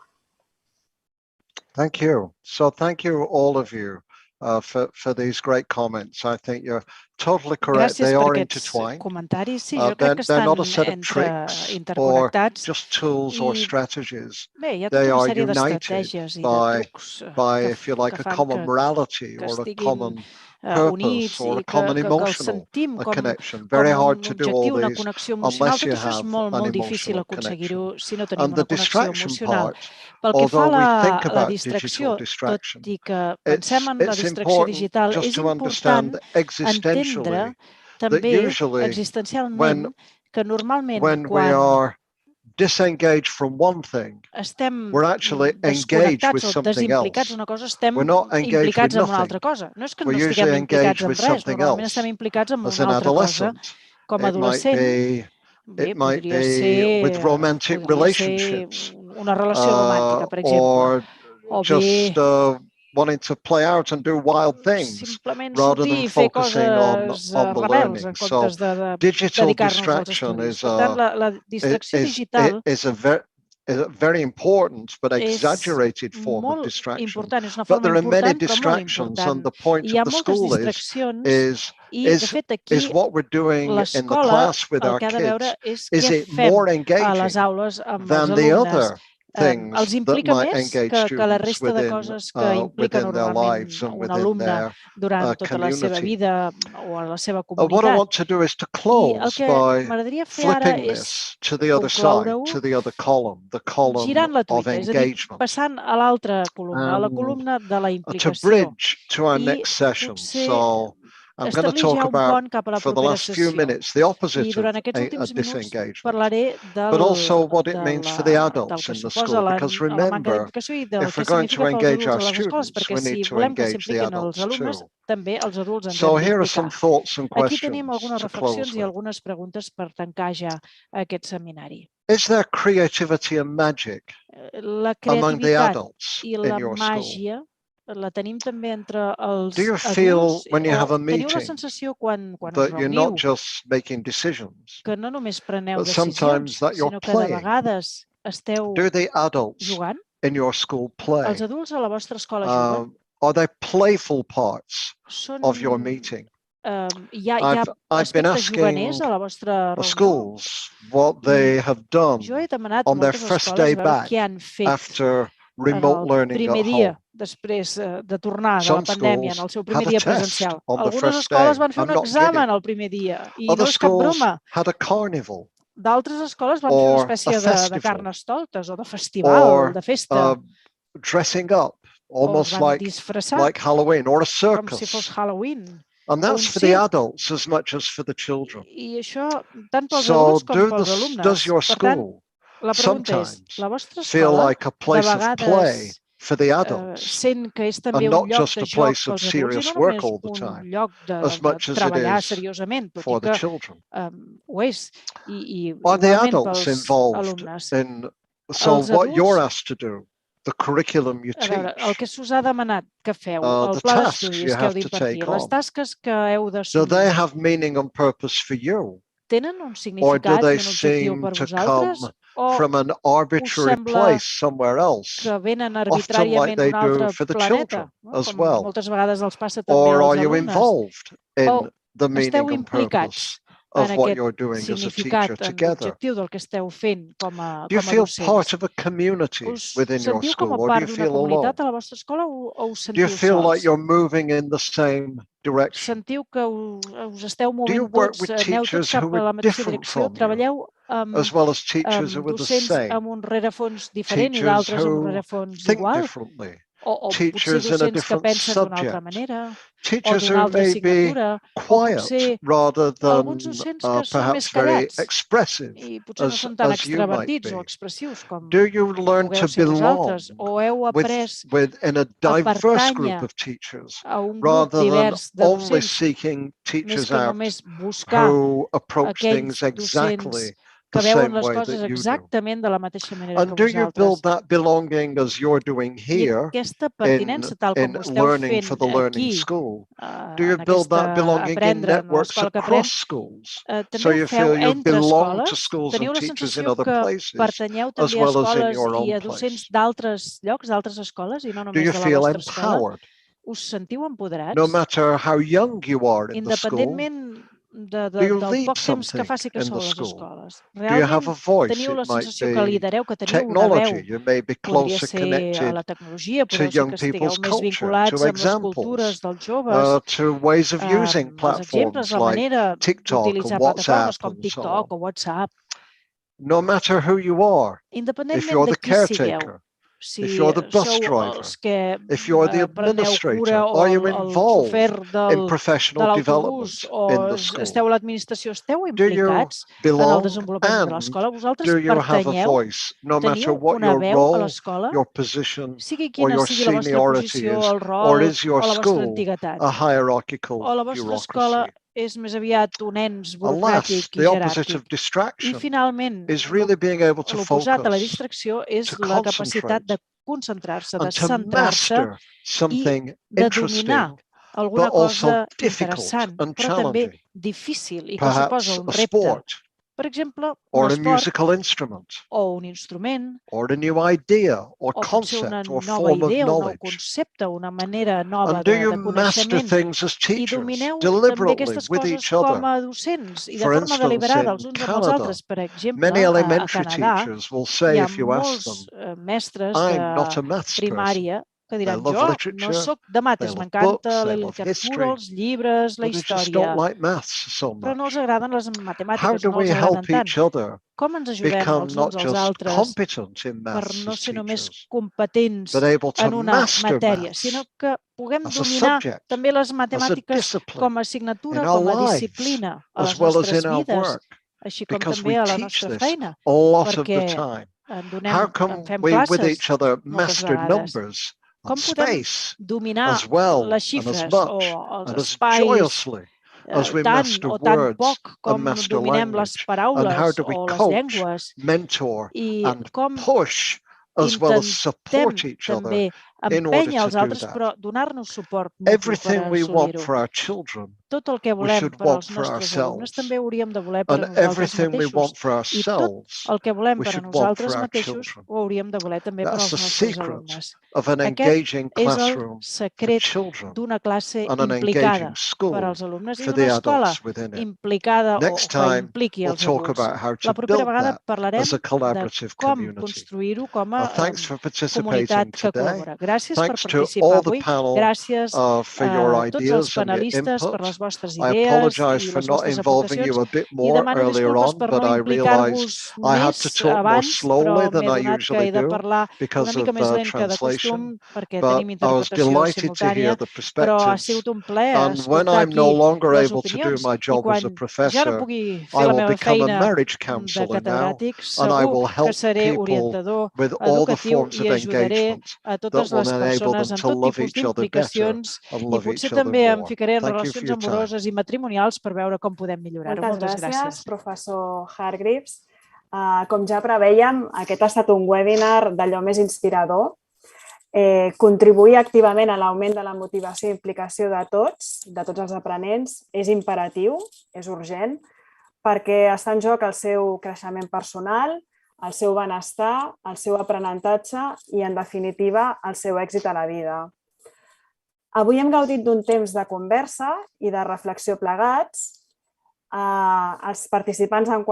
[SPEAKER 7] Thank you. So thank you all of you. For these great comments. I think you're totally correct. They are intertwined. They're not a set of tricks or just tools or strategies. They are united by, if you like, a common morality or a common purpose or a common emotional connection. Very hard to do all these unless you have an emotional connection. And the distraction part, although we think about digital distraction, it's important just to understand existentially that usually when we are disengaged from one thing, we're actually engaged with something else. We're not engaged with nothing. We're usually engaged with something else. As an adolescent, it might be with romantic relationships.
[SPEAKER 1] una relació romàntica, per exemple. O
[SPEAKER 7] just wanting to play out and do wild things
[SPEAKER 1] simplement
[SPEAKER 7] rather
[SPEAKER 1] sortir
[SPEAKER 7] than
[SPEAKER 1] i fer
[SPEAKER 7] focusing on
[SPEAKER 1] coses
[SPEAKER 7] the
[SPEAKER 1] rebels
[SPEAKER 7] learning.
[SPEAKER 1] en comptes de
[SPEAKER 7] Digital
[SPEAKER 1] dedicar-nos als
[SPEAKER 7] distraction
[SPEAKER 1] estudis.
[SPEAKER 7] is
[SPEAKER 1] Per tant, la distracció digital
[SPEAKER 7] a very important but
[SPEAKER 1] és
[SPEAKER 7] exaggerated form of
[SPEAKER 1] molt
[SPEAKER 7] distraction.
[SPEAKER 1] important, és una
[SPEAKER 7] But
[SPEAKER 1] forma
[SPEAKER 7] there are many
[SPEAKER 1] important, però molt
[SPEAKER 7] distractions,
[SPEAKER 1] important.
[SPEAKER 7] and the point
[SPEAKER 1] I hi ha
[SPEAKER 7] of the
[SPEAKER 1] moltes
[SPEAKER 7] school
[SPEAKER 1] distraccions i, de fet, aquí
[SPEAKER 7] is what we're doing in the
[SPEAKER 1] l'escola
[SPEAKER 7] class with
[SPEAKER 1] el
[SPEAKER 7] our
[SPEAKER 1] que ha de veure
[SPEAKER 7] kids.
[SPEAKER 1] és
[SPEAKER 7] Is
[SPEAKER 1] què
[SPEAKER 7] it
[SPEAKER 1] fem
[SPEAKER 7] more
[SPEAKER 1] a les
[SPEAKER 7] engaging
[SPEAKER 1] aules amb els
[SPEAKER 7] than the
[SPEAKER 1] alumnes.
[SPEAKER 7] other things
[SPEAKER 1] Els
[SPEAKER 7] that
[SPEAKER 1] implica
[SPEAKER 7] might
[SPEAKER 1] més
[SPEAKER 7] engage
[SPEAKER 1] que la
[SPEAKER 7] students
[SPEAKER 1] resta de coses que implica
[SPEAKER 7] within their
[SPEAKER 1] normalment
[SPEAKER 7] lives and
[SPEAKER 1] un
[SPEAKER 7] within
[SPEAKER 1] alumne
[SPEAKER 7] their
[SPEAKER 1] durant tota la seva
[SPEAKER 7] community?
[SPEAKER 1] vida o a la seva
[SPEAKER 7] What I
[SPEAKER 1] comunitat.
[SPEAKER 7] want to do is to
[SPEAKER 1] I el
[SPEAKER 7] close
[SPEAKER 1] que
[SPEAKER 7] by
[SPEAKER 1] m'agradaria fer ara
[SPEAKER 7] flipping
[SPEAKER 1] és
[SPEAKER 7] this to the other side,
[SPEAKER 1] concloure-ho
[SPEAKER 7] to the other column, the column
[SPEAKER 1] girant la
[SPEAKER 7] of
[SPEAKER 1] truita, és a dir,
[SPEAKER 7] engagement.
[SPEAKER 1] passant a l'altra columna, a la columna de la
[SPEAKER 7] To
[SPEAKER 1] implicació.
[SPEAKER 7] bridge to our
[SPEAKER 1] I
[SPEAKER 7] next session.
[SPEAKER 1] potser
[SPEAKER 7] So I'm going to
[SPEAKER 1] establir
[SPEAKER 7] talk
[SPEAKER 1] ja un
[SPEAKER 7] about,
[SPEAKER 1] pont cap a la
[SPEAKER 7] for the
[SPEAKER 1] propera
[SPEAKER 7] last few
[SPEAKER 1] sessió.
[SPEAKER 7] minutes, the
[SPEAKER 1] I
[SPEAKER 7] opposite
[SPEAKER 1] durant
[SPEAKER 7] of
[SPEAKER 1] aquests últims minuts
[SPEAKER 7] disengagement,
[SPEAKER 1] parlaré
[SPEAKER 7] but also what it
[SPEAKER 1] del
[SPEAKER 7] means for the
[SPEAKER 1] que
[SPEAKER 7] adults in the
[SPEAKER 1] suposa
[SPEAKER 7] school.
[SPEAKER 1] la
[SPEAKER 7] Because
[SPEAKER 1] manca
[SPEAKER 7] remember,
[SPEAKER 1] d'implicació i del
[SPEAKER 7] if
[SPEAKER 1] que
[SPEAKER 7] we're going to
[SPEAKER 1] significa pels
[SPEAKER 7] engage
[SPEAKER 1] adults
[SPEAKER 7] our
[SPEAKER 1] a les escoles,
[SPEAKER 7] students,
[SPEAKER 1] perquè
[SPEAKER 7] we
[SPEAKER 1] si
[SPEAKER 7] need to
[SPEAKER 1] volem que
[SPEAKER 7] engage the
[SPEAKER 1] s'impliquin els
[SPEAKER 7] adults
[SPEAKER 1] alumnes,
[SPEAKER 7] too.
[SPEAKER 1] també els adults ens
[SPEAKER 7] So
[SPEAKER 1] hem
[SPEAKER 7] here are
[SPEAKER 1] d'implicar.
[SPEAKER 7] some thoughts and
[SPEAKER 1] Aquí tenim
[SPEAKER 7] questions
[SPEAKER 1] algunes
[SPEAKER 7] to
[SPEAKER 1] reflexions
[SPEAKER 7] close
[SPEAKER 1] i
[SPEAKER 7] with.
[SPEAKER 1] algunes preguntes per tancar ja aquest seminari.
[SPEAKER 7] Is there creativity and magic
[SPEAKER 1] La
[SPEAKER 7] among the
[SPEAKER 1] creativitat
[SPEAKER 7] adults
[SPEAKER 1] i
[SPEAKER 7] in
[SPEAKER 1] la
[SPEAKER 7] your school?
[SPEAKER 1] màgia la tenim també entre els
[SPEAKER 7] Do you feel
[SPEAKER 1] adults
[SPEAKER 7] when you have
[SPEAKER 1] o
[SPEAKER 7] a
[SPEAKER 1] teniu la
[SPEAKER 7] meeting
[SPEAKER 1] sensació quan us
[SPEAKER 7] that you're not
[SPEAKER 1] reuniu
[SPEAKER 7] just making decisions,
[SPEAKER 1] que no només preneu
[SPEAKER 7] but sometimes
[SPEAKER 1] decisions,
[SPEAKER 7] that you're
[SPEAKER 1] sinó que de
[SPEAKER 7] playing?
[SPEAKER 1] vegades esteu
[SPEAKER 7] Do the adults
[SPEAKER 1] jugant?
[SPEAKER 7] in your school
[SPEAKER 1] Els
[SPEAKER 7] play?
[SPEAKER 1] adults a la vostra escola juguen?
[SPEAKER 7] Are they playful parts
[SPEAKER 1] Són,
[SPEAKER 7] of your meeting?
[SPEAKER 1] hi ha
[SPEAKER 7] I've been
[SPEAKER 1] aspectes juganers
[SPEAKER 7] asking
[SPEAKER 1] a la vostra
[SPEAKER 7] the
[SPEAKER 1] reunió?
[SPEAKER 7] schools what they have done
[SPEAKER 1] Jo he demanat
[SPEAKER 7] on their
[SPEAKER 1] moltes
[SPEAKER 7] first day
[SPEAKER 1] escoles a veure
[SPEAKER 7] back
[SPEAKER 1] què han fet
[SPEAKER 7] after
[SPEAKER 1] en
[SPEAKER 7] remote
[SPEAKER 1] el
[SPEAKER 7] learning
[SPEAKER 1] primer
[SPEAKER 7] at
[SPEAKER 1] dia
[SPEAKER 7] home.
[SPEAKER 1] després de tornar de la
[SPEAKER 7] Some
[SPEAKER 1] pandèmia, en
[SPEAKER 7] schools
[SPEAKER 1] el seu
[SPEAKER 7] had
[SPEAKER 1] primer
[SPEAKER 7] a
[SPEAKER 1] dia
[SPEAKER 7] test
[SPEAKER 1] presencial.
[SPEAKER 7] on the
[SPEAKER 1] Algunes
[SPEAKER 7] first
[SPEAKER 1] escoles
[SPEAKER 7] day.
[SPEAKER 1] van fer
[SPEAKER 7] I'm
[SPEAKER 1] un
[SPEAKER 7] not
[SPEAKER 1] examen
[SPEAKER 7] kidding.
[SPEAKER 1] el primer dia i
[SPEAKER 7] Other
[SPEAKER 1] no és cap
[SPEAKER 7] schools
[SPEAKER 1] broma.
[SPEAKER 7] had a carnival
[SPEAKER 1] D'altres escoles van fer una
[SPEAKER 7] or a
[SPEAKER 1] espècie de
[SPEAKER 7] festival
[SPEAKER 1] carnestoltes o de festival,
[SPEAKER 7] or
[SPEAKER 1] de festa,
[SPEAKER 7] dressing up,
[SPEAKER 1] o es
[SPEAKER 7] almost
[SPEAKER 1] van disfressar
[SPEAKER 7] like Halloween or a
[SPEAKER 1] com si fos
[SPEAKER 7] circus.
[SPEAKER 1] Halloween.
[SPEAKER 7] And
[SPEAKER 1] o
[SPEAKER 7] that's
[SPEAKER 1] un
[SPEAKER 7] for the
[SPEAKER 1] circ.
[SPEAKER 7] adults as much as for the children.
[SPEAKER 1] I això tant pels
[SPEAKER 7] So
[SPEAKER 1] adults com pels
[SPEAKER 7] does
[SPEAKER 1] alumnes.
[SPEAKER 7] your
[SPEAKER 1] Per tant,
[SPEAKER 7] school
[SPEAKER 1] la pregunta és,
[SPEAKER 7] sometimes
[SPEAKER 1] la vostra
[SPEAKER 7] feel
[SPEAKER 1] escola
[SPEAKER 7] like a
[SPEAKER 1] de
[SPEAKER 7] place of play
[SPEAKER 1] vegades
[SPEAKER 7] for the adults
[SPEAKER 1] sent que és també
[SPEAKER 7] and
[SPEAKER 1] un
[SPEAKER 7] not
[SPEAKER 1] lloc
[SPEAKER 7] just
[SPEAKER 1] de
[SPEAKER 7] a
[SPEAKER 1] joc
[SPEAKER 7] place of
[SPEAKER 1] pels adults i
[SPEAKER 7] serious
[SPEAKER 1] no
[SPEAKER 7] work
[SPEAKER 1] només
[SPEAKER 7] all the
[SPEAKER 1] un
[SPEAKER 7] time,
[SPEAKER 1] lloc de
[SPEAKER 7] as much as it
[SPEAKER 1] treballar
[SPEAKER 7] is
[SPEAKER 1] seriosament, tot
[SPEAKER 7] for
[SPEAKER 1] i
[SPEAKER 7] the
[SPEAKER 1] que
[SPEAKER 7] children?
[SPEAKER 1] ho és, i
[SPEAKER 7] Are the
[SPEAKER 1] igualment
[SPEAKER 7] adults
[SPEAKER 1] pels
[SPEAKER 7] involved
[SPEAKER 1] alumnes.
[SPEAKER 7] in, so
[SPEAKER 1] Els
[SPEAKER 7] what you're
[SPEAKER 1] adults,
[SPEAKER 7] asked to do, the curriculum you
[SPEAKER 1] a veure, el
[SPEAKER 7] teach,
[SPEAKER 1] que s'us ha demanat que feu, el
[SPEAKER 7] the
[SPEAKER 1] pla
[SPEAKER 7] tasks
[SPEAKER 1] d'estudis
[SPEAKER 7] you
[SPEAKER 1] que heu
[SPEAKER 7] have to
[SPEAKER 1] d'impartir,
[SPEAKER 7] take
[SPEAKER 1] les
[SPEAKER 7] on,
[SPEAKER 1] tasques que heu
[SPEAKER 7] do
[SPEAKER 1] d'assumir,
[SPEAKER 7] they have meaning and purpose for you?
[SPEAKER 1] tenen un
[SPEAKER 7] Or do
[SPEAKER 1] significat
[SPEAKER 7] they
[SPEAKER 1] i un objectiu
[SPEAKER 7] seem
[SPEAKER 1] per
[SPEAKER 7] to
[SPEAKER 1] vosaltres?
[SPEAKER 7] come
[SPEAKER 1] O
[SPEAKER 7] from an
[SPEAKER 1] us
[SPEAKER 7] arbitrary
[SPEAKER 1] sembla
[SPEAKER 7] place somewhere else,
[SPEAKER 1] que venen
[SPEAKER 7] often like
[SPEAKER 1] arbitràriament
[SPEAKER 7] they
[SPEAKER 1] d'un
[SPEAKER 7] do
[SPEAKER 1] altre
[SPEAKER 7] for the
[SPEAKER 1] planeta,
[SPEAKER 7] children
[SPEAKER 1] no?
[SPEAKER 7] as
[SPEAKER 1] Com
[SPEAKER 7] well?
[SPEAKER 1] moltes vegades els passa també
[SPEAKER 7] Or
[SPEAKER 1] als
[SPEAKER 7] are you
[SPEAKER 1] alumnes?
[SPEAKER 7] involved in
[SPEAKER 1] O
[SPEAKER 7] the meaning
[SPEAKER 1] esteu
[SPEAKER 7] and
[SPEAKER 1] implicats
[SPEAKER 7] purpose of
[SPEAKER 1] en
[SPEAKER 7] what
[SPEAKER 1] aquest
[SPEAKER 7] you're doing as a
[SPEAKER 1] significat,
[SPEAKER 7] teacher
[SPEAKER 1] en
[SPEAKER 7] together?
[SPEAKER 1] l'objectiu del que esteu fent com a
[SPEAKER 7] Do you feel part
[SPEAKER 1] docents?
[SPEAKER 7] of a community
[SPEAKER 1] Us
[SPEAKER 7] within your
[SPEAKER 1] sentiu com
[SPEAKER 7] school,
[SPEAKER 1] a
[SPEAKER 7] or do you
[SPEAKER 1] part d'una
[SPEAKER 7] feel alone?
[SPEAKER 1] comunitat a la vostra escola o us
[SPEAKER 7] Do you
[SPEAKER 1] sentiu
[SPEAKER 7] feel like
[SPEAKER 1] sols?
[SPEAKER 7] you're moving in the same direction?
[SPEAKER 1] Sentiu que us esteu
[SPEAKER 7] Do you
[SPEAKER 1] movent
[SPEAKER 7] work
[SPEAKER 1] tots,
[SPEAKER 7] with
[SPEAKER 1] aneu tots
[SPEAKER 7] teachers
[SPEAKER 1] cap
[SPEAKER 7] who
[SPEAKER 1] a
[SPEAKER 7] are
[SPEAKER 1] la mateixa
[SPEAKER 7] different
[SPEAKER 1] direcció?
[SPEAKER 7] from you,
[SPEAKER 1] Treballeu
[SPEAKER 7] as well as teachers who are the
[SPEAKER 1] docents
[SPEAKER 7] same?
[SPEAKER 1] amb un rerefons diferent i
[SPEAKER 7] Teachers
[SPEAKER 1] d'altres amb un
[SPEAKER 7] who
[SPEAKER 1] rerefons
[SPEAKER 7] think
[SPEAKER 1] igual?
[SPEAKER 7] differently?
[SPEAKER 1] O potser
[SPEAKER 7] Teachers in a
[SPEAKER 1] docents que
[SPEAKER 7] different
[SPEAKER 1] pensen d'una altra
[SPEAKER 7] subject?
[SPEAKER 1] manera o
[SPEAKER 7] Teachers
[SPEAKER 1] d'una
[SPEAKER 7] who
[SPEAKER 1] altra
[SPEAKER 7] may be
[SPEAKER 1] assignatura? O
[SPEAKER 7] quiet
[SPEAKER 1] potser
[SPEAKER 7] rather
[SPEAKER 1] alguns
[SPEAKER 7] than
[SPEAKER 1] docents que són més
[SPEAKER 7] perhaps very
[SPEAKER 1] callats
[SPEAKER 7] expressive
[SPEAKER 1] i potser no són tan
[SPEAKER 7] as you might
[SPEAKER 1] extravertits o
[SPEAKER 7] be?
[SPEAKER 1] expressius com
[SPEAKER 7] Do you learn
[SPEAKER 1] pugueu
[SPEAKER 7] to
[SPEAKER 1] ser
[SPEAKER 7] belong
[SPEAKER 1] vosaltres? O heu après
[SPEAKER 7] within a
[SPEAKER 1] a
[SPEAKER 7] diverse group
[SPEAKER 1] pertànyer
[SPEAKER 7] of teachers
[SPEAKER 1] a un grup
[SPEAKER 7] rather than
[SPEAKER 1] divers de
[SPEAKER 7] only
[SPEAKER 1] docents,
[SPEAKER 7] seeking
[SPEAKER 1] més
[SPEAKER 7] teachers
[SPEAKER 1] que
[SPEAKER 7] out
[SPEAKER 1] només buscar
[SPEAKER 7] who approach
[SPEAKER 1] aquells
[SPEAKER 7] things exactly
[SPEAKER 1] docents
[SPEAKER 7] the
[SPEAKER 1] que veuen
[SPEAKER 7] same
[SPEAKER 1] les
[SPEAKER 7] way
[SPEAKER 1] coses
[SPEAKER 7] that you do?
[SPEAKER 1] exactament de la mateixa manera que
[SPEAKER 7] And do you
[SPEAKER 1] vosaltres?
[SPEAKER 7] build that belonging as you're doing
[SPEAKER 1] I
[SPEAKER 7] here
[SPEAKER 1] aquesta
[SPEAKER 7] in,
[SPEAKER 1] pertinença, tal com
[SPEAKER 7] in
[SPEAKER 1] ho esteu
[SPEAKER 7] learning
[SPEAKER 1] fent
[SPEAKER 7] for the learning
[SPEAKER 1] aquí,
[SPEAKER 7] school? Do you
[SPEAKER 1] en
[SPEAKER 7] build that
[SPEAKER 1] aquesta
[SPEAKER 7] belonging in
[SPEAKER 1] aprendre, en
[SPEAKER 7] networks
[SPEAKER 1] l'escola que aprèn,
[SPEAKER 7] across schools?
[SPEAKER 1] també
[SPEAKER 7] So
[SPEAKER 1] ho
[SPEAKER 7] you
[SPEAKER 1] feu
[SPEAKER 7] feel you
[SPEAKER 1] entre
[SPEAKER 7] belong to
[SPEAKER 1] escoles?
[SPEAKER 7] schools
[SPEAKER 1] Teniu
[SPEAKER 7] and
[SPEAKER 1] la
[SPEAKER 7] teachers in
[SPEAKER 1] sensació
[SPEAKER 7] other
[SPEAKER 1] que
[SPEAKER 7] places
[SPEAKER 1] pertanyeu
[SPEAKER 7] as
[SPEAKER 1] també a
[SPEAKER 7] well as in
[SPEAKER 1] escoles
[SPEAKER 7] your
[SPEAKER 1] i
[SPEAKER 7] own
[SPEAKER 1] a docents
[SPEAKER 7] place?
[SPEAKER 1] d'altres llocs, d'altres escoles i no
[SPEAKER 7] Do
[SPEAKER 1] només
[SPEAKER 7] you
[SPEAKER 1] de la
[SPEAKER 7] feel
[SPEAKER 1] vostra escola?
[SPEAKER 7] empowered?
[SPEAKER 1] Us sentiu empoderats?
[SPEAKER 7] No matter how young you are in the school,
[SPEAKER 1] Independentment
[SPEAKER 7] do you
[SPEAKER 1] del
[SPEAKER 7] lead
[SPEAKER 1] poc temps que
[SPEAKER 7] something
[SPEAKER 1] faci que
[SPEAKER 7] in
[SPEAKER 1] sou
[SPEAKER 7] the
[SPEAKER 1] a les
[SPEAKER 7] school?
[SPEAKER 1] escoles.
[SPEAKER 7] Do you have
[SPEAKER 1] Realment
[SPEAKER 7] a voice?
[SPEAKER 1] teniu la
[SPEAKER 7] It might
[SPEAKER 1] sensació que
[SPEAKER 7] be
[SPEAKER 1] lidereu, que teniu una veu.
[SPEAKER 7] technology. You may be
[SPEAKER 1] Podria
[SPEAKER 7] closer
[SPEAKER 1] ser a
[SPEAKER 7] connected
[SPEAKER 1] la tecnologia,
[SPEAKER 7] to
[SPEAKER 1] podeu ser
[SPEAKER 7] young
[SPEAKER 1] que estigueu
[SPEAKER 7] people's
[SPEAKER 1] més
[SPEAKER 7] culture,
[SPEAKER 1] vinculats
[SPEAKER 7] to
[SPEAKER 1] amb les cultures
[SPEAKER 7] examples,
[SPEAKER 1] dels joves,
[SPEAKER 7] to ways of using
[SPEAKER 1] els exemples,
[SPEAKER 7] platforms
[SPEAKER 1] la
[SPEAKER 7] like
[SPEAKER 1] manera
[SPEAKER 7] TikTok and
[SPEAKER 1] d'utilitzar plataformes
[SPEAKER 7] WhatsApp
[SPEAKER 1] com
[SPEAKER 7] and so
[SPEAKER 1] TikTok
[SPEAKER 7] on.
[SPEAKER 1] o WhatsApp.
[SPEAKER 7] No matter who you are, if
[SPEAKER 1] Independentment
[SPEAKER 7] you're
[SPEAKER 1] de
[SPEAKER 7] the
[SPEAKER 1] qui sigueu,
[SPEAKER 7] caretaker,
[SPEAKER 1] si
[SPEAKER 7] if you're the bus
[SPEAKER 1] sou
[SPEAKER 7] driver,
[SPEAKER 1] els que
[SPEAKER 7] if you're the
[SPEAKER 1] preneu cura
[SPEAKER 7] administrator,
[SPEAKER 1] o
[SPEAKER 7] are you
[SPEAKER 1] el
[SPEAKER 7] involved
[SPEAKER 1] xofer
[SPEAKER 7] in
[SPEAKER 1] de
[SPEAKER 7] professional
[SPEAKER 1] l'autobús
[SPEAKER 7] development
[SPEAKER 1] o
[SPEAKER 7] in the
[SPEAKER 1] esteu
[SPEAKER 7] school?
[SPEAKER 1] a l'administració, esteu
[SPEAKER 7] Do you
[SPEAKER 1] implicats en el
[SPEAKER 7] belong
[SPEAKER 1] desenvolupament de
[SPEAKER 7] and
[SPEAKER 1] l'escola? Vosaltres
[SPEAKER 7] do you have a
[SPEAKER 1] pertanyeu?
[SPEAKER 7] voice, no matter
[SPEAKER 1] Teniu
[SPEAKER 7] what
[SPEAKER 1] una
[SPEAKER 7] your
[SPEAKER 1] veu a
[SPEAKER 7] role,
[SPEAKER 1] l'escola?
[SPEAKER 7] your position,
[SPEAKER 1] Sigui
[SPEAKER 7] or
[SPEAKER 1] quina
[SPEAKER 7] your
[SPEAKER 1] sigui la vostra
[SPEAKER 7] seniority
[SPEAKER 1] posició,
[SPEAKER 7] is,
[SPEAKER 1] el
[SPEAKER 7] or
[SPEAKER 1] rol
[SPEAKER 7] is your
[SPEAKER 1] o la vostra
[SPEAKER 7] school
[SPEAKER 1] antiguitat.
[SPEAKER 7] a hierarchical
[SPEAKER 1] O la vostra escola
[SPEAKER 7] bureaucracy?
[SPEAKER 11] és més aviat un ens
[SPEAKER 7] Alas,
[SPEAKER 11] burocràtic i
[SPEAKER 7] the opposite
[SPEAKER 11] jeràrquic.
[SPEAKER 7] of distraction
[SPEAKER 11] I finalment,
[SPEAKER 7] is really being able to
[SPEAKER 11] l'oposat a la
[SPEAKER 7] focus,
[SPEAKER 11] distracció és
[SPEAKER 7] to
[SPEAKER 11] la capacitat de
[SPEAKER 7] concentrate,
[SPEAKER 11] concentrar-se, de
[SPEAKER 7] and to
[SPEAKER 11] centrar-se
[SPEAKER 7] master
[SPEAKER 11] i
[SPEAKER 7] something
[SPEAKER 11] de dominar
[SPEAKER 7] interesting,
[SPEAKER 11] alguna
[SPEAKER 7] but also
[SPEAKER 11] cosa
[SPEAKER 7] difficult
[SPEAKER 11] interessant,
[SPEAKER 7] and
[SPEAKER 11] però també
[SPEAKER 7] challenging.
[SPEAKER 11] difícil i que suposa
[SPEAKER 7] Perhaps
[SPEAKER 11] un
[SPEAKER 7] a
[SPEAKER 11] repte.
[SPEAKER 7] sport,
[SPEAKER 11] Per exemple, un
[SPEAKER 7] or a
[SPEAKER 11] esport
[SPEAKER 7] musical instrument,
[SPEAKER 11] o un instrument,
[SPEAKER 7] or a new idea, or
[SPEAKER 11] o potser una
[SPEAKER 7] concept, or
[SPEAKER 11] nova
[SPEAKER 7] form of
[SPEAKER 11] idea, un nou
[SPEAKER 7] knowledge.
[SPEAKER 11] concepte, una manera nova
[SPEAKER 7] And do you
[SPEAKER 11] de
[SPEAKER 7] master
[SPEAKER 11] coneixement.
[SPEAKER 7] things as
[SPEAKER 11] I
[SPEAKER 7] teachers,
[SPEAKER 11] domineu també
[SPEAKER 7] deliberately,
[SPEAKER 11] aquestes
[SPEAKER 7] with
[SPEAKER 11] coses
[SPEAKER 7] each other?
[SPEAKER 11] com a docents i de
[SPEAKER 7] For
[SPEAKER 11] forma
[SPEAKER 7] instance,
[SPEAKER 11] deliberada
[SPEAKER 7] in
[SPEAKER 11] els uns amb els
[SPEAKER 7] Canada,
[SPEAKER 11] altres. Per exemple,
[SPEAKER 7] many
[SPEAKER 11] a
[SPEAKER 7] elementary
[SPEAKER 11] Canadà
[SPEAKER 7] teachers will
[SPEAKER 11] hi
[SPEAKER 7] say,
[SPEAKER 11] ha
[SPEAKER 7] if you ask them,
[SPEAKER 11] molts mestres
[SPEAKER 7] I'm not
[SPEAKER 11] de
[SPEAKER 7] a maths person.
[SPEAKER 11] primària que
[SPEAKER 7] They
[SPEAKER 11] diran,
[SPEAKER 7] love
[SPEAKER 11] jo no
[SPEAKER 7] literature,
[SPEAKER 11] sóc de
[SPEAKER 7] they
[SPEAKER 11] mates,
[SPEAKER 7] love
[SPEAKER 11] m'encanta
[SPEAKER 7] books,
[SPEAKER 11] la
[SPEAKER 7] they love
[SPEAKER 11] literatura,
[SPEAKER 7] history,
[SPEAKER 11] els llibres, la
[SPEAKER 7] but they just don't
[SPEAKER 11] història,
[SPEAKER 7] like maths so
[SPEAKER 11] però no els
[SPEAKER 7] much.
[SPEAKER 11] agraden les
[SPEAKER 7] How
[SPEAKER 11] matemàtiques,
[SPEAKER 7] do
[SPEAKER 11] no
[SPEAKER 7] we
[SPEAKER 11] els agraden
[SPEAKER 7] help
[SPEAKER 11] tant.
[SPEAKER 7] each other
[SPEAKER 11] Com ens ajudem
[SPEAKER 7] become
[SPEAKER 11] els
[SPEAKER 7] not
[SPEAKER 11] uns als
[SPEAKER 7] just
[SPEAKER 11] altres
[SPEAKER 7] competent in
[SPEAKER 11] per
[SPEAKER 7] maths
[SPEAKER 11] no
[SPEAKER 7] as
[SPEAKER 11] ser només
[SPEAKER 7] teachers,
[SPEAKER 11] competents
[SPEAKER 7] but able to
[SPEAKER 11] en una
[SPEAKER 7] master
[SPEAKER 11] matèria, sinó
[SPEAKER 7] maths
[SPEAKER 11] que puguem
[SPEAKER 7] as a
[SPEAKER 11] dominar
[SPEAKER 7] subject,
[SPEAKER 11] també les
[SPEAKER 7] as a
[SPEAKER 11] matemàtiques
[SPEAKER 7] discipline
[SPEAKER 11] com a
[SPEAKER 7] in
[SPEAKER 11] assignatura,
[SPEAKER 7] our
[SPEAKER 11] com a
[SPEAKER 7] lives,
[SPEAKER 11] disciplina a
[SPEAKER 7] as
[SPEAKER 11] les
[SPEAKER 7] well as
[SPEAKER 11] nostres
[SPEAKER 7] in our
[SPEAKER 11] vides,
[SPEAKER 7] work,
[SPEAKER 11] així com
[SPEAKER 7] because
[SPEAKER 11] també
[SPEAKER 7] we
[SPEAKER 11] a la
[SPEAKER 7] teach
[SPEAKER 11] nostra
[SPEAKER 7] this
[SPEAKER 11] feina,
[SPEAKER 7] a lot of the
[SPEAKER 11] perquè
[SPEAKER 7] time.
[SPEAKER 11] en
[SPEAKER 7] How
[SPEAKER 11] en
[SPEAKER 7] come
[SPEAKER 11] fem
[SPEAKER 7] we with
[SPEAKER 11] classes
[SPEAKER 7] each other
[SPEAKER 11] moltes
[SPEAKER 7] master
[SPEAKER 11] vegades.
[SPEAKER 7] numbers
[SPEAKER 11] Com
[SPEAKER 7] and
[SPEAKER 11] podem
[SPEAKER 7] space
[SPEAKER 11] dominar
[SPEAKER 7] as well
[SPEAKER 11] les
[SPEAKER 7] and as
[SPEAKER 11] xifres
[SPEAKER 7] much
[SPEAKER 11] o els
[SPEAKER 7] and as
[SPEAKER 11] espais
[SPEAKER 7] joyously as we
[SPEAKER 11] tant
[SPEAKER 7] master
[SPEAKER 11] o tan
[SPEAKER 7] words
[SPEAKER 11] poc
[SPEAKER 7] and
[SPEAKER 11] com
[SPEAKER 7] master
[SPEAKER 11] dominem les
[SPEAKER 7] language? And how
[SPEAKER 11] paraules
[SPEAKER 7] do we
[SPEAKER 11] o les
[SPEAKER 7] coach,
[SPEAKER 11] llengües
[SPEAKER 7] mentor,
[SPEAKER 11] i
[SPEAKER 7] and
[SPEAKER 11] com
[SPEAKER 7] push as well as
[SPEAKER 11] intentem
[SPEAKER 7] support each other
[SPEAKER 11] també
[SPEAKER 7] in order
[SPEAKER 11] empènyer
[SPEAKER 7] to
[SPEAKER 11] els
[SPEAKER 7] do
[SPEAKER 11] altres,
[SPEAKER 7] that?
[SPEAKER 11] però donar-nos suport mutu per
[SPEAKER 7] Everything we want
[SPEAKER 11] assolir-ho.
[SPEAKER 7] for our children,
[SPEAKER 11] Tot el que
[SPEAKER 7] we
[SPEAKER 11] volem
[SPEAKER 7] should
[SPEAKER 11] per
[SPEAKER 7] want
[SPEAKER 11] als
[SPEAKER 7] for
[SPEAKER 11] nostres alumnes
[SPEAKER 7] ourselves.
[SPEAKER 11] també ho hauríem de voler per a
[SPEAKER 7] And
[SPEAKER 11] nosaltres
[SPEAKER 7] everything we
[SPEAKER 11] mateixos.
[SPEAKER 7] want for
[SPEAKER 11] I tot
[SPEAKER 7] ourselves,
[SPEAKER 11] el que volem
[SPEAKER 7] we
[SPEAKER 11] per a
[SPEAKER 7] should want for
[SPEAKER 11] nosaltres
[SPEAKER 7] our
[SPEAKER 11] mateixos
[SPEAKER 7] children.
[SPEAKER 11] ho hauríem de voler també per
[SPEAKER 7] That's
[SPEAKER 11] als
[SPEAKER 7] the
[SPEAKER 11] nostres
[SPEAKER 7] secret
[SPEAKER 11] alumnes.
[SPEAKER 7] of an
[SPEAKER 11] Aquest
[SPEAKER 7] engaging
[SPEAKER 11] és el
[SPEAKER 7] classroom for
[SPEAKER 11] secret
[SPEAKER 7] children
[SPEAKER 11] d'una classe
[SPEAKER 7] and an
[SPEAKER 11] implicada
[SPEAKER 7] engaging
[SPEAKER 11] per
[SPEAKER 7] school
[SPEAKER 11] als alumnes i
[SPEAKER 7] for
[SPEAKER 11] d'una
[SPEAKER 7] the
[SPEAKER 11] escola
[SPEAKER 7] adults within it.
[SPEAKER 11] implicada o
[SPEAKER 7] Next
[SPEAKER 11] que
[SPEAKER 7] time,
[SPEAKER 11] impliqui
[SPEAKER 7] we'll
[SPEAKER 11] els
[SPEAKER 7] talk
[SPEAKER 11] adults.
[SPEAKER 7] about how
[SPEAKER 11] La
[SPEAKER 7] to
[SPEAKER 11] propera
[SPEAKER 7] build
[SPEAKER 11] vegada
[SPEAKER 7] that
[SPEAKER 11] parlarem
[SPEAKER 7] as a
[SPEAKER 11] de
[SPEAKER 7] collaborative
[SPEAKER 11] com
[SPEAKER 7] community.
[SPEAKER 11] construir-ho com a
[SPEAKER 7] Thanks for participating
[SPEAKER 11] comunitat que
[SPEAKER 7] today.
[SPEAKER 11] col·labora. Gràcies per
[SPEAKER 7] Thanks to
[SPEAKER 11] participar
[SPEAKER 7] all the
[SPEAKER 11] avui.
[SPEAKER 7] panel
[SPEAKER 11] Gràcies
[SPEAKER 7] for your
[SPEAKER 11] a tots els
[SPEAKER 7] ideas and your
[SPEAKER 11] panelistes per
[SPEAKER 7] input.
[SPEAKER 11] les vostres
[SPEAKER 7] I
[SPEAKER 11] idees
[SPEAKER 7] apologize
[SPEAKER 11] i
[SPEAKER 7] for
[SPEAKER 11] les
[SPEAKER 7] not
[SPEAKER 11] vostres
[SPEAKER 7] involving you
[SPEAKER 11] aportacions
[SPEAKER 7] a bit
[SPEAKER 11] i
[SPEAKER 7] more
[SPEAKER 11] demano
[SPEAKER 7] earlier
[SPEAKER 11] disculpes
[SPEAKER 7] on,
[SPEAKER 11] per
[SPEAKER 7] but
[SPEAKER 11] no
[SPEAKER 7] I realized
[SPEAKER 11] implicar-vos
[SPEAKER 7] I had to
[SPEAKER 11] més
[SPEAKER 7] talk more
[SPEAKER 11] abans,
[SPEAKER 7] slowly
[SPEAKER 11] però
[SPEAKER 7] than
[SPEAKER 11] m'he
[SPEAKER 7] I
[SPEAKER 11] adonat que
[SPEAKER 7] usually
[SPEAKER 11] he de
[SPEAKER 7] do
[SPEAKER 11] parlar una
[SPEAKER 7] because
[SPEAKER 11] mica
[SPEAKER 7] of
[SPEAKER 11] més lent que de
[SPEAKER 7] translation.
[SPEAKER 11] costum perquè
[SPEAKER 7] But
[SPEAKER 11] tenim
[SPEAKER 7] I was
[SPEAKER 11] interpretació
[SPEAKER 7] delighted to hear
[SPEAKER 11] simultània,
[SPEAKER 7] the
[SPEAKER 11] però ha
[SPEAKER 7] perspectives.
[SPEAKER 11] sigut un plaer
[SPEAKER 7] And when
[SPEAKER 11] escoltar
[SPEAKER 7] I'm no
[SPEAKER 11] aquí
[SPEAKER 7] longer
[SPEAKER 11] les
[SPEAKER 7] able to do
[SPEAKER 11] opinions
[SPEAKER 7] my
[SPEAKER 11] i
[SPEAKER 7] job as a
[SPEAKER 11] quan ja no
[SPEAKER 7] professor,
[SPEAKER 11] pugui
[SPEAKER 7] I
[SPEAKER 11] fer la
[SPEAKER 7] will
[SPEAKER 11] meva
[SPEAKER 7] become a
[SPEAKER 11] feina
[SPEAKER 7] marriage
[SPEAKER 11] de
[SPEAKER 7] counselor now,
[SPEAKER 11] catedràtic,
[SPEAKER 7] and I
[SPEAKER 11] segur
[SPEAKER 7] will
[SPEAKER 11] que
[SPEAKER 7] help
[SPEAKER 11] seré
[SPEAKER 7] people
[SPEAKER 11] orientador
[SPEAKER 7] with all the
[SPEAKER 11] educatiu
[SPEAKER 7] forms
[SPEAKER 11] i
[SPEAKER 7] of
[SPEAKER 11] ajudaré
[SPEAKER 7] engagement
[SPEAKER 11] a
[SPEAKER 7] that
[SPEAKER 11] totes
[SPEAKER 7] will
[SPEAKER 11] les
[SPEAKER 7] enable
[SPEAKER 11] persones
[SPEAKER 7] them
[SPEAKER 11] en
[SPEAKER 7] to
[SPEAKER 11] tot
[SPEAKER 7] love
[SPEAKER 11] tipus
[SPEAKER 7] each other better
[SPEAKER 11] d'implicacions
[SPEAKER 7] and
[SPEAKER 11] i
[SPEAKER 7] love
[SPEAKER 11] potser
[SPEAKER 7] each other
[SPEAKER 11] també em
[SPEAKER 7] more.
[SPEAKER 11] ficaré en
[SPEAKER 7] Thank you for
[SPEAKER 11] relacions
[SPEAKER 7] your time.
[SPEAKER 11] amoroses i matrimonials per veure com podem millorar-ho.
[SPEAKER 1] Moltes
[SPEAKER 11] Moltes
[SPEAKER 1] gràcies,
[SPEAKER 11] gràcies.
[SPEAKER 1] professor Hargreaves. Com ja preveiem, aquest ha estat un webinar d'allò més inspirador. Contribuir activament a l'augment de la motivació i implicació de tots els aprenents, és imperatiu, és urgent, perquè està en joc el seu creixement personal, el seu benestar, el seu aprenentatge i, en definitiva, el seu èxit a la vida. Avui hem gaudit d'un temps de conversa i de reflexió plegats. Els participants han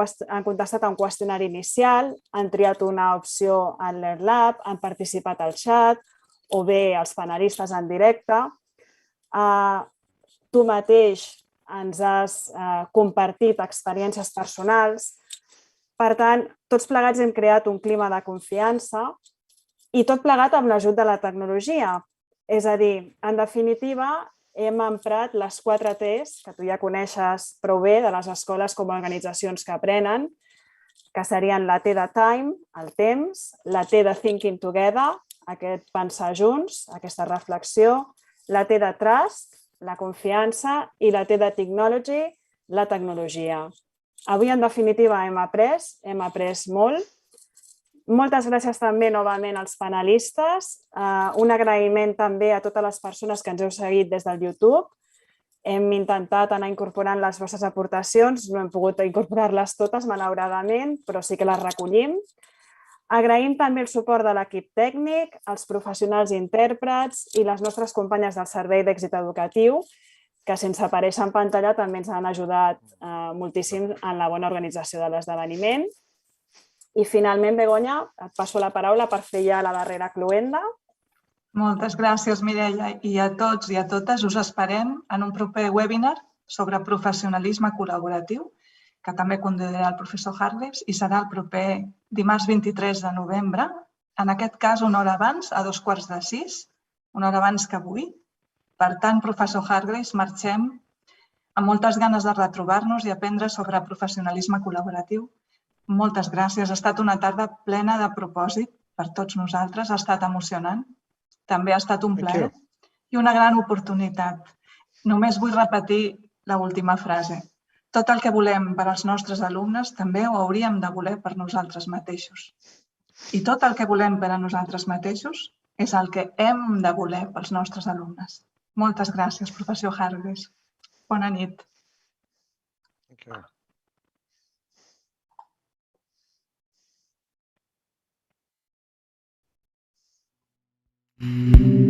[SPEAKER 1] contestat a un qüestionari inicial, han triat una opció en l'Airlab, han participat al xat o bé els panelistes en directe. Tu mateix ens has compartit experiències personals. Per tant, tots plegats hem creat un clima de confiança i tot plegat amb l'ajut de la tecnologia. És a dir, en definitiva, hem emprat les 4 T's que tu ja coneixes prou bé de les escoles com a organitzacions que aprenen, que serien la T de Time, el temps, la T de Thinking Together, aquest pensar junts, aquesta reflexió, la T de Trust, la confiança, i la T de Technology, la tecnologia. Avui, en definitiva, hem après molt. Moltes gràcies també novament als panelistes. Un agraïment també a totes les persones que ens heu seguit des del YouTube. Hem intentat anar incorporant les vostres aportacions, no hem pogut incorporar-les totes, malauradament, però sí que les recollim. Agraïm també el suport de l'equip tècnic, els professionals i intèrprets i les nostres companyes del Servei d'Èxit Educatiu, que sense aparèixer en pantalla també ens han ajudat moltíssim en la bona organització de l'esdeveniment. I finalment, Begoña, et passo la paraula per fer ja la darrera cloenda.
[SPEAKER 2] Moltes gràcies, Mireia, i a tots i a totes us esperem en un proper webinar sobre professionalisme col·laboratiu, que també conduirà el professor Hargreaves, i serà el proper dimarts 23 de novembre, en aquest cas una hora abans, a 5:45, una hora abans que avui. Per tant, professor Hargreaves, marxem amb moltes ganes de retrobar-nos i aprendre sobre professionalisme col·laboratiu. Moltes gràcies. Ha estat una tarda plena de propòsit per tots nosaltres. Ha estat emocionant. També ha estat un plaer i una gran oportunitat. Només vull repetir l'última frase. Tot el que volem per als nostres alumnes també ho hauríem de voler per nosaltres mateixos. I tot el que volem per a nosaltres mateixos és el que hem de voler pels nostres alumnes. Moltes gràcies, professor Hargreaves. Bona nit.
[SPEAKER 7] Thank you.